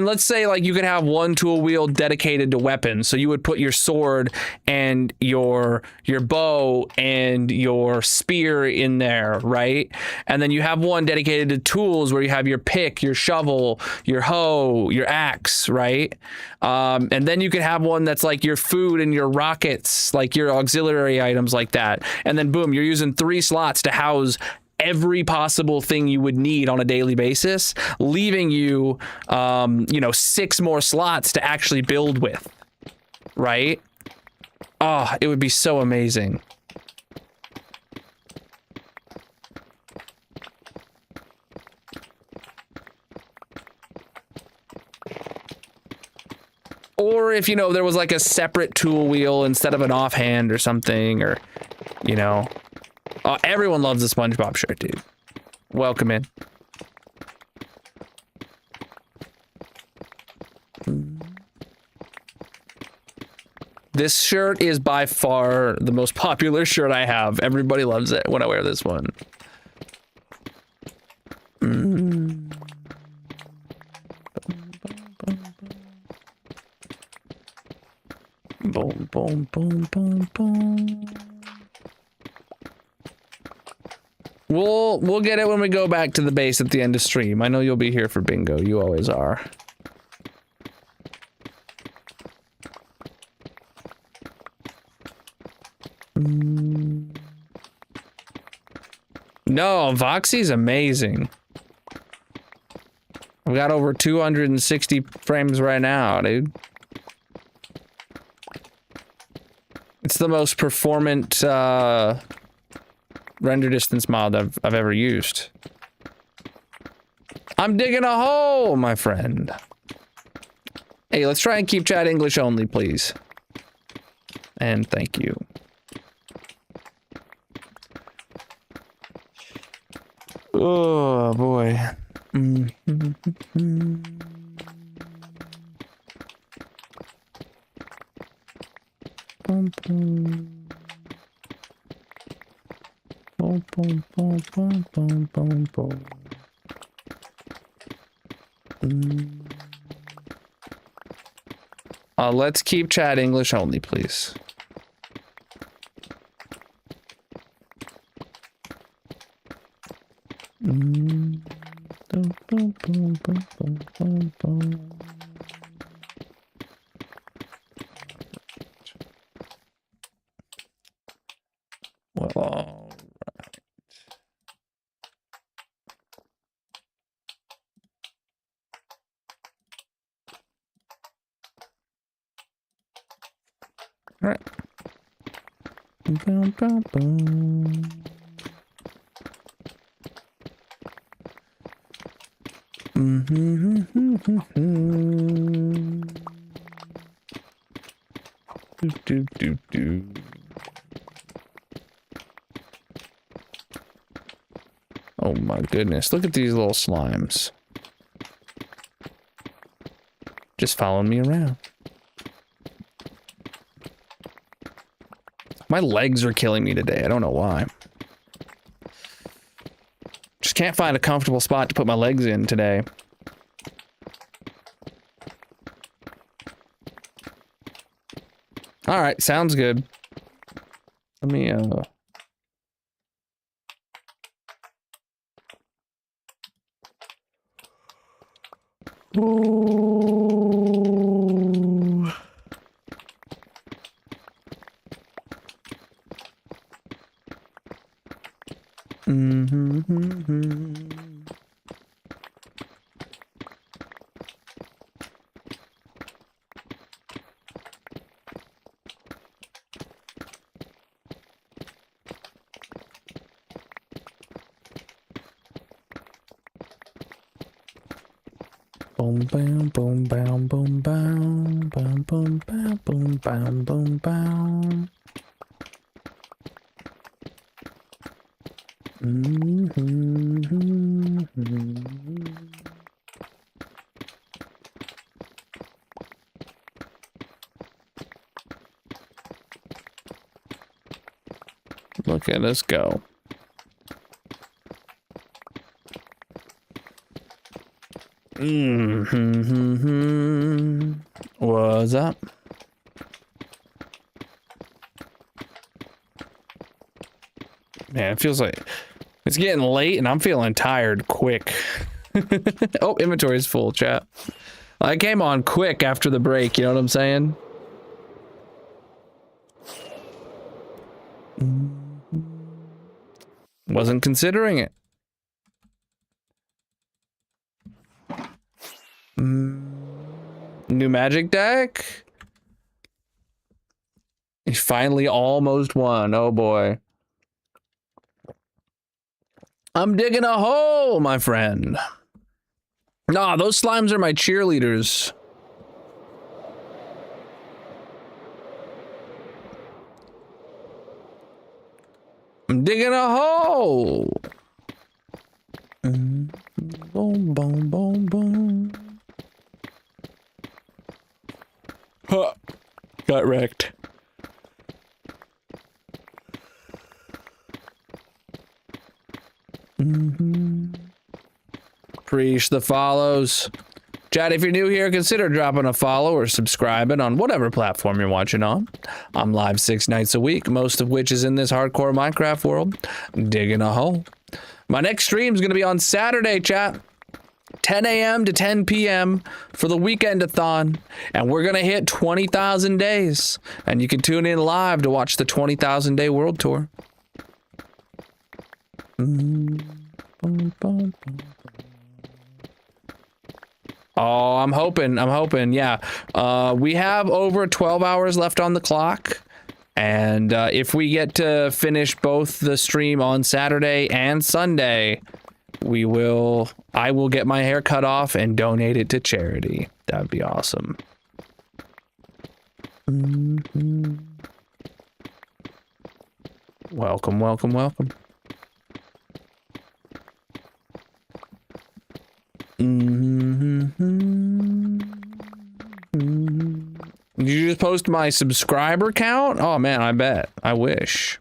let's say like you could have one tool wheel dedicated to weapons. So you would put your sword and your bow and your spear in there, right? And then you have one dedicated to tools where you have your pick, your shovel, your hoe, your axe, right? And then you could have one that's like your food and your rockets, like your auxiliary items like that. And then boom, you're using 3 slots to house every possible thing you would need on a daily basis, leaving you, 6 more slots to actually build with, right? Oh, it would be so amazing. Or if, there was like a separate tool wheel instead of an offhand or something, or, everyone loves the SpongeBob shirt, dude. Welcome in. This shirt is by far the most popular shirt I have. Everybody loves it when I wear this one. Boom, boom, boom, boom, boom. We'll get it when we go back to the base at the end of stream. I know you'll be here for bingo. You always are. No, Voxy's amazing. I've got over 260 frames right now, dude. It's the most performant render distance mod I've ever used. I'm digging a hole, my friend. Hey, let's try and keep chat English only, please. And thank you. Oh, boy. Boom, boom. Boom, boom, boom, boom, boom, boom, boom. Let's keep chat English only, please. Well, all right. Boom, boom, boom. Do. Oh my goodness, look at these little slimes. Just following me around. My legs are killing me today. I don't know why. Just can't find a comfortable spot to put my legs in today. All right, sounds good. Let me, Ooh. Boom, bam, boom, bam, boom, bam, bam, boom, bam, boom, bam, boom, bam. Look at us go. What's up? Man, it feels like it's getting late and I'm feeling tired quick. Oh, inventory is full, chat. I came on quick after the break, you know what I'm saying? Wasn't considering it. New magic deck? He finally almost won. Oh boy. I'm digging a hole, my friend. Nah, those slimes are my cheerleaders. I'm digging a hole. Boom, boom, boom, boom. Huh. Got wrecked. Preach the follows. Chat, if you're new here, consider dropping a follow or subscribing on whatever platform you're watching on. I'm live 6 nights a week, most of which is in this hardcore Minecraft world, digging a hole. My next stream is going to be on Saturday, chat. 10 a.m. to 10 p.m. for the weekend-a-thon, and we're going to hit 20,000 days. And you can tune in live to watch the 20,000 day world tour. Oh, I'm hoping, yeah. We have over 12 hours left on the clock. And if we get to finish both the stream on Saturday and Sunday, I will get my hair cut off and donate it to charity. That'd be awesome. Mhm. Welcome, welcome, welcome. Did you just post my subscriber count? Oh man, I bet. I wish.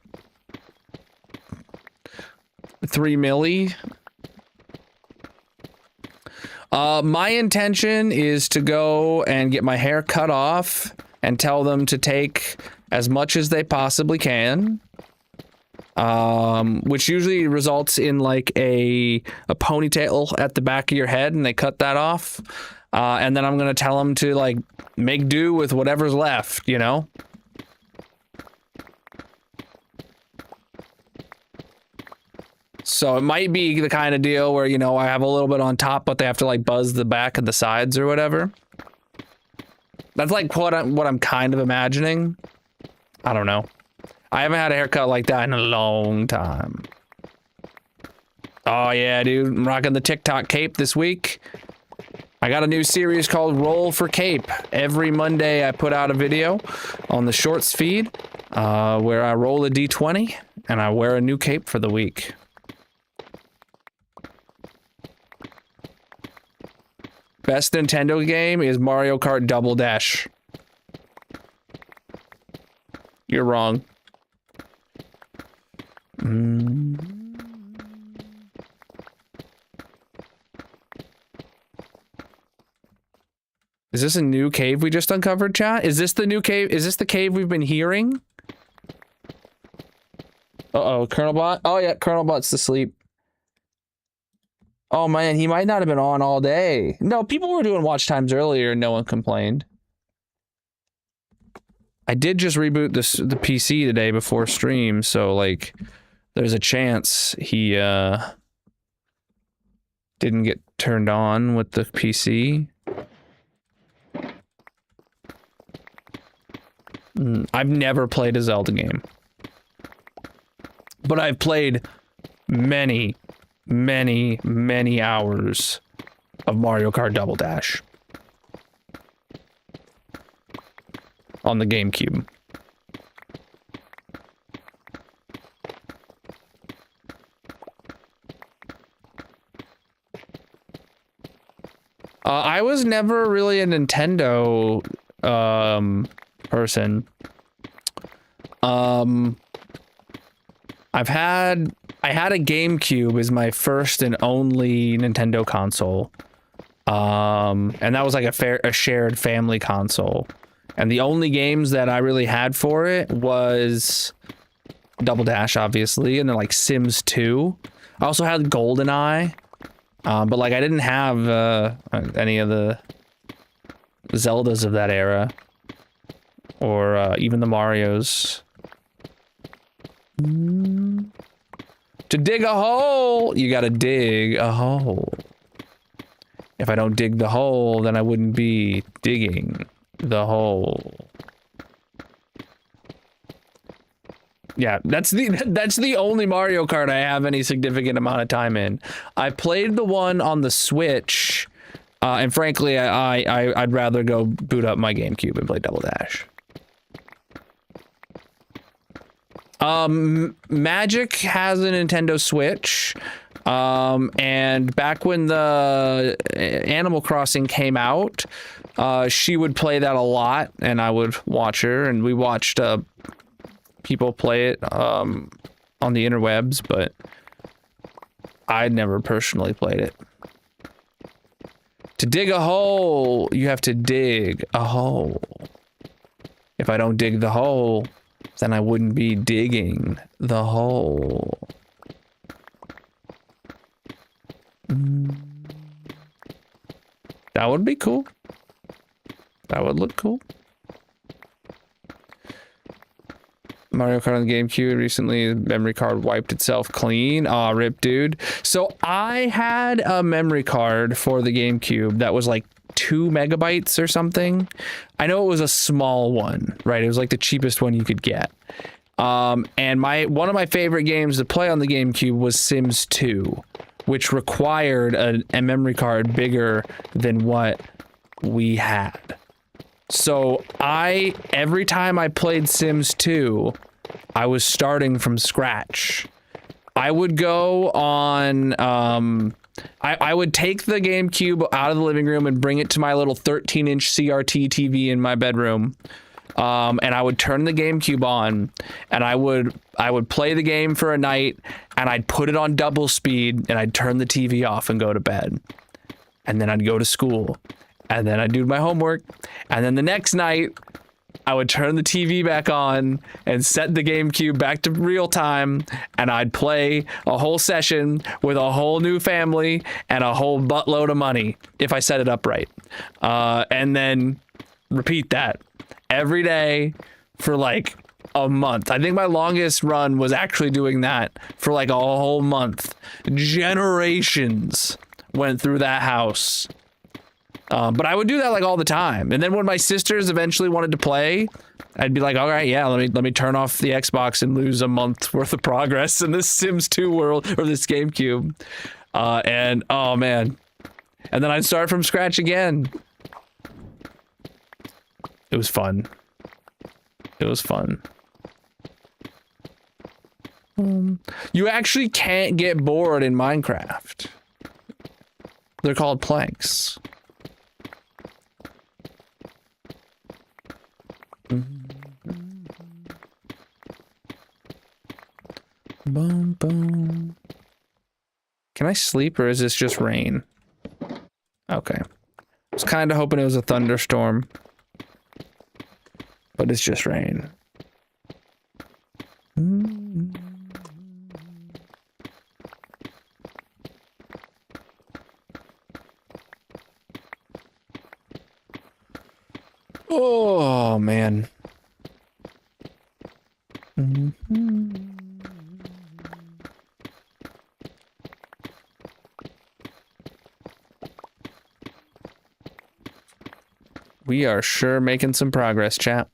3 milli. My intention is to go and get my hair cut off and tell them to take as much as they possibly can. Which usually results in like a ponytail at the back of your head, and they cut that off. And then I'm gonna tell them to like make do with whatever's left, you know? So it might be the kind of deal where, you know, I have a little bit on top, but they have to like buzz the back and the sides or whatever. That's like what I'm kind of imagining. I don't know. I haven't had a haircut like that in a long time. Oh yeah, dude, I'm rocking the TikTok cape this week. I got a new series called Roll for Cape. Every Monday I put out a video on the shorts feed where I roll a D20 and I wear a new cape for the week. Best Nintendo game is Mario Kart Double Dash. You're wrong. Is this a new cave we just uncovered, chat? Is this the new cave? Is this the cave we've been hearing? Uh-oh, Colonel Bot? Oh yeah, Colonel Bot's asleep. Oh man, he might not have been on all day. No, people were doing watch times earlier and no one complained. I did just reboot the PC today before stream, so like there's a chance he didn't get turned on with the PC. I've never played a Zelda game. But I've played many hours of Mario Kart Double Dash on the GameCube. I was never really a Nintendo person. I had a GameCube as my first and only Nintendo console. And that was like a shared family console. And the only games that I really had for it was Double Dash, obviously, and then like Sims 2. I also had GoldenEye. But like I didn't have any of the Zeldas of that era. Or even the Marios. To dig a hole, you gotta dig a hole. If I don't dig the hole, then I wouldn't be digging the hole. Yeah, that's the only Mario Kart I have any significant amount of time in. I played the one on the Switch, and frankly, I'd rather go boot up my GameCube and play Double Dash. Magic has a Nintendo Switch, and back when the Animal Crossing came out, she would play that a lot, and I would watch her, and we watched people play it on the interwebs, but I'd never personally played it. To dig a hole, you have to dig a hole. If I don't dig the hole, then I wouldn't be digging the hole. That would be cool. That would look cool. Mario Kart on the GameCube recently, the memory card wiped itself clean. Aw, rip, dude. So I had a memory card for the GameCube that was like 2 megabytes or something. I know it was a small one, right? It was like the cheapest one you could get. And one of my favorite games to play on the GameCube was Sims 2, which required a memory card bigger than what we had. So every time I played Sims 2, I was starting from scratch. I would go on, I would take the GameCube out of the living room and bring it to my little 13-inch CRT TV in my bedroom. And I would turn the GameCube on, and I would play the game for a night, and I'd put it on double speed, and I'd turn the TV off and go to bed. And then I'd go to school, and then I'd do my homework, and then the next night, I would turn the TV back on and set the GameCube back to real time, and I'd play a whole session with a whole new family and a whole buttload of money if I set it up right. And then repeat that every day for like a month. I think my longest run was actually doing that for like a whole month. Generations went through that house. But I would do that like all the time. And then when my sisters eventually wanted to play, I'd be like, all right, yeah, let me turn off the Xbox and lose a month worth of progress in this Sims 2 world or this GameCube. And oh man. And then I'd start from scratch again. It was fun. It was fun. You actually can't get bored in Minecraft. They're called planks. Boom, boom. Can I sleep or is this just rain? Okay. I was kind of hoping it was a thunderstorm, but it's just rain. Oh, man. We are sure making some progress, chat.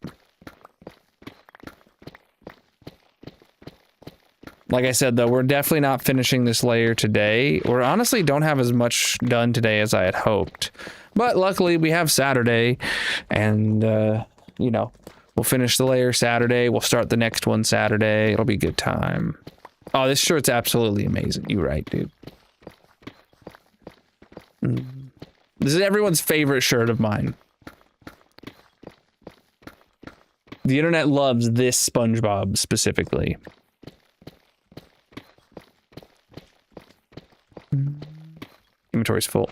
Like I said, though, we're definitely not finishing this layer today. We honestly don't have as much done today as I had hoped. But luckily, we have Saturday, and, you know, we'll finish the layer Saturday. We'll start the next one Saturday. It'll be a good time. Oh, this shirt's absolutely amazing. You're right, dude. This is everyone's favorite shirt of mine. The internet loves this SpongeBob specifically. Inventory's full.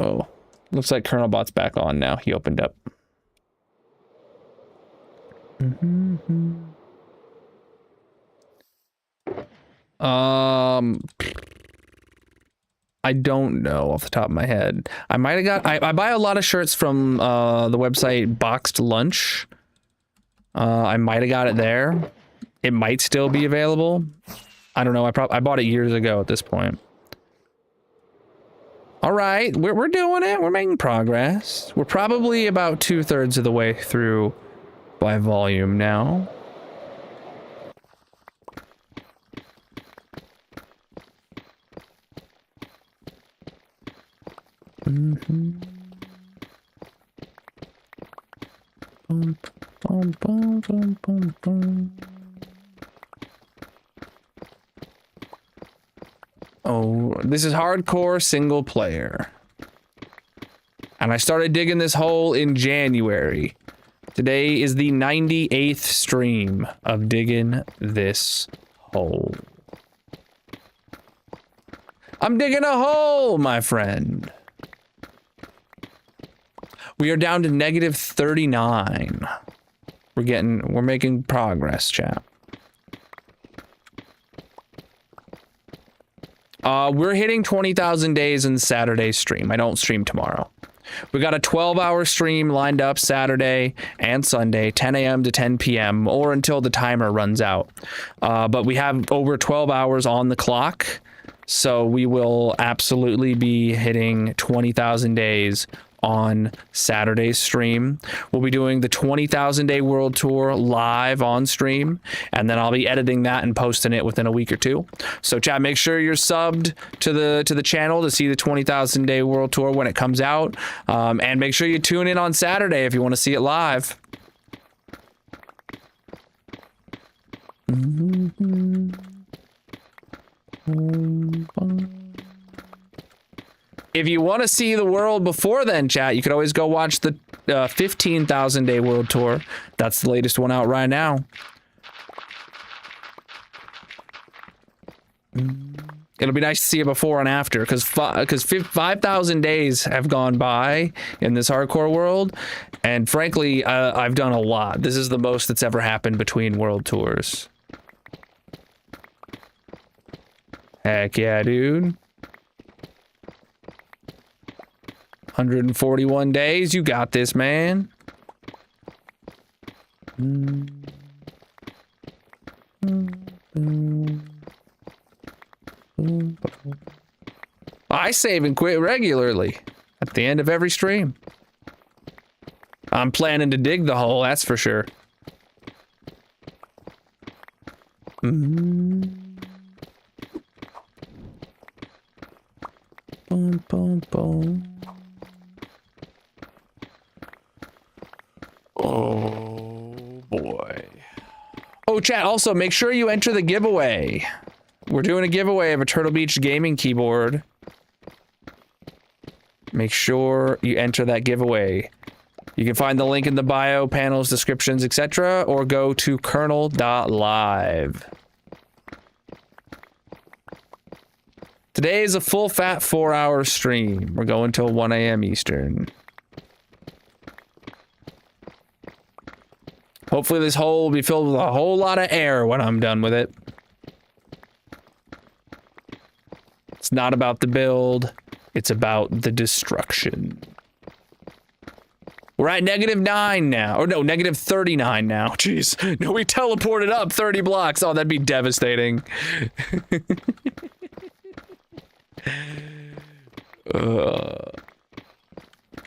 Oh, looks like Colonel Bot's back on now. He opened up. I don't know off the top of my head. I might have got. I buy a lot of shirts from the website Boxed Lunch. I might have got it there. It might still be available. I don't know. I bought it years ago at this point. All right, we're doing it. We're making progress. We're probably about 2/3 of the way through by volume now. Boom, boom, boom, boom, boom, boom. Oh, this is hardcore single player. And I started digging this hole in January. Today is the 98th stream of digging this hole. I'm digging a hole, my friend. We are down to -39. We're making progress, chat. We're hitting 20,000 days in Saturday's stream. I don't stream tomorrow. We got a 12-hour stream lined up Saturday and Sunday, 10 a.m. to 10 p.m. or until the timer runs out. But we have over 12 hours on the clock, so we will absolutely be hitting 20,000 days on Saturday's stream. We'll be doing the 20,000 Day World Tour live on stream, and then I'll be editing that and posting it within a week or two. So chat, make sure you're subbed to the channel to see the 20,000 Day World Tour when it comes out, and make sure you tune in on Saturday if you want to see it live. If you want to see the world before then, chat, you could always go watch the 15,000 Day World Tour. That's the latest one out right now. It'll be nice to see it before and after, because 5,000 days have gone by in this hardcore world, and frankly, I've done a lot. This is the most that's ever happened between world tours. Heck yeah, dude. 141 days, you got this, man. I save and quit regularly at the end of every stream. I'm planning to dig the hole, that's for sure. Boom, boom, boom. Oh boy. Oh, chat, also make sure you enter the giveaway. We're doing a giveaway of a Turtle Beach gaming keyboard. Make sure you enter that giveaway. You can find the link in the bio, panels, descriptions, etc., or go to colonel.live. Today is a full fat 4-hour stream. We're going till 1 a.m. Eastern. Hopefully this hole will be filled with a whole lot of air when I'm done with it. It's not about the build, it's about the destruction. We're at -9 now. Or no, -39 now. Jeez. No, we teleported up 30 blocks. Oh, that'd be devastating.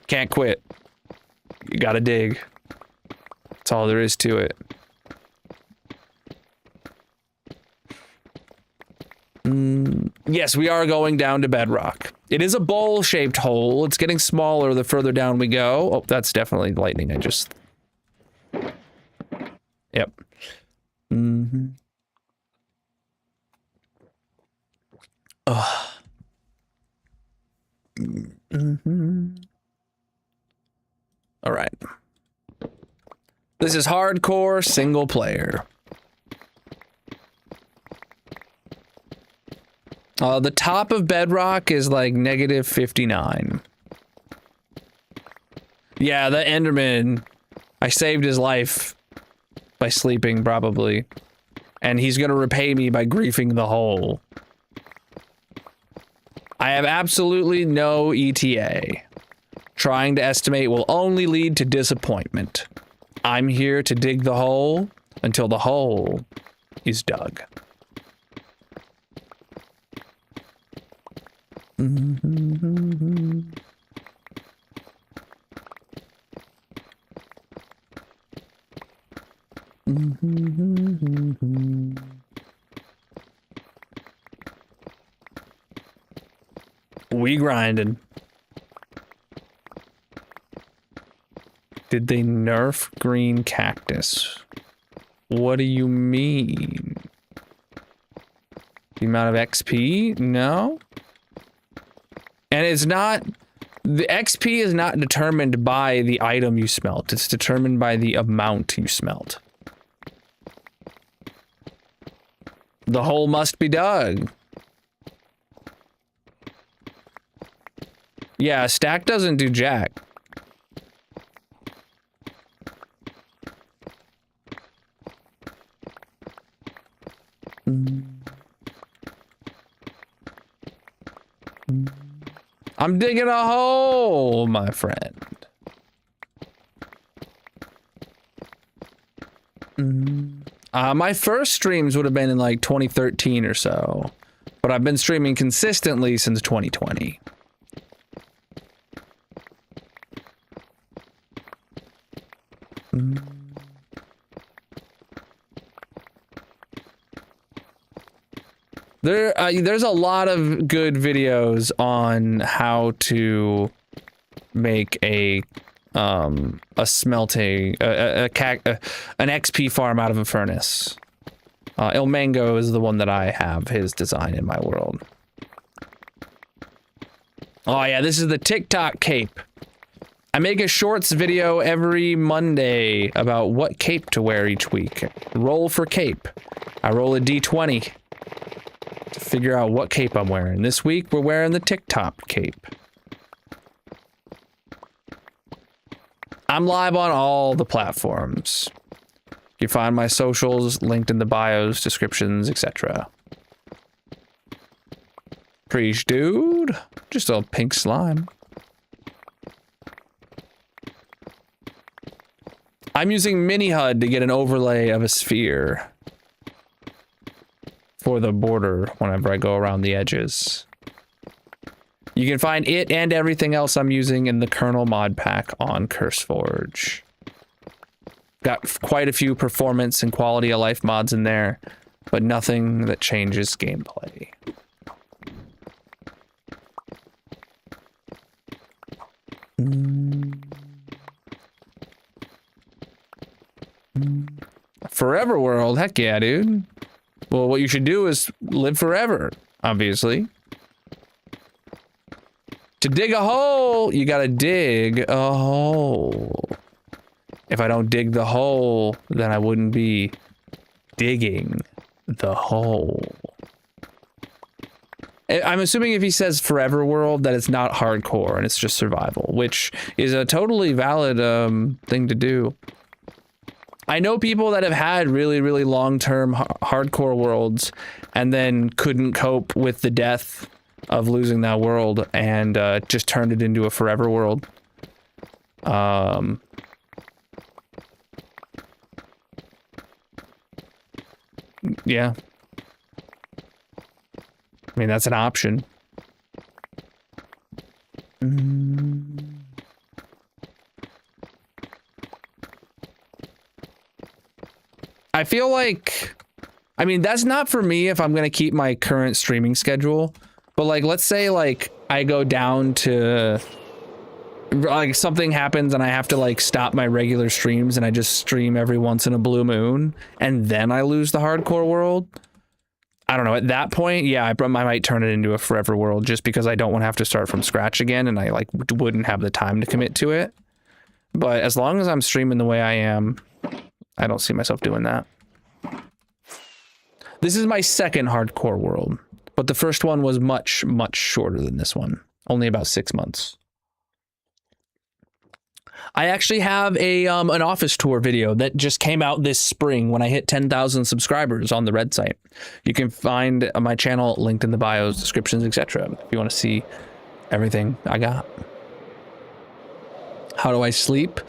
Can't quit. You gotta dig. That's all there is to it. Yes, we are going down to bedrock. It is a bowl-shaped hole. It's getting smaller the further down we go. Oh, that's definitely lightning. I just... Yep. Ugh. All right. This is hardcore single player. The top of bedrock is like -59. Yeah, the Enderman. I saved his life by sleeping, probably. And he's gonna repay me by griefing the hole. I have absolutely no ETA. Trying to estimate will only lead to disappointment. I'm here to dig the hole until the hole is dug. We grinding. Did they nerf green cactus? What do you mean? The amount of XP? No? And it's not... The XP is not determined by the item you smelt. It's determined by the amount you smelt. The hole must be dug. Yeah, stack doesn't do jack. I'm digging a hole, my friend. My first streams would have been in like 2013 or so, but I've been streaming consistently since 2020. There's a lot of good videos on how to make an XP farm out of a furnace. Il Mango is the one that I have his design in my world. Oh yeah, this is the TikTok cape. I make a shorts video every Monday about what cape to wear each week. Roll for cape. I roll a d20 to figure out what cape I'm wearing. This week we're wearing the TikTok cape. I'm live on all the platforms. You find my socials linked in the bios, descriptions, etc. Preach, dude. Just a pink slime. I'm using Mini HUD to get an overlay of a sphere for the border whenever I go around the edges. You can find it and everything else I'm using in the Colonel mod pack on CurseForge. Got quite a few performance and quality of life mods in there, but nothing that changes gameplay. Forever world, heck yeah, dude. Well, what you should do is live forever, obviously. To dig a hole, you gotta dig a hole. If I don't dig the hole, then I wouldn't be digging the hole. I'm assuming if he says forever world that it's not hardcore and it's just survival, which is a totally valid thing to do. I know people that have had really, really long-term hardcore worlds and then couldn't cope with the death of losing that world and just turned it into a forever world. Yeah. I mean, that's an option. I feel like, I mean, that's not for me if I'm going to keep my current streaming schedule. But like, let's say like I go down to, like something happens and I have to like stop my regular streams and I just stream every once in a blue moon and then I lose the hardcore world. I don't know, at that point, yeah, I might turn it into a forever world just because I don't want to have to start from scratch again and I like wouldn't have the time to commit to it. But as long as I'm streaming the way I am, I don't see myself doing that. This is my second hardcore world, but the first one was much, much shorter than this one. Only about 6 months. I actually have a an office tour video that just came out this spring when I hit 10,000 subscribers on the Red site. You can find my channel linked in the bios, descriptions, etc. if you want to see everything I got. How do I sleep?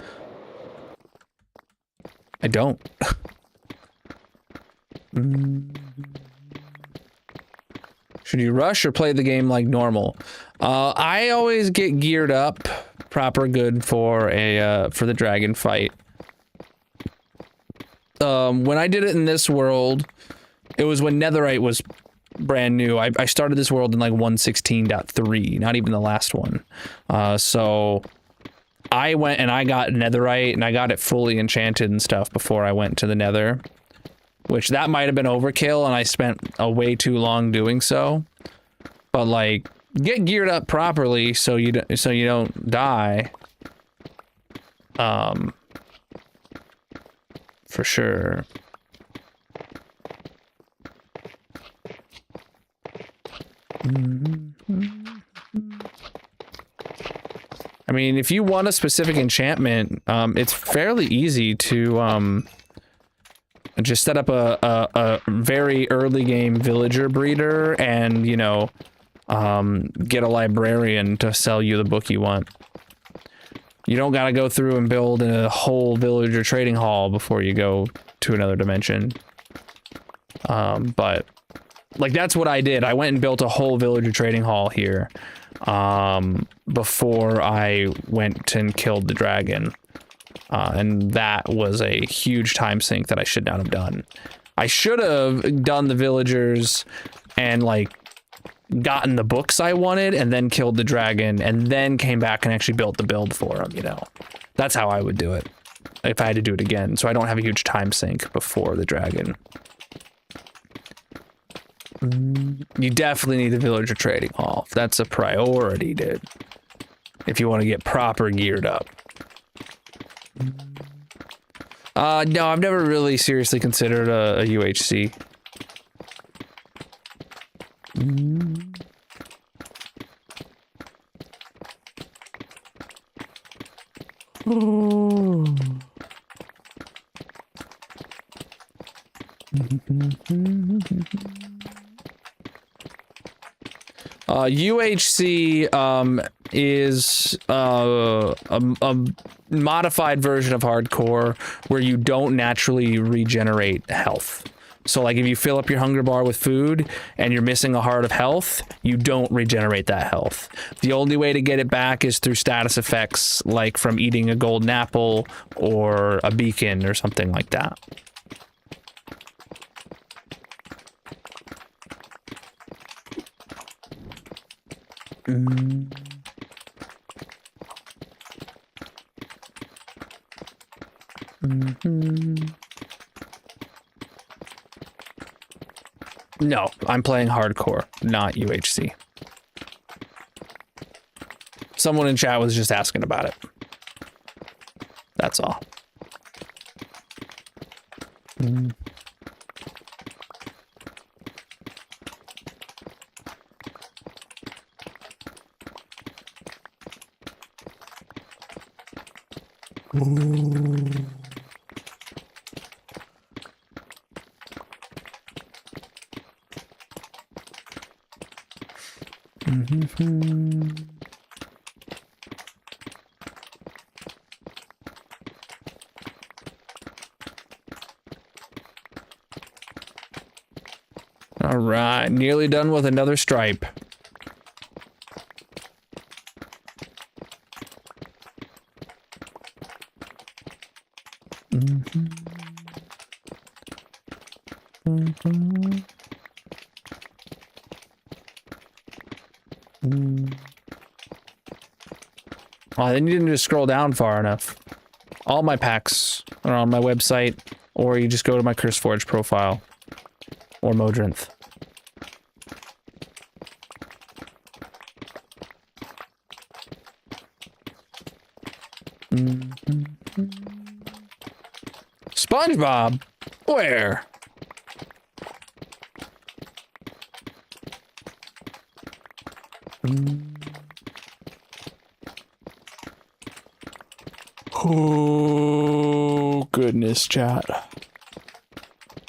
I don't. Should you rush or play the game like normal? I always get geared up proper good for a for the dragon fight. When I did it in this world, it was when Netherite was brand new. I started this world in like 1.16.3, not even the last one. So I went and I got Netherite and I got it fully enchanted and stuff before I went to the Nether, which that might have been overkill and I spent a way too long doing so. But like, get geared up properly so you don't die. For sure. I mean, if you want a specific enchantment, it's fairly easy to just set up a very early game villager breeder and, you know, get a librarian to sell you the book you want. You don't gotta go through and build a whole villager trading hall before you go to another dimension. But like that's what I did. I went and built a whole villager trading hall here before I went and killed the dragon. And that was a huge time sink that I should not have done. I should have done the villagers and like gotten the books I wanted and then killed the dragon and then came back and actually built the build for him, you know. That's how I would do it if I had to do it again, so I don't have a huge time sink before the dragon. You definitely need the villager trading hall. That's a priority, dude. If you want to get proper geared up. No, I've never really seriously considered a UHC. UHC is a modified version of hardcore where you don't naturally regenerate health. So like if you fill up your hunger bar with food and you're missing a heart of health, you don't regenerate that health. The only way to get it back is through status effects, like from eating a golden apple or a beacon or something like that. No, I'm playing hardcore, not UHC. Someone in chat was just asking about it. That's all. All right, nearly done with another stripe. Oh, I didn't just scroll down far enough. All my packs are on my website, or you just go to my CurseForge profile, or Modrinth. SpongeBob? Where? Oh, goodness, chat.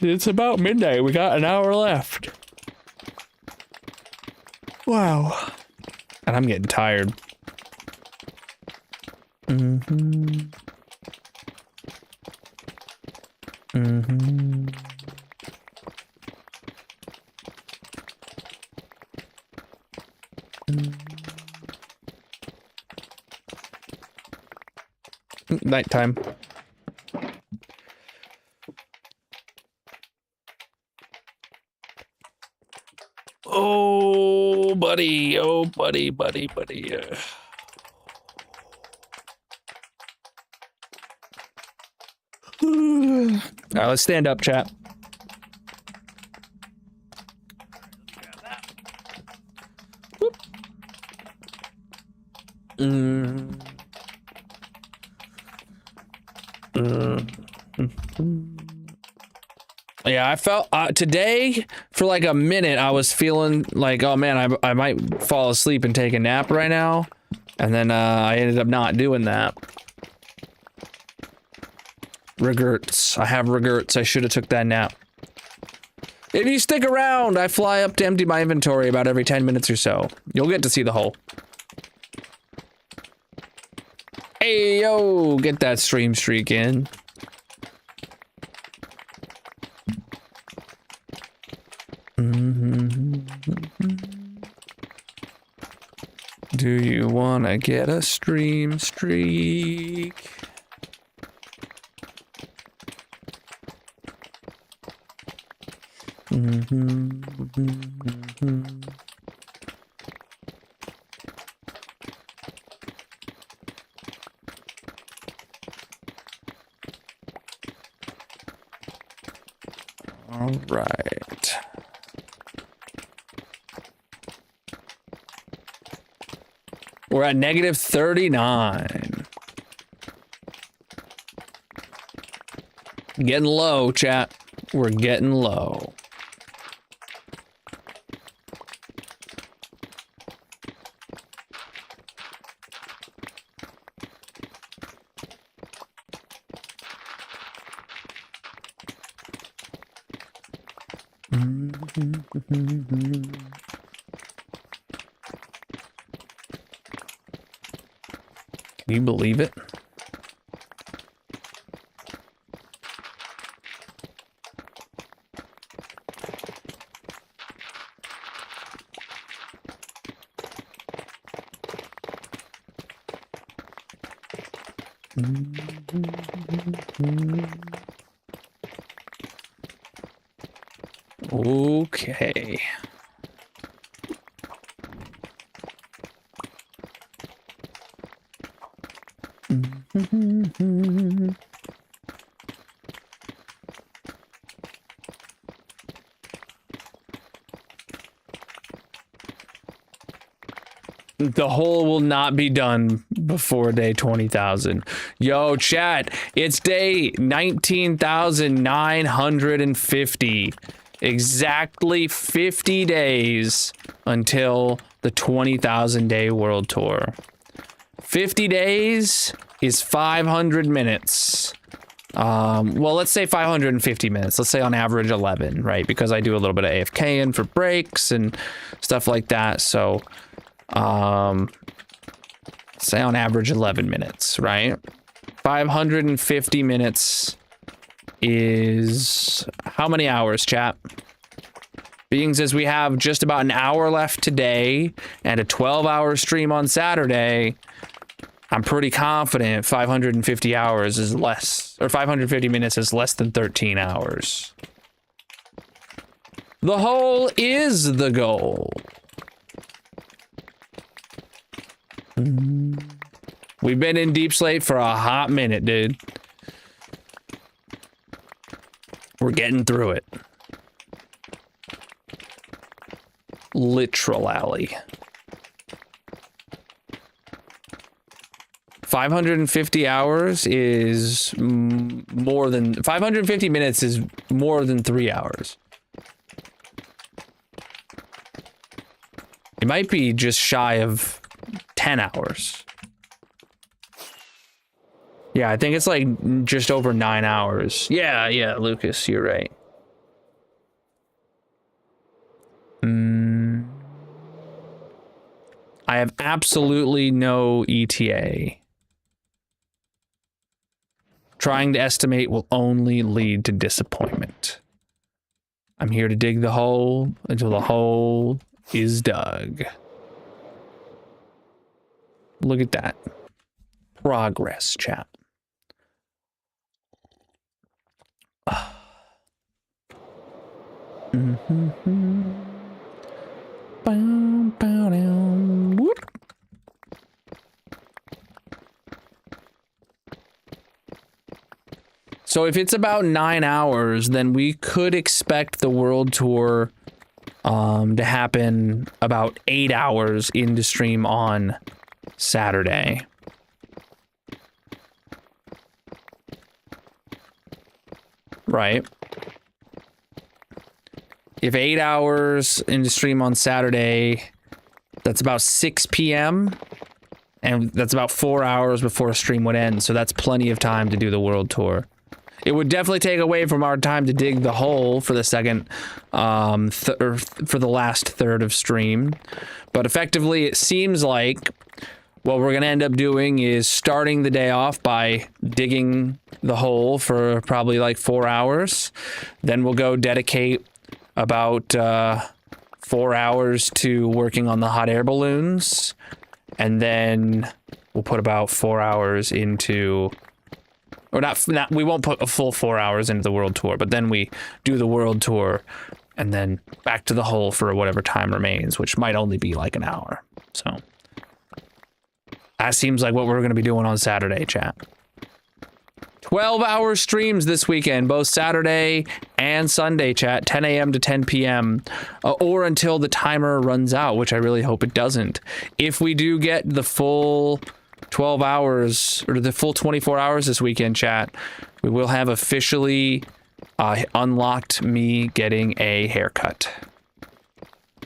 It's about midnight. We got an hour left. Wow. And I'm getting tired. Nighttime. Oh, buddy. Oh, buddy. All right, let's stand up, chat. Whoop. Yeah, I felt today for like a minute I was feeling like, oh man, I might fall asleep and take a nap right now, and then I ended up not doing that. Regrets. I have regrets. I should have took that nap. If you stick around, I fly up to empty my inventory about every 10 minutes or so. You'll get to see the hole. Hey, yo, get that stream streak in. Do you want to get a stream streak? All right. We're at negative 39. Getting low, chat. We're getting low. Can you believe it? Okay. The hole will not be done before day 20,000. Yo, chat, it's day 19,950. Exactly 50 days until the 20,000 day world tour. 50 days is 500 minutes. Well, let's say 550 minutes. Let's say on average 11, right? Because I do a little bit of AFKing for breaks and stuff like that. So, say on average 11 minutes, right? 550 minutes is how many hours, chat? Being as we have just about an hour left today and a 12-hour stream on Saturday, I'm pretty confident 550 hours is less, or 550 minutes is less than 13 hours. The hole is the goal. We've been in Deep Slate for a hot minute, dude. We're getting through it. Literal alley. 550 hours is more than 550 minutes is more than 3 hours. It might be just shy of 10 hours. Yeah, I think it's like just over 9 hours. Yeah, Lucas, you're right. I have absolutely no ETA. Trying to estimate will only lead to disappointment. I'm here to dig the hole until the hole is dug. Look at that. Progress, chat. So if it's about 9 hours, then we could expect the world tour to happen about 8 hours into stream on Saturday. Right. If 8 hours into stream on Saturday, that's about 6 p.m. And that's about 4 hours before a stream would end. So that's plenty of time to do the world tour. It would definitely take away from our time to dig the hole for the second, or for the last third of stream. But effectively, it seems like what we're going to end up doing is starting the day off by digging the hole for probably like 4 hours. Then we'll go dedicate about 4 hours to working on the hot air balloons. And then we'll put about 4 hours into... Or not, we won't put a full 4 hours into the world tour, but then we do the world tour and then back to the hole for whatever time remains, which might only be like an hour. So that seems like what we're going to be doing on Saturday, chat. 12-hour streams this weekend, both Saturday and Sunday, chat, 10 a.m. to 10 p.m. Or until the timer runs out, which I really hope it doesn't. If we do get the full 12 hours or the full 24 hours this weekend, chat, we will have officially unlocked me getting a haircut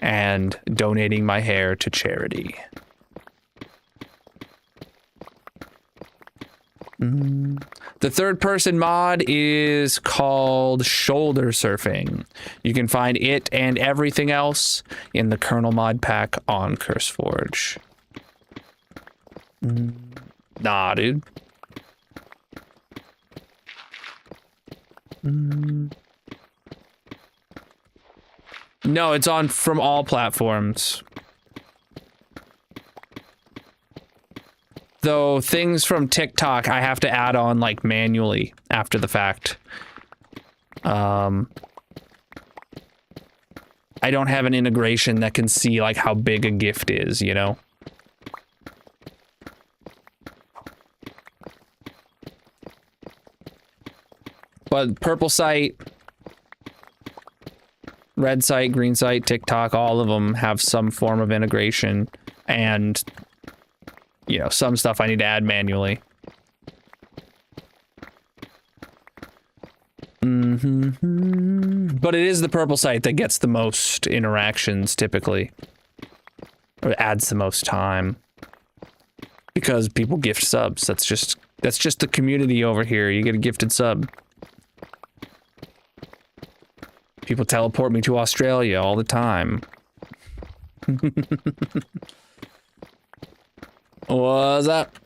and donating my hair to charity. The third person mod is called Shoulder Surfing. You can find it and everything else in the Colonel mod pack on CurseForge. Nah, dude. No, it's on from all platforms. Though things from TikTok I have to add on like manually after the fact. I don't have an integration that can see like how big a gift is, you know? But purple site, red site, green site, TikTok, all of them have some form of integration, and you know, some stuff I need to add manually. But it is the purple site that gets the most interactions typically, or adds the most time, because people gift subs. That's just the community over here. You get a gifted sub. People teleport me to Australia all the time. What's up?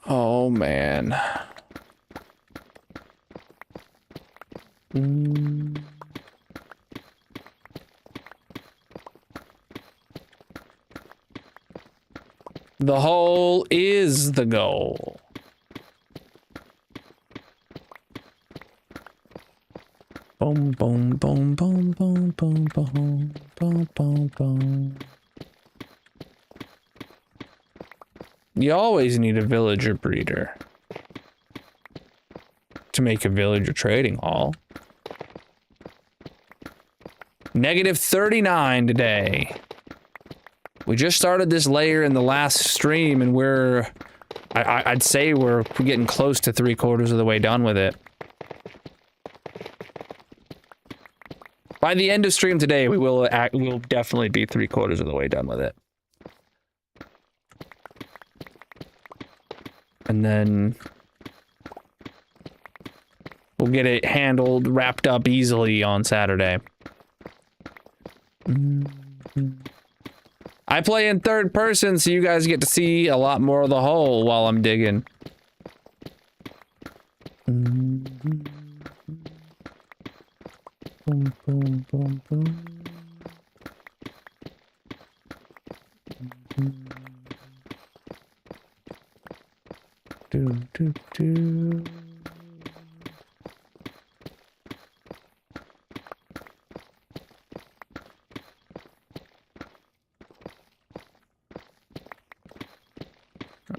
Oh, man. The hole is the goal. Boom, boom, boom, boom, boom, boom, boom, boom, boom, boom. You always need a villager breeder to make a villager trading hall. -39 today. We just started this layer in the last stream, and I'd say we're getting close to 3/4 of the way done with it. By the end of stream today, we'll definitely be 3/4 of the way done with it. And then we'll get it handled, wrapped up easily on Saturday. I play in third person, so you guys get to see a lot more of the hole while I'm digging. Boom, boom, boom, boom. Do, do, do.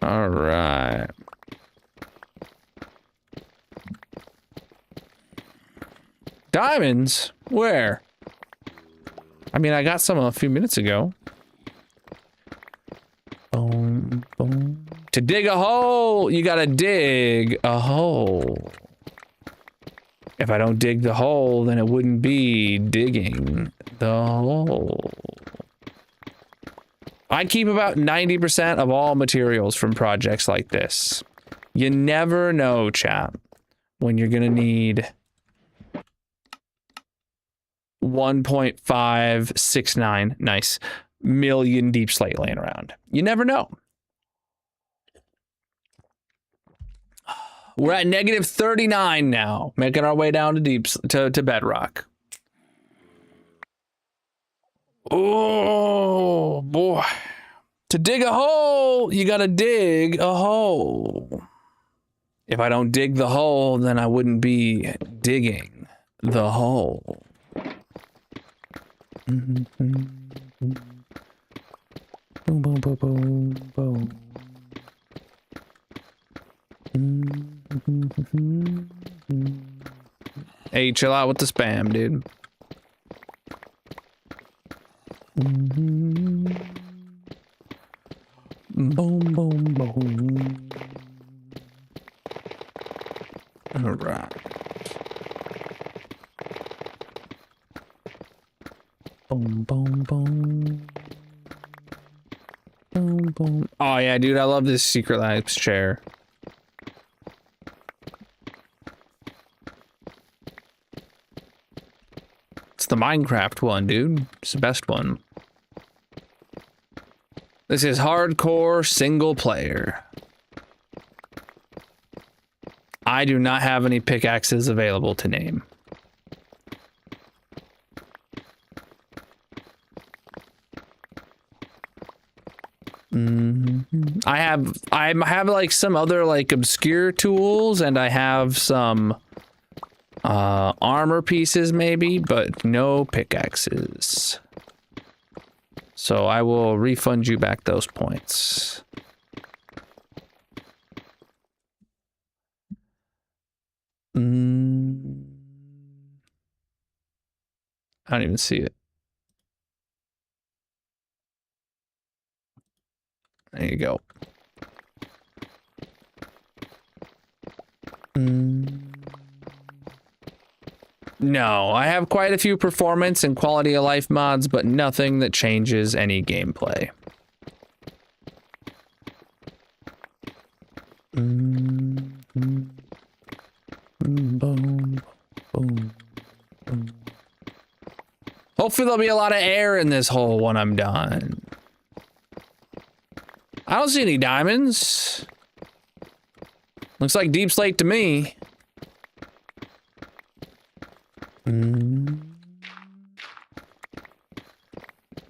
All right. Diamonds? Where? I mean, I got some a few minutes ago. Boom, boom. To dig a hole, you gotta dig a hole. If I don't dig the hole, then it wouldn't be digging the hole. I keep about 90% of all materials from projects like this. You never know, chat, when you're gonna need 1.569 nice million deep slate laying around. You never know. We're at -39 now, making our way down to bedrock. Oh boy, To dig a hole, you gotta dig a hole. If I don't dig the hole, then I wouldn't be digging the hole. Boom, boom, boom, boom, boom. Hey, chill out with the spam, dude. Boom, boom, boom. All right. Boom, boom, boom. Boom, boom. Oh yeah, dude, I love this Secret Labs chair. It's the Minecraft one, dude. It's the best one. This is hardcore single player. I do not have any pickaxes available to name. I have like some other like obscure tools, and I have some armor pieces maybe, but no pickaxes. So I will refund you back those points. I don't even see it. There you go. No, I have quite a few performance and quality of life mods, but nothing that changes any gameplay. Boom, boom, boom. Hopefully there'll be a lot of air in this hole when I'm done. I don't see any diamonds. Looks like deep slate to me.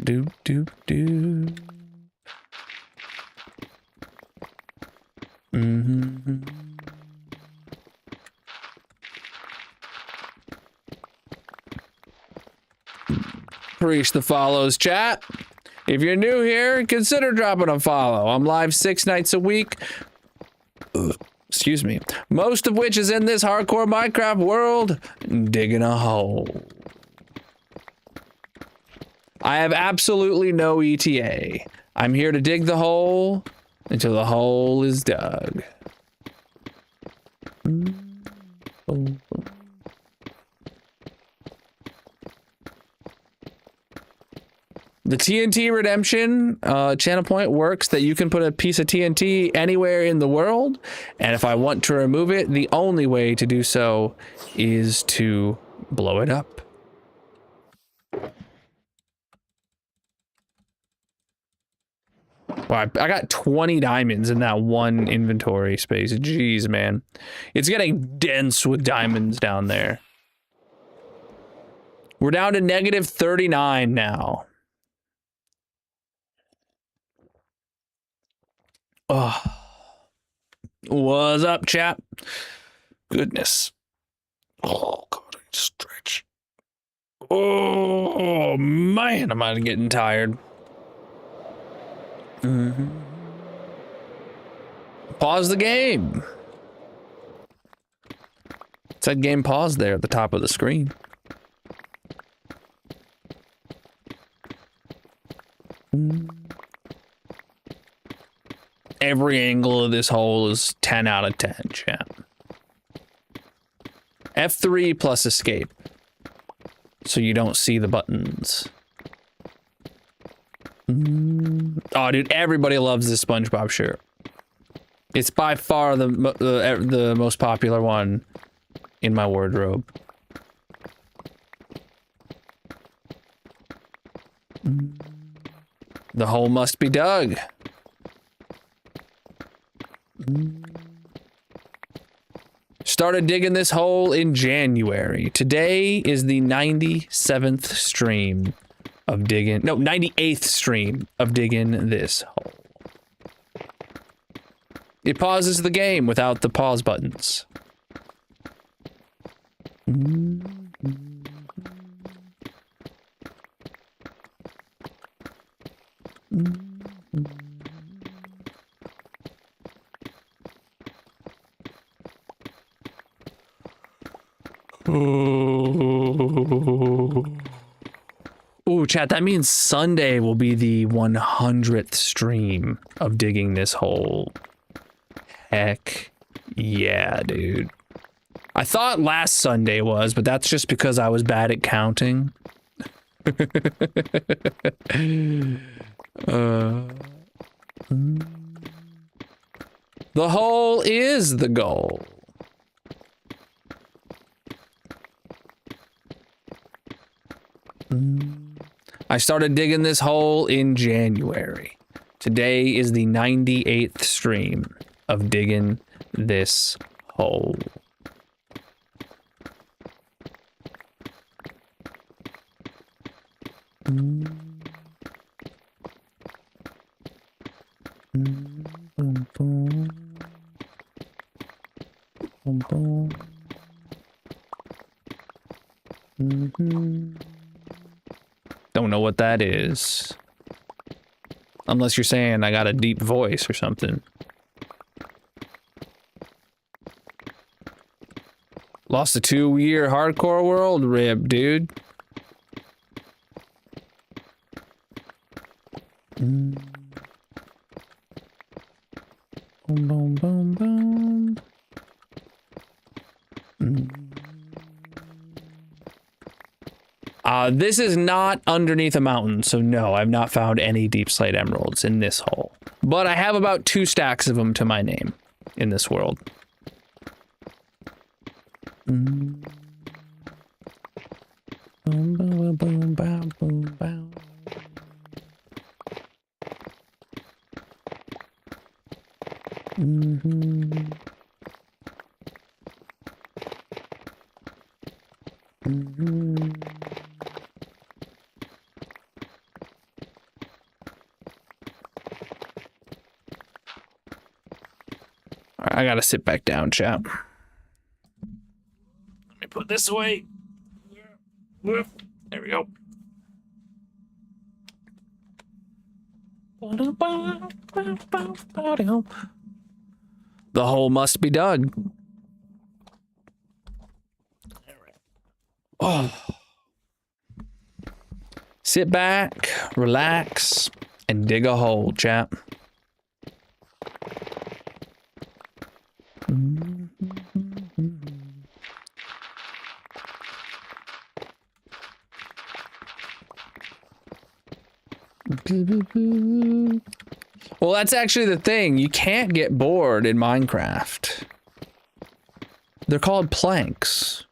Doop, doop, doop. Preach the follows, chat. If you're new here, consider dropping a follow. I'm live 6 nights a week. Excuse me. Most of which is in this hardcore Minecraft world, digging a hole. I have absolutely no ETA. I'm here to dig the hole until the hole is dug. The TNT redemption channel point works that you can put a piece of TNT anywhere in the world, and if I want to remove it, the only way to do so is to blow it up. Wow, I got 20 diamonds in that one inventory space. Jeez, man. It's getting dense with diamonds down there. We're down to negative 39 now. Oh, what's up, chap? Goodness. Oh, God, I stretch. Oh, man, am I getting tired. Pause the game. It said game pause there at the top of the screen. Every angle of this hole is 10 out of 10, chat. F3 plus escape. So you don't see the buttons. Oh, dude, everybody loves this SpongeBob shirt. It's by far the most popular one in my wardrobe. The hole must be dug. Started digging this hole in January. Today is the 97th stream of digging. No, 98th stream of digging this hole. It pauses the game without the pause buttons. Ooh, chat, that means Sunday will be the 100th stream of digging this hole. Heck yeah, dude. I thought last Sunday was, but that's just because I was bad at counting. The hole is the goal. I started digging this hole in January. Today is the 98th stream of digging this hole. Don't know what that is. Unless you're saying I got a deep voice or something. Lost a 2-year hardcore world? Rip, dude. Boom, boom, boom, boom. This is not underneath a mountain, so no, I've not found any deep slate emeralds in this hole. But I have about 2 stacks of them to my name in this world. Boom, boom, boom, boom, boom, boom, boom. I gotta sit back down, chat. Let me put this away. There we go. The hole must be dug. Oh. Sit back, relax, and dig a hole, chat. Well, that's actually the thing. You can't get bored in Minecraft. They're called planks.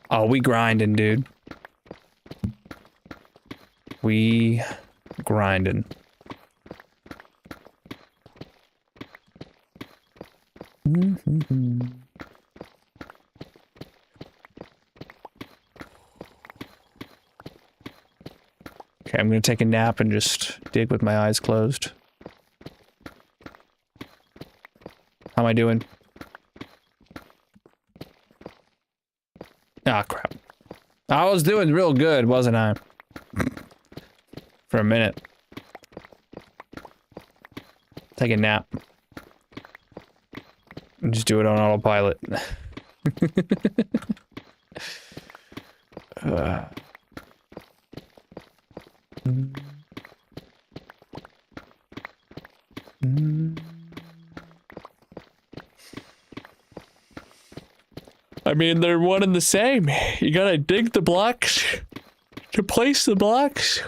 Oh, we grinding, dude. We grinding. Okay, I'm gonna take a nap and just dig with my eyes closed. How am I doing? Ah, crap. I was doing real good, wasn't I? For a minute. Take a nap. And just do it on autopilot. I mean, they're one and the same. You gotta dig the blocks to place the blocks.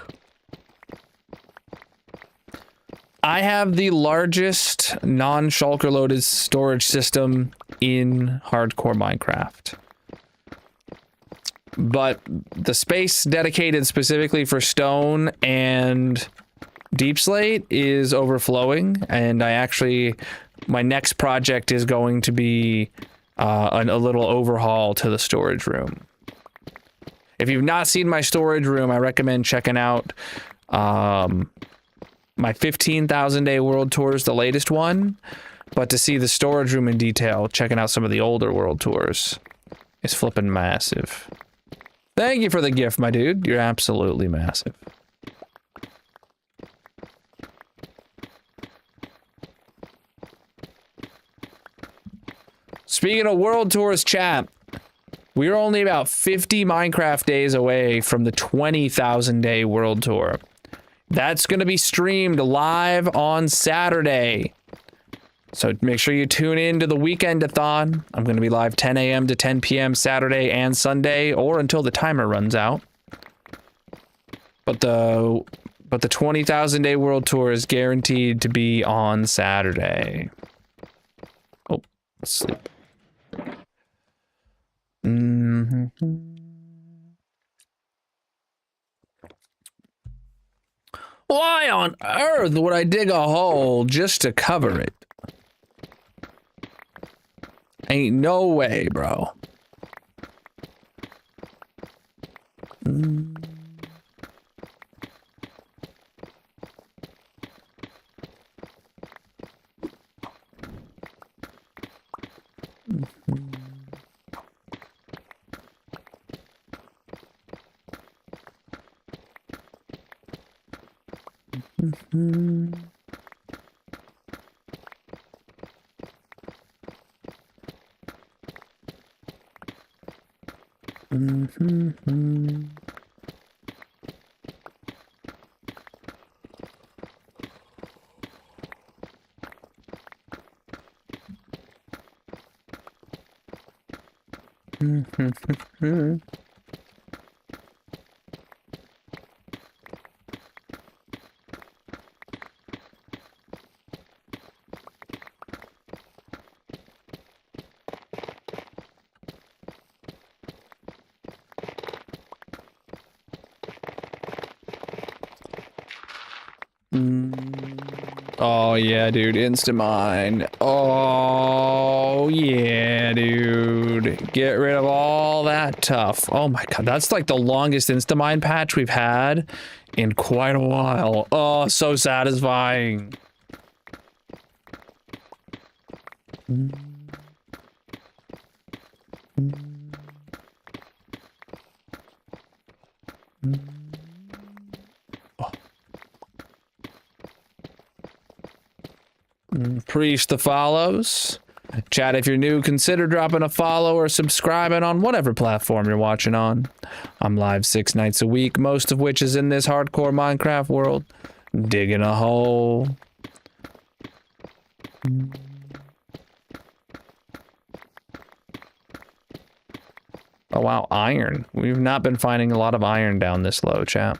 I have the largest non-shulker loaded storage system in hardcore Minecraft. But the space dedicated specifically for stone and deep slate is overflowing, and my next project is going to be a little overhaul to the storage room. If you've not seen my storage room, I recommend checking out My 15,000 day world tour is the latest one, but to see the storage room in detail, checking out some of the older world tours is flipping massive. Thank you for the gift, my dude. You're absolutely massive. Speaking of world tours, chat, we're only about 50 Minecraft days away from the 20,000 day world tour. That's going to be streamed live on Saturday. So make sure you tune in to the Weekend-a-thon. I'm going to be live 10 a.m. to 10 p.m. Saturday and Sunday, or until the timer runs out. But the 20,000 day world tour is guaranteed to be on Saturday. Oh, let's sleep. Why on earth would I dig a hole just to cover it? Ain't no way, bro. Oh yeah, dude, Instamine. Oh yeah, dude. Get rid of all that tough. Oh my god, that's like the longest Instamine patch we've had in quite a while. Oh, so satisfying. Preach the follows. Chat, if you're new, consider dropping a follow or subscribing on whatever platform you're watching on. I'm live 6 nights a week, most of which is in this hardcore Minecraft world, digging a hole. Oh wow, iron. We've not been finding a lot of iron down this low, chat.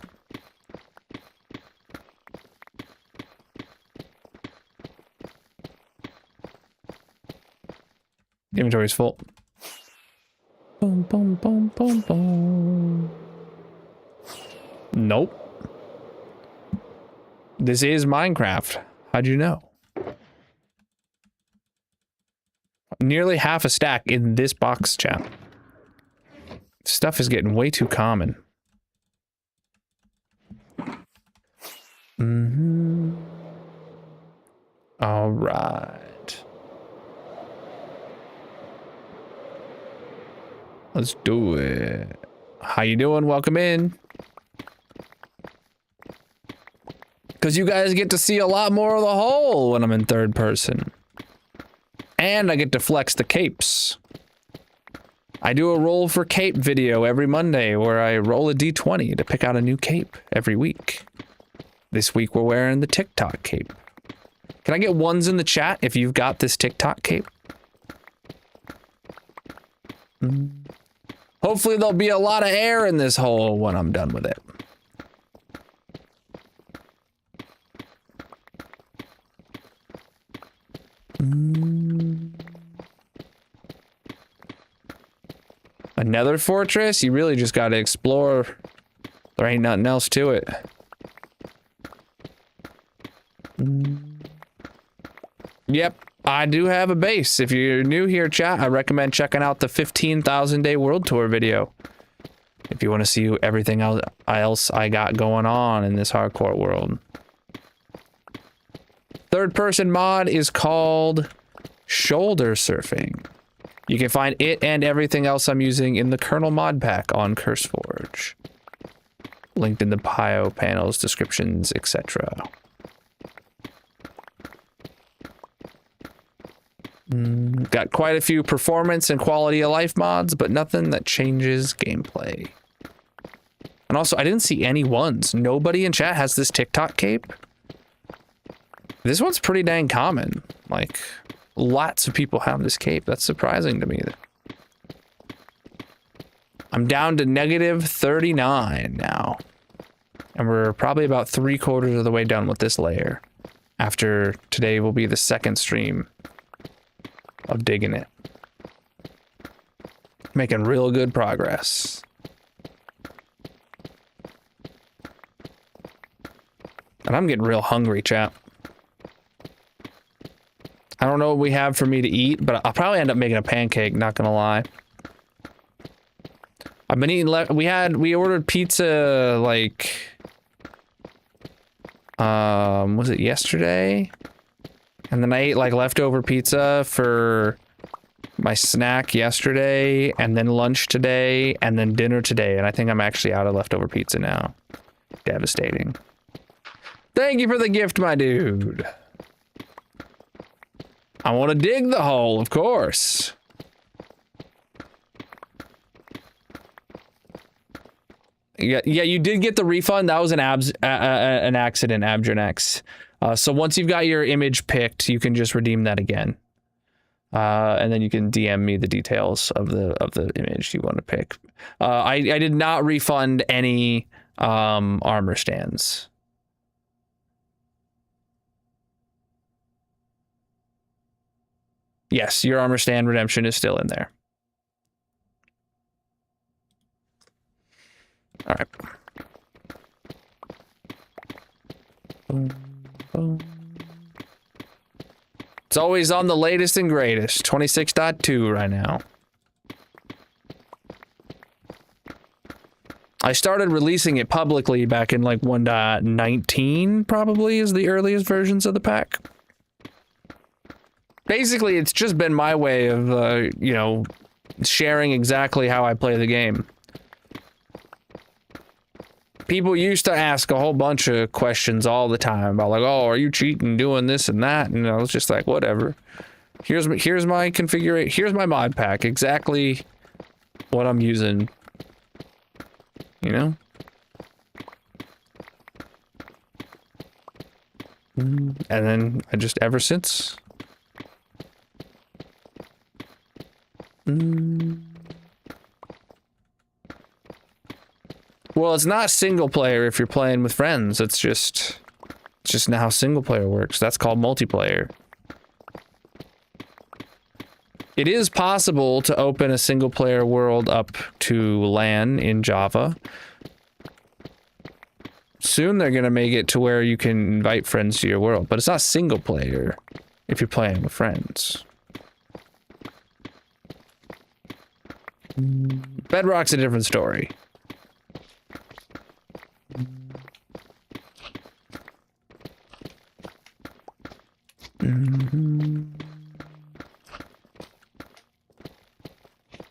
Inventory's full. Boom, boom, boom, boom, boom. Nope. This is Minecraft. How'd you know? Nearly half a stack in this box, chat. Stuff is getting way too common. All right. Let's do it. How you doing? Welcome in. Because you guys get to see a lot more of the hole when I'm in third person. And I get to flex the capes. I do a roll for cape video every Monday where I roll a d20 to pick out a new cape every week. This week we're wearing the TikTok cape. Can I get ones in the chat if you've got this TikTok cape? Hopefully there'll be a lot of air in this hole when I'm done with it. Another fortress? You really just gotta explore. There ain't nothing else to it. Yep. I do have a base. If you're new here, chat, I recommend checking out the 15,000 day world tour video. If you want to see everything else I got going on in this hardcore world. Third person mod is called Shoulder Surfing. You can find it and everything else I'm using in the Colonel mod pack on CurseForge. Linked in the bio panels, descriptions, etc. Got quite a few performance and quality of life mods, but nothing that changes gameplay. And also, I didn't see any ones. Nobody in chat has this TikTok cape. This one's pretty dang common. Like, lots of people have this cape. That's surprising to me. I'm down to -39 now. And we're probably about 3/4 of the way done with this layer. After today will be the second stream of digging it. Making real good progress. And I'm getting real hungry, chat. I don't know what we have for me to eat, but I'll probably end up making a pancake, not gonna lie. I've been eating we ordered pizza like was it yesterday? And then I ate like leftover pizza for my snack yesterday, and then lunch today, and then dinner today, and I think I'm actually out of leftover pizza now. Devastating. Thank you for the gift, my dude. I want to dig the hole, of course. Yeah, you did get the refund. That was an accident, Abjonex. So once you've got your image picked, you can just redeem that again. And then you can DM me the details of the image you want to pick. I did not refund any armor stands. Yes, your armor stand redemption is still in there. All right. Boom, boom. It's always on the latest and greatest, 26.2 right now. I started releasing it publicly back in like 1.19, probably is the earliest versions of the pack. Basically, it's just been my way of, you know, sharing exactly how I play the game. People used to ask a whole bunch of questions all the time about like, oh, are you cheating, doing this and that? And I was just like, whatever. Here's my configuration. Here's my mod pack. Exactly what I'm using. You know? And then I just ever since. Well, it's not single player if you're playing with friends. It's just not how single player works. That's called multiplayer. It is possible to open a single player world up to LAN in Java. Soon they're going to make it to where you can invite friends to your world, but it's not single player if you're playing with friends. Bedrock's a different story.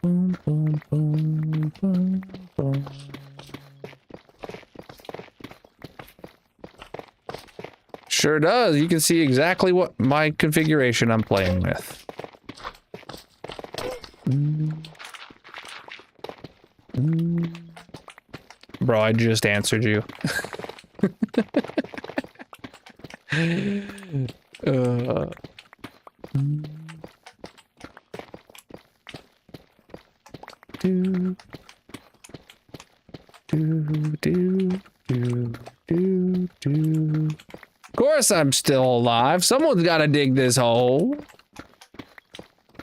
Boom, boom, boom, boom, boom. Sure does. You can see exactly what my configuration I'm playing with. Bro, I just answered you. Of course I'm still alive. Someone's got to dig this hole.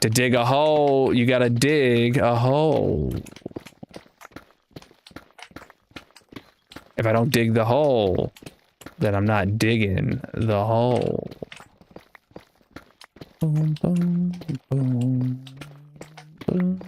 To dig a hole, you got to dig a hole. If I don't dig the hole, then I'm not digging the hole. Boom, boom, boom, boom.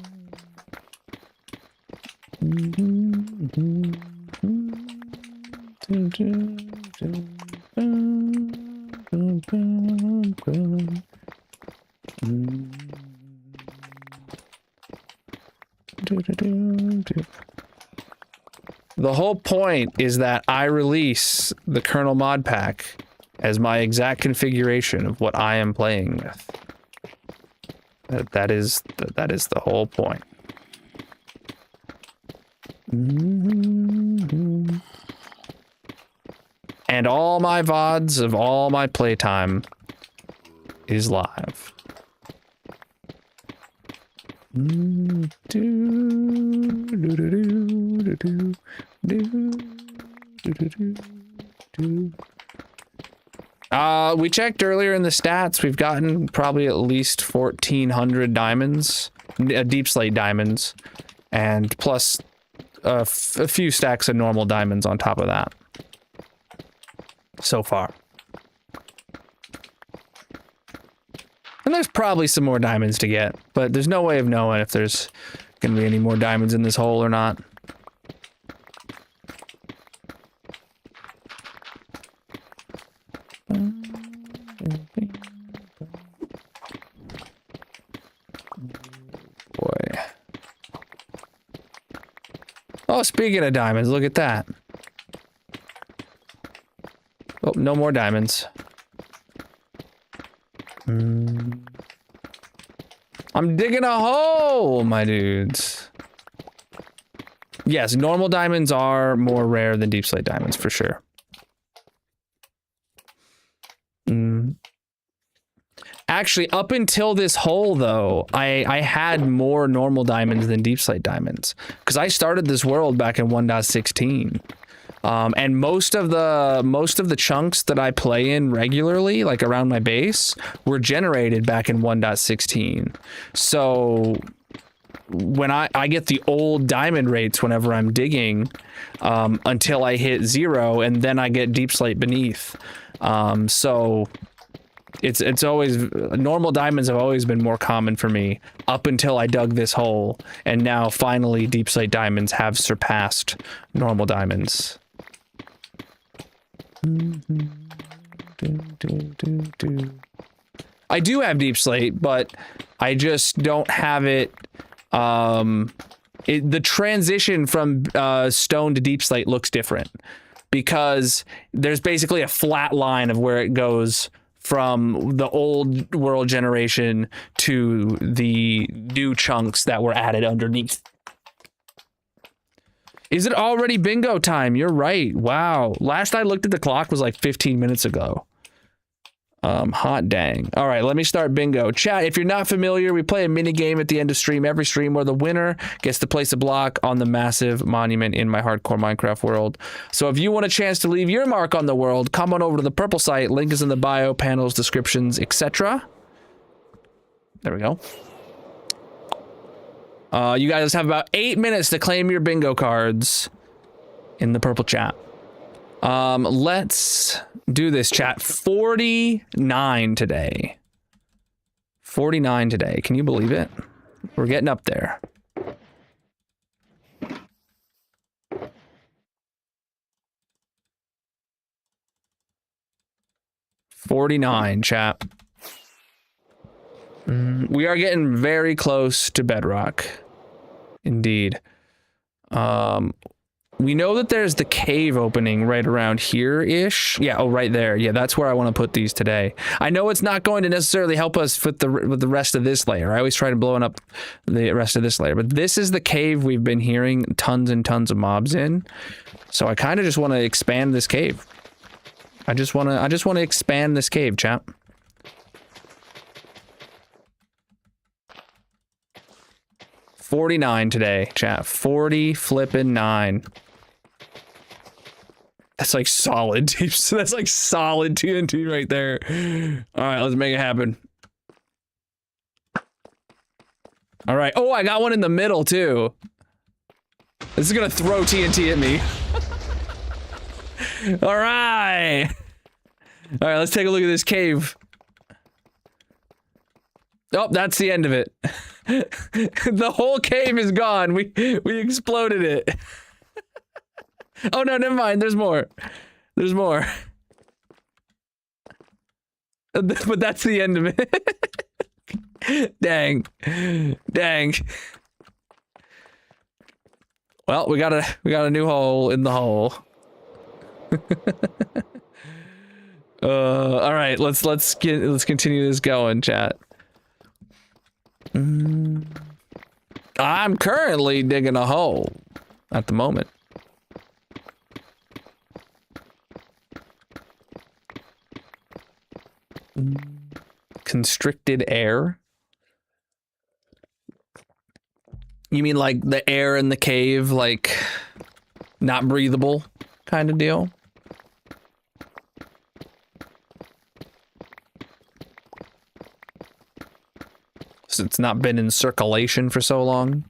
The whole point is that I release the Colonel mod pack as my exact configuration of what I am playing with. That is the whole point. And all my VODs of all my playtime is live. We checked earlier in the stats. We've gotten probably at least 1,400 diamonds, deep slate diamonds, and plus a few stacks of normal diamonds on top of that so far. And there's probably some more diamonds to get, but there's no way of knowing if there's gonna be any more diamonds in this hole or not. Boy. Oh, speaking of diamonds, look at that. Oh, no more diamonds. I'm digging a hole, my dudes. Yes, normal diamonds are more rare than deep slate diamonds, for sure. Actually, up until this hole, though, I had more normal diamonds than deep slate diamonds. Because I started this world back in 1.16. And most of the chunks that I play in regularly, like around my base, were generated back in 1.16. So when I get the old diamond rates whenever I'm digging, until I hit 0, and then I get deep slate beneath. So it's always, normal diamonds have always been more common for me up until I dug this hole, and now finally deep slate diamonds have surpassed normal diamonds. I do have deep slate, but I just don't have it. The transition from stone to deep slate looks different because there's basically a flat line of where it goes from the old world generation to the new chunks that were added underneath. Is it already bingo time? You're right. Wow. Last I looked at the clock was like 15 minutes ago. Hot dang. All right, let me start bingo. Chat, if you're not familiar, we play a mini game at the end of stream, every stream, where the winner gets to place a block on the massive monument in my hardcore Minecraft world. So if you want a chance to leave your mark on the world, come on over to the purple site. Link is in the bio, panels, descriptions, etc. There we go. You guys have about 8 minutes to claim your bingo cards in the purple chat. Let's do this, chat. 49 today. 49 today. Can you believe it? We're getting up there. $49, chat. We are getting very close to bedrock. Indeed. We know that there's the cave opening right around here-ish. Yeah, oh, right there. Yeah, that's where I want to put these today. I know it's not going to necessarily help us with the rest of this layer. I always try to blow up the rest of this layer. But this is the cave we've been hearing tons and tons of mobs in. So I kind of just want to expand this cave. I just want to expand this cave, chat. $49 today, chat. 40 flippin' 9. That's like solid. That's like solid TNT right there. All right, let's make it happen. All right. Oh, I got one in the middle too. This is gonna throw TNT at me. All right. All right, let's take a look at this cave. Oh, that's the end of it. The whole cave is gone. We exploded it. Oh no, never mind. There's more. There's more. But that's the end of it. Dang. Dang. Well, we got a new hole in the hole. All right, let's continue this going, chat. I'm currently digging a hole at the moment. Constricted air? You mean like the air in the cave, like not breathable kind of deal? So it's not been in circulation for so long?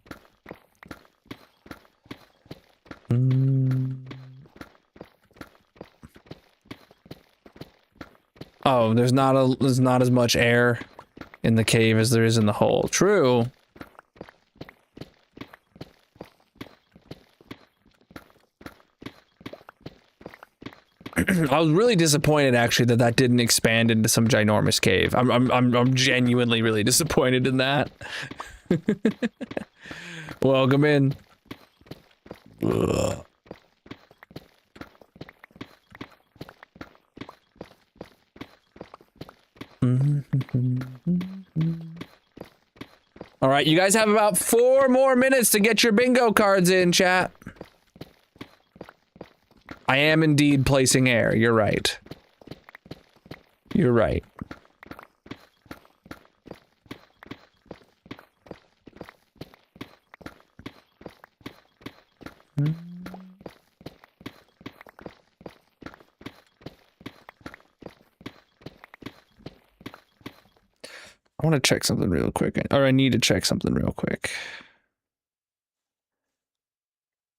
Oh, there's not as much air in the cave as there is in the hole. True. I was really disappointed actually that didn't expand into some ginormous cave. I'm genuinely really disappointed in that. Welcome in. Ugh. All right, you guys have about 4 more minutes to get your bingo cards in, chat. I am indeed placing air. You're right. You're right. I want to check something real quick. Or I need to check something real quick.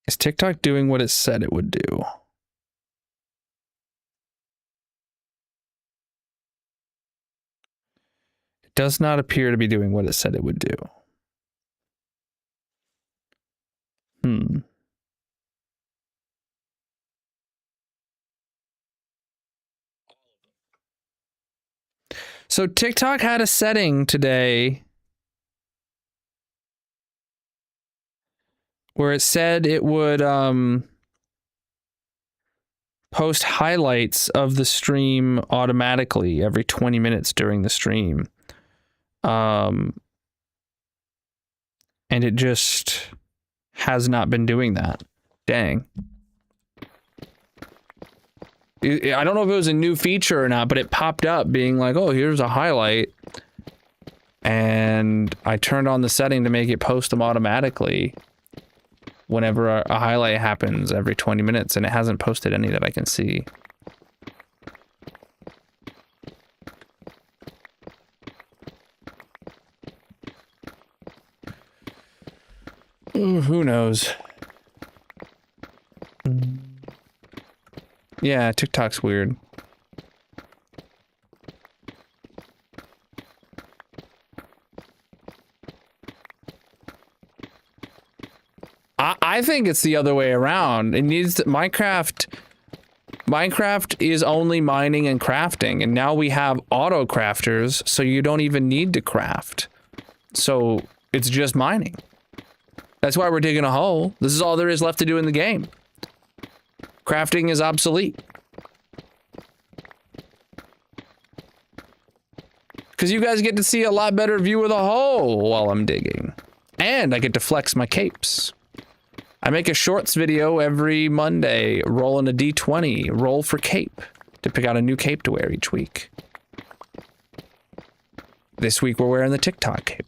Is TikTok doing what it said it would do? It does not appear to be doing what it said it would do. So TikTok had a setting today where it said it would post highlights of the stream automatically every 20 minutes during the stream. And it just has not been doing that. Dang. I don't know if it was a new feature or not, but it popped up being like, oh, here's a highlight. And I turned on the setting to make it post them automatically whenever a highlight happens every 20 minutes, and it hasn't posted any that I can see. Ooh, who knows? Yeah, TikTok's weird. I think it's the other way around. It needs to, Minecraft is only mining and crafting, and now we have auto crafters, so you don't even need to craft. So it's just mining. That's why we're digging a hole. This is all there is left to do in the game. Crafting is obsolete. Because you guys get to see a lot better view of the hole while I'm digging. And I get to flex my capes. I make a shorts video every Monday, rolling a D20, roll for cape, to pick out a new cape to wear each week. This week we're wearing the TikTok cape.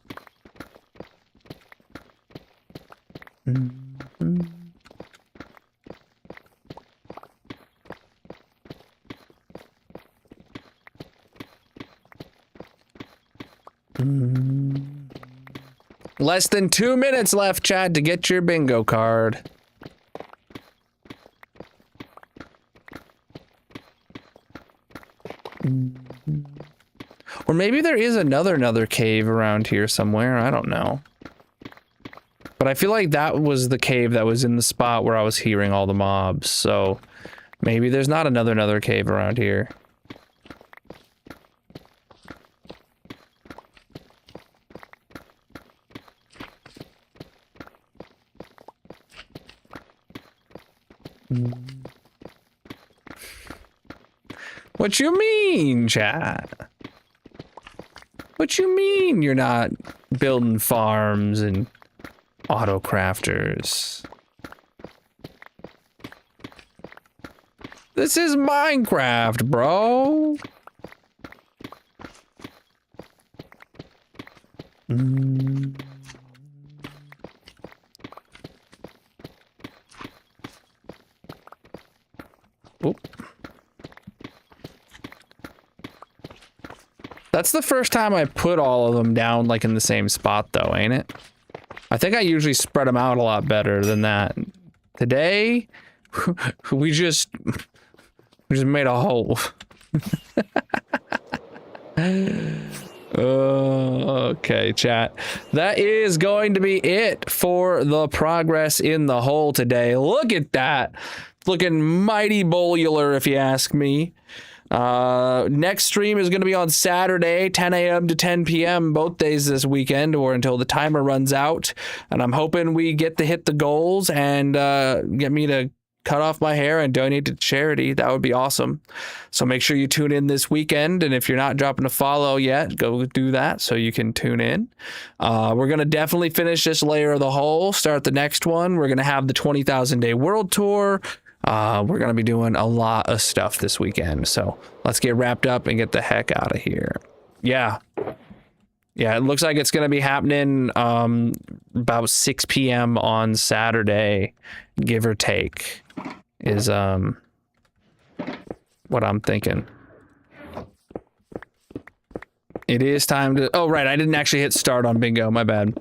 Less than 2 minutes left, Chad, to get your bingo card. Or maybe there is another cave around here somewhere. I don't know. But I feel like that was the cave that was in the spot where I was hearing all the mobs. So maybe there's not another cave around here. What you mean, chat? What you mean you're not building farms and auto crafters? This is Minecraft, bro. Oop. That's the first time I put all of them down like in the same spot though, ain't it? I think I usually spread them out a lot better than that. Today, we just made a hole. Okay, chat. That is going to be it for the progress in the hole today. Look at that. It's looking mighty bowlular if you ask me. Next stream is going to be on Saturday, 10 a.m. to 10 p.m. both days this weekend or until the timer runs out. And I'm hoping we get to hit the goals and get me to cut off my hair and donate to charity. That would be awesome. So make sure you tune in this weekend. And if you're not dropping a follow yet, go do that so you can tune in. We're going to definitely finish this layer of the hole, start the next one. We're going to have the 20,000 day world tour. We're going to be doing a lot of stuff this weekend. So let's get wrapped up and get the heck out of here. Yeah. Yeah, it looks like it's going to be happening about 6 p.m. on Saturday, give or take, is what I'm thinking. It is time to... Oh, right, I didn't actually hit start on bingo. My bad.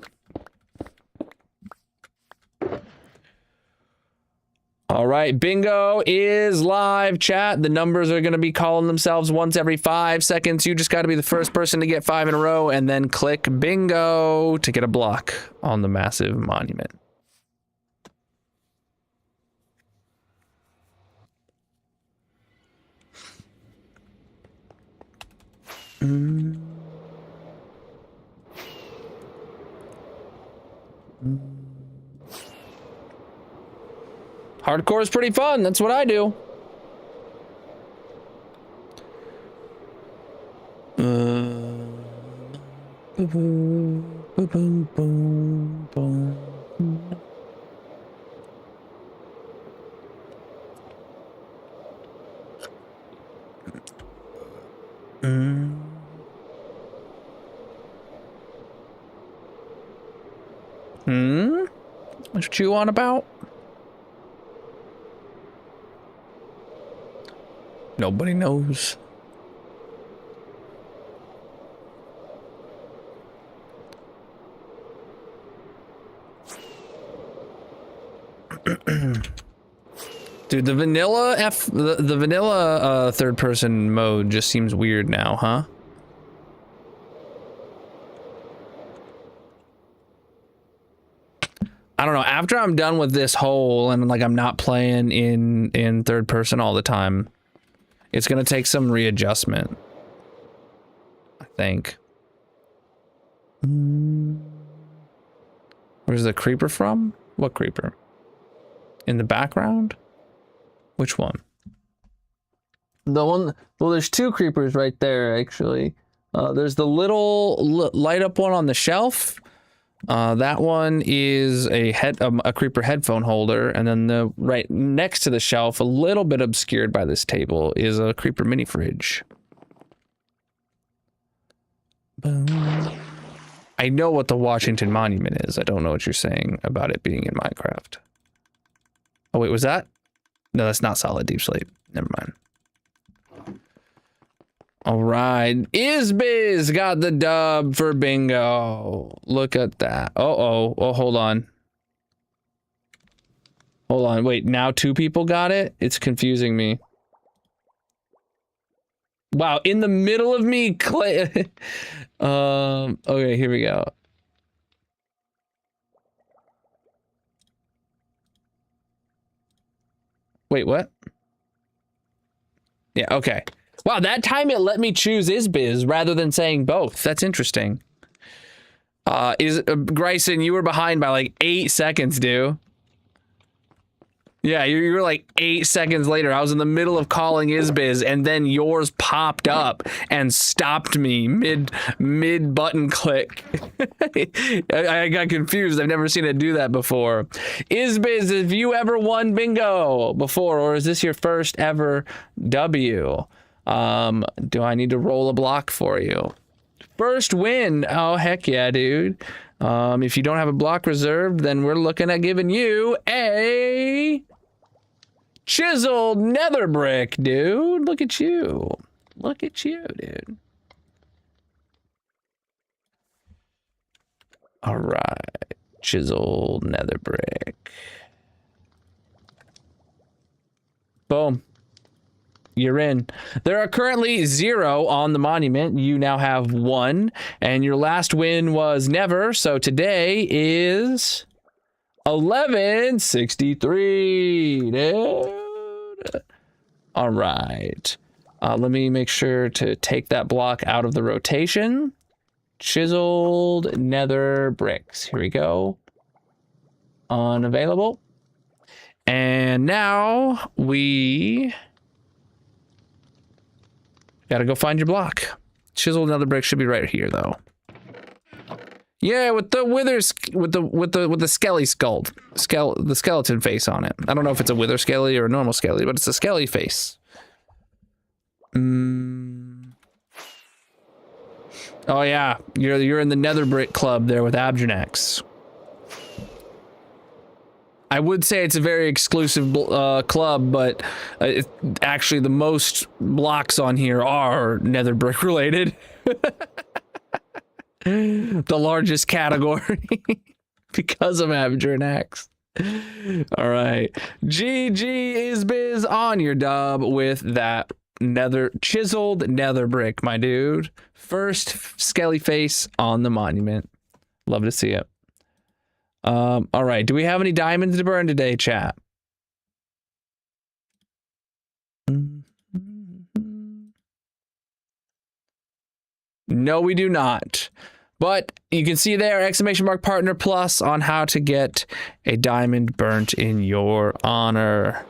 All right, bingo is live, chat. The numbers are going to be calling themselves once every 5 seconds. You just got to be the first person to get 5 in a row and then click bingo to get a block on the massive monument. Hardcore is pretty fun. That's what I do. What you on about? Nobody knows. Dude, the vanilla third person mode just seems weird now, huh? I don't know. After I'm done with this hole and like I'm not playing in third person all the time, it's gonna take some readjustment, I think. Where's the creeper from? What creeper? In the background? Which one? The one, well, there's two creepers right there, actually. There's the little light up one on the shelf. That one is a creeper headphone holder, and then the right next to the shelf, a little bit obscured by this table, is a creeper mini fridge. Boom. I know what the Washington Monument is. I don't know what you're saying about it being in Minecraft. Oh wait, was that? No, that's not solid deep slate. Never mind. All right, Izbiz got the dub for bingo. Look at that. Oh, hold on. Hold on, wait, now 2 people got it? It's confusing me. Wow, in the middle of me, okay, here we go. Wait, what? Yeah, okay. Wow, that time it let me choose Izbiz rather than saying both. That's interesting. Grayson, you were behind by like 8 seconds, dude. Yeah, you were like 8 seconds later. I was in the middle of calling Izbiz, and then yours popped up and stopped me mid button click. I got confused. I've never seen it do that before. Izbiz, have you ever won bingo before, or is this your first ever W? Do I need to roll a block for you? First win. Oh, heck yeah, dude. If you don't have a block reserved, then we're looking at giving you a chiseled nether brick, dude. Look at you. Look at you, dude. All right. Chiseled nether brick. Boom. You're in. There are currently 0 on the monument. You now have 1, and your last win was never. So today is 1163, dude. All right. Let me make sure to take that block out of the rotation. Chiseled nether bricks. Here we go. Unavailable. And now we gotta go find your block. Chiseled nether brick should be right here, though. Yeah, with the withers, with the skelly skull, the skeleton face on it. I don't know if it's a wither skelly or a normal skelly, but it's a skelly face. Oh yeah, you're in the nether brick club there with Abjanax. I would say it's a very exclusive club, but actually the most blocks on here are nether brick related. The largest category because of Abjanax. All right. GG Izbiz on your dub with that chiseled nether brick, my dude. First skelly face on the monument. Love to see it. All right. Do we have any diamonds to burn today, chat? No, we do not. But you can see there, !partner plus on how to get a diamond burnt in your honor.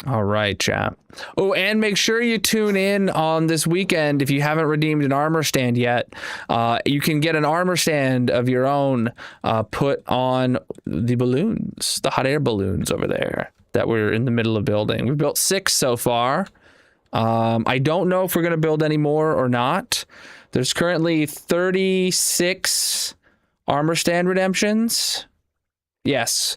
All right, chat. Oh, and make sure you tune in on this weekend. If you haven't redeemed an armor stand yet, you can get an armor stand of your own put on the balloons, the hot air balloons over there that we're in the middle of building. We've built 6 so far. I don't know if we're going to build any more or not. There's currently 36 armor stand redemptions. Yes.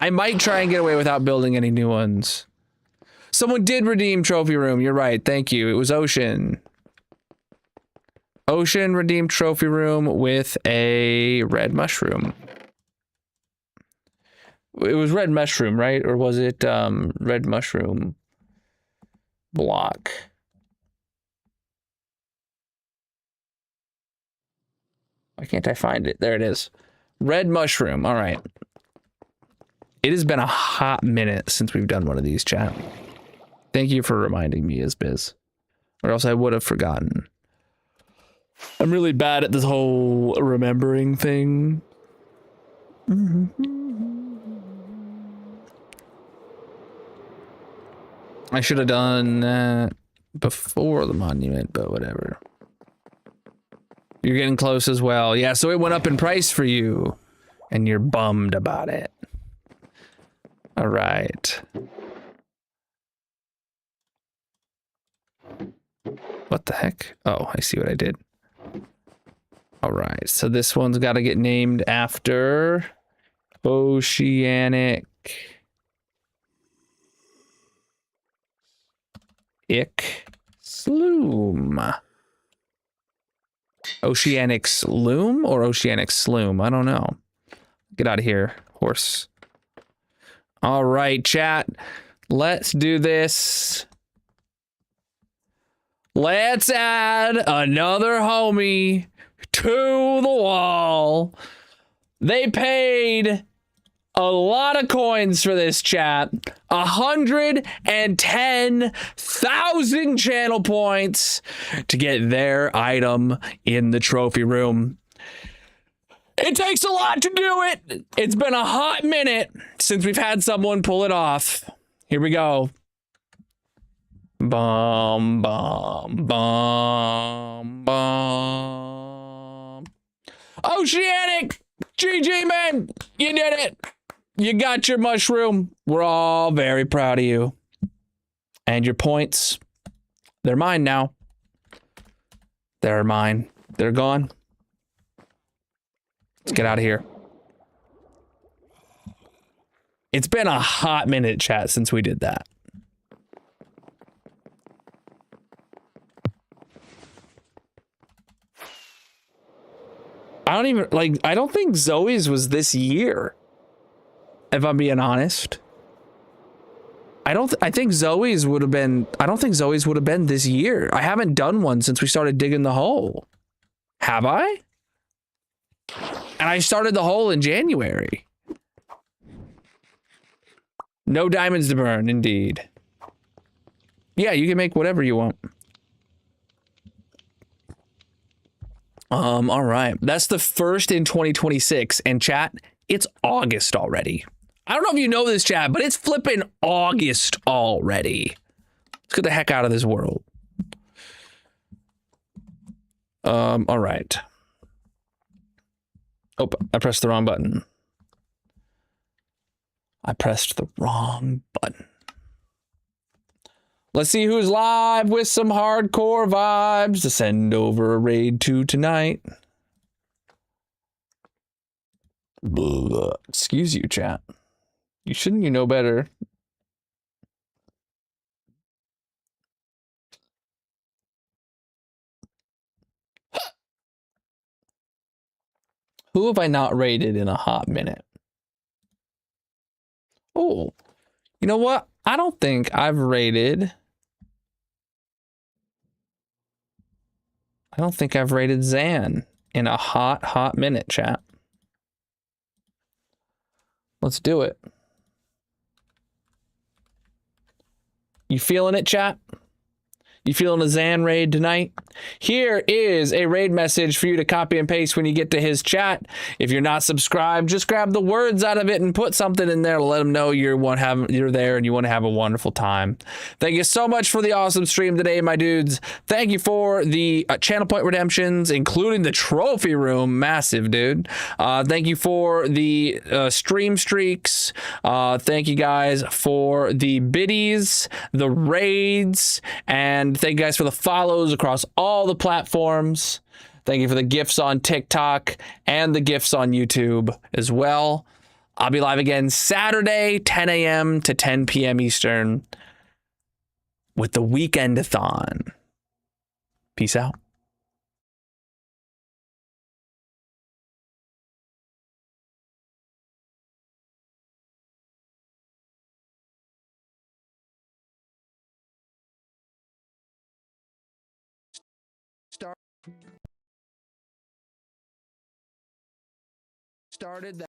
I might try and get away without building any new ones. Someone did redeem trophy room. You're right. Thank you. It was Ocean. Ocean redeemed trophy room with a red mushroom. It was red mushroom, right? Or was it red mushroom block? Why can't I find it? There it is. Red mushroom. All right. It has been a hot minute since we've done one of these, chat. Thank you for reminding me, Izbiz. Or else I would have forgotten. I'm really bad at this whole remembering thing. I should have done that before the monument, but whatever. You're getting close as well. Yeah, so it went up in price for you, and you're bummed about it. All right. What the heck? Oh, I see what I did. All right, so this one's got to get named after Oceanic Sloom. Oceanic Sloom or Oceanic Sloom? I don't know. Get out of here, horse. All right, chat. Let's do this. Let's add another homie to the wall. They paid a lot of coins for this chat. 110,000 channel points to get their item in the trophy room. It takes a lot to do it. It's been a hot minute since we've had someone pull it off. Here we go. Bum, bum, bum, bum. Oceanic! GG, man! You did it! You got your mushroom. We're all very proud of you. And your points, they're mine now. They're mine. They're gone. Let's get out of here. It's been a hot minute, chat, since we did that. I don't think Zoe's was this year. If I'm being honest. I think Zoe's would have been this year. I haven't done one since we started digging the hole. Have I? And I started the hole in January. No diamonds to burn, indeed. Yeah, you can make whatever you want. All right. That's the first in 2026. And chat, it's August already. I don't know if you know this, chat, but it's flipping August already. Let's get the heck out of this world. All right. Oh, I pressed the wrong button. I pressed the wrong button. Let's see who's live with some hardcore vibes to send over a raid to tonight. Blah. Excuse you, chat. You know better. Who have I not raided in a hot minute? Oh, you know what? I don't think I've raided. I don't think I've raided Zan in a hot minute, chat. Let's do it. You feeling it, chat? You feeling a Zan raid tonight? Here is a raid message for you to copy and paste when you get to his chat. If you're not subscribed, just grab the words out of it and put something in there to let him know you're there and you want to have a wonderful time. Thank you so much for the awesome stream today, my dudes. Thank you for the channel point redemptions, including the trophy room. Massive, dude. Thank you for the stream streaks. Thank you guys for the biddies, the raids, and thank you guys for the follows across all the platforms. Thank you for the gifts on TikTok and the gifts on YouTube as well. I'll be live again Saturday, 10 a.m. to 10 p.m. Eastern with the Weekend-a-thon. Peace out. Started that.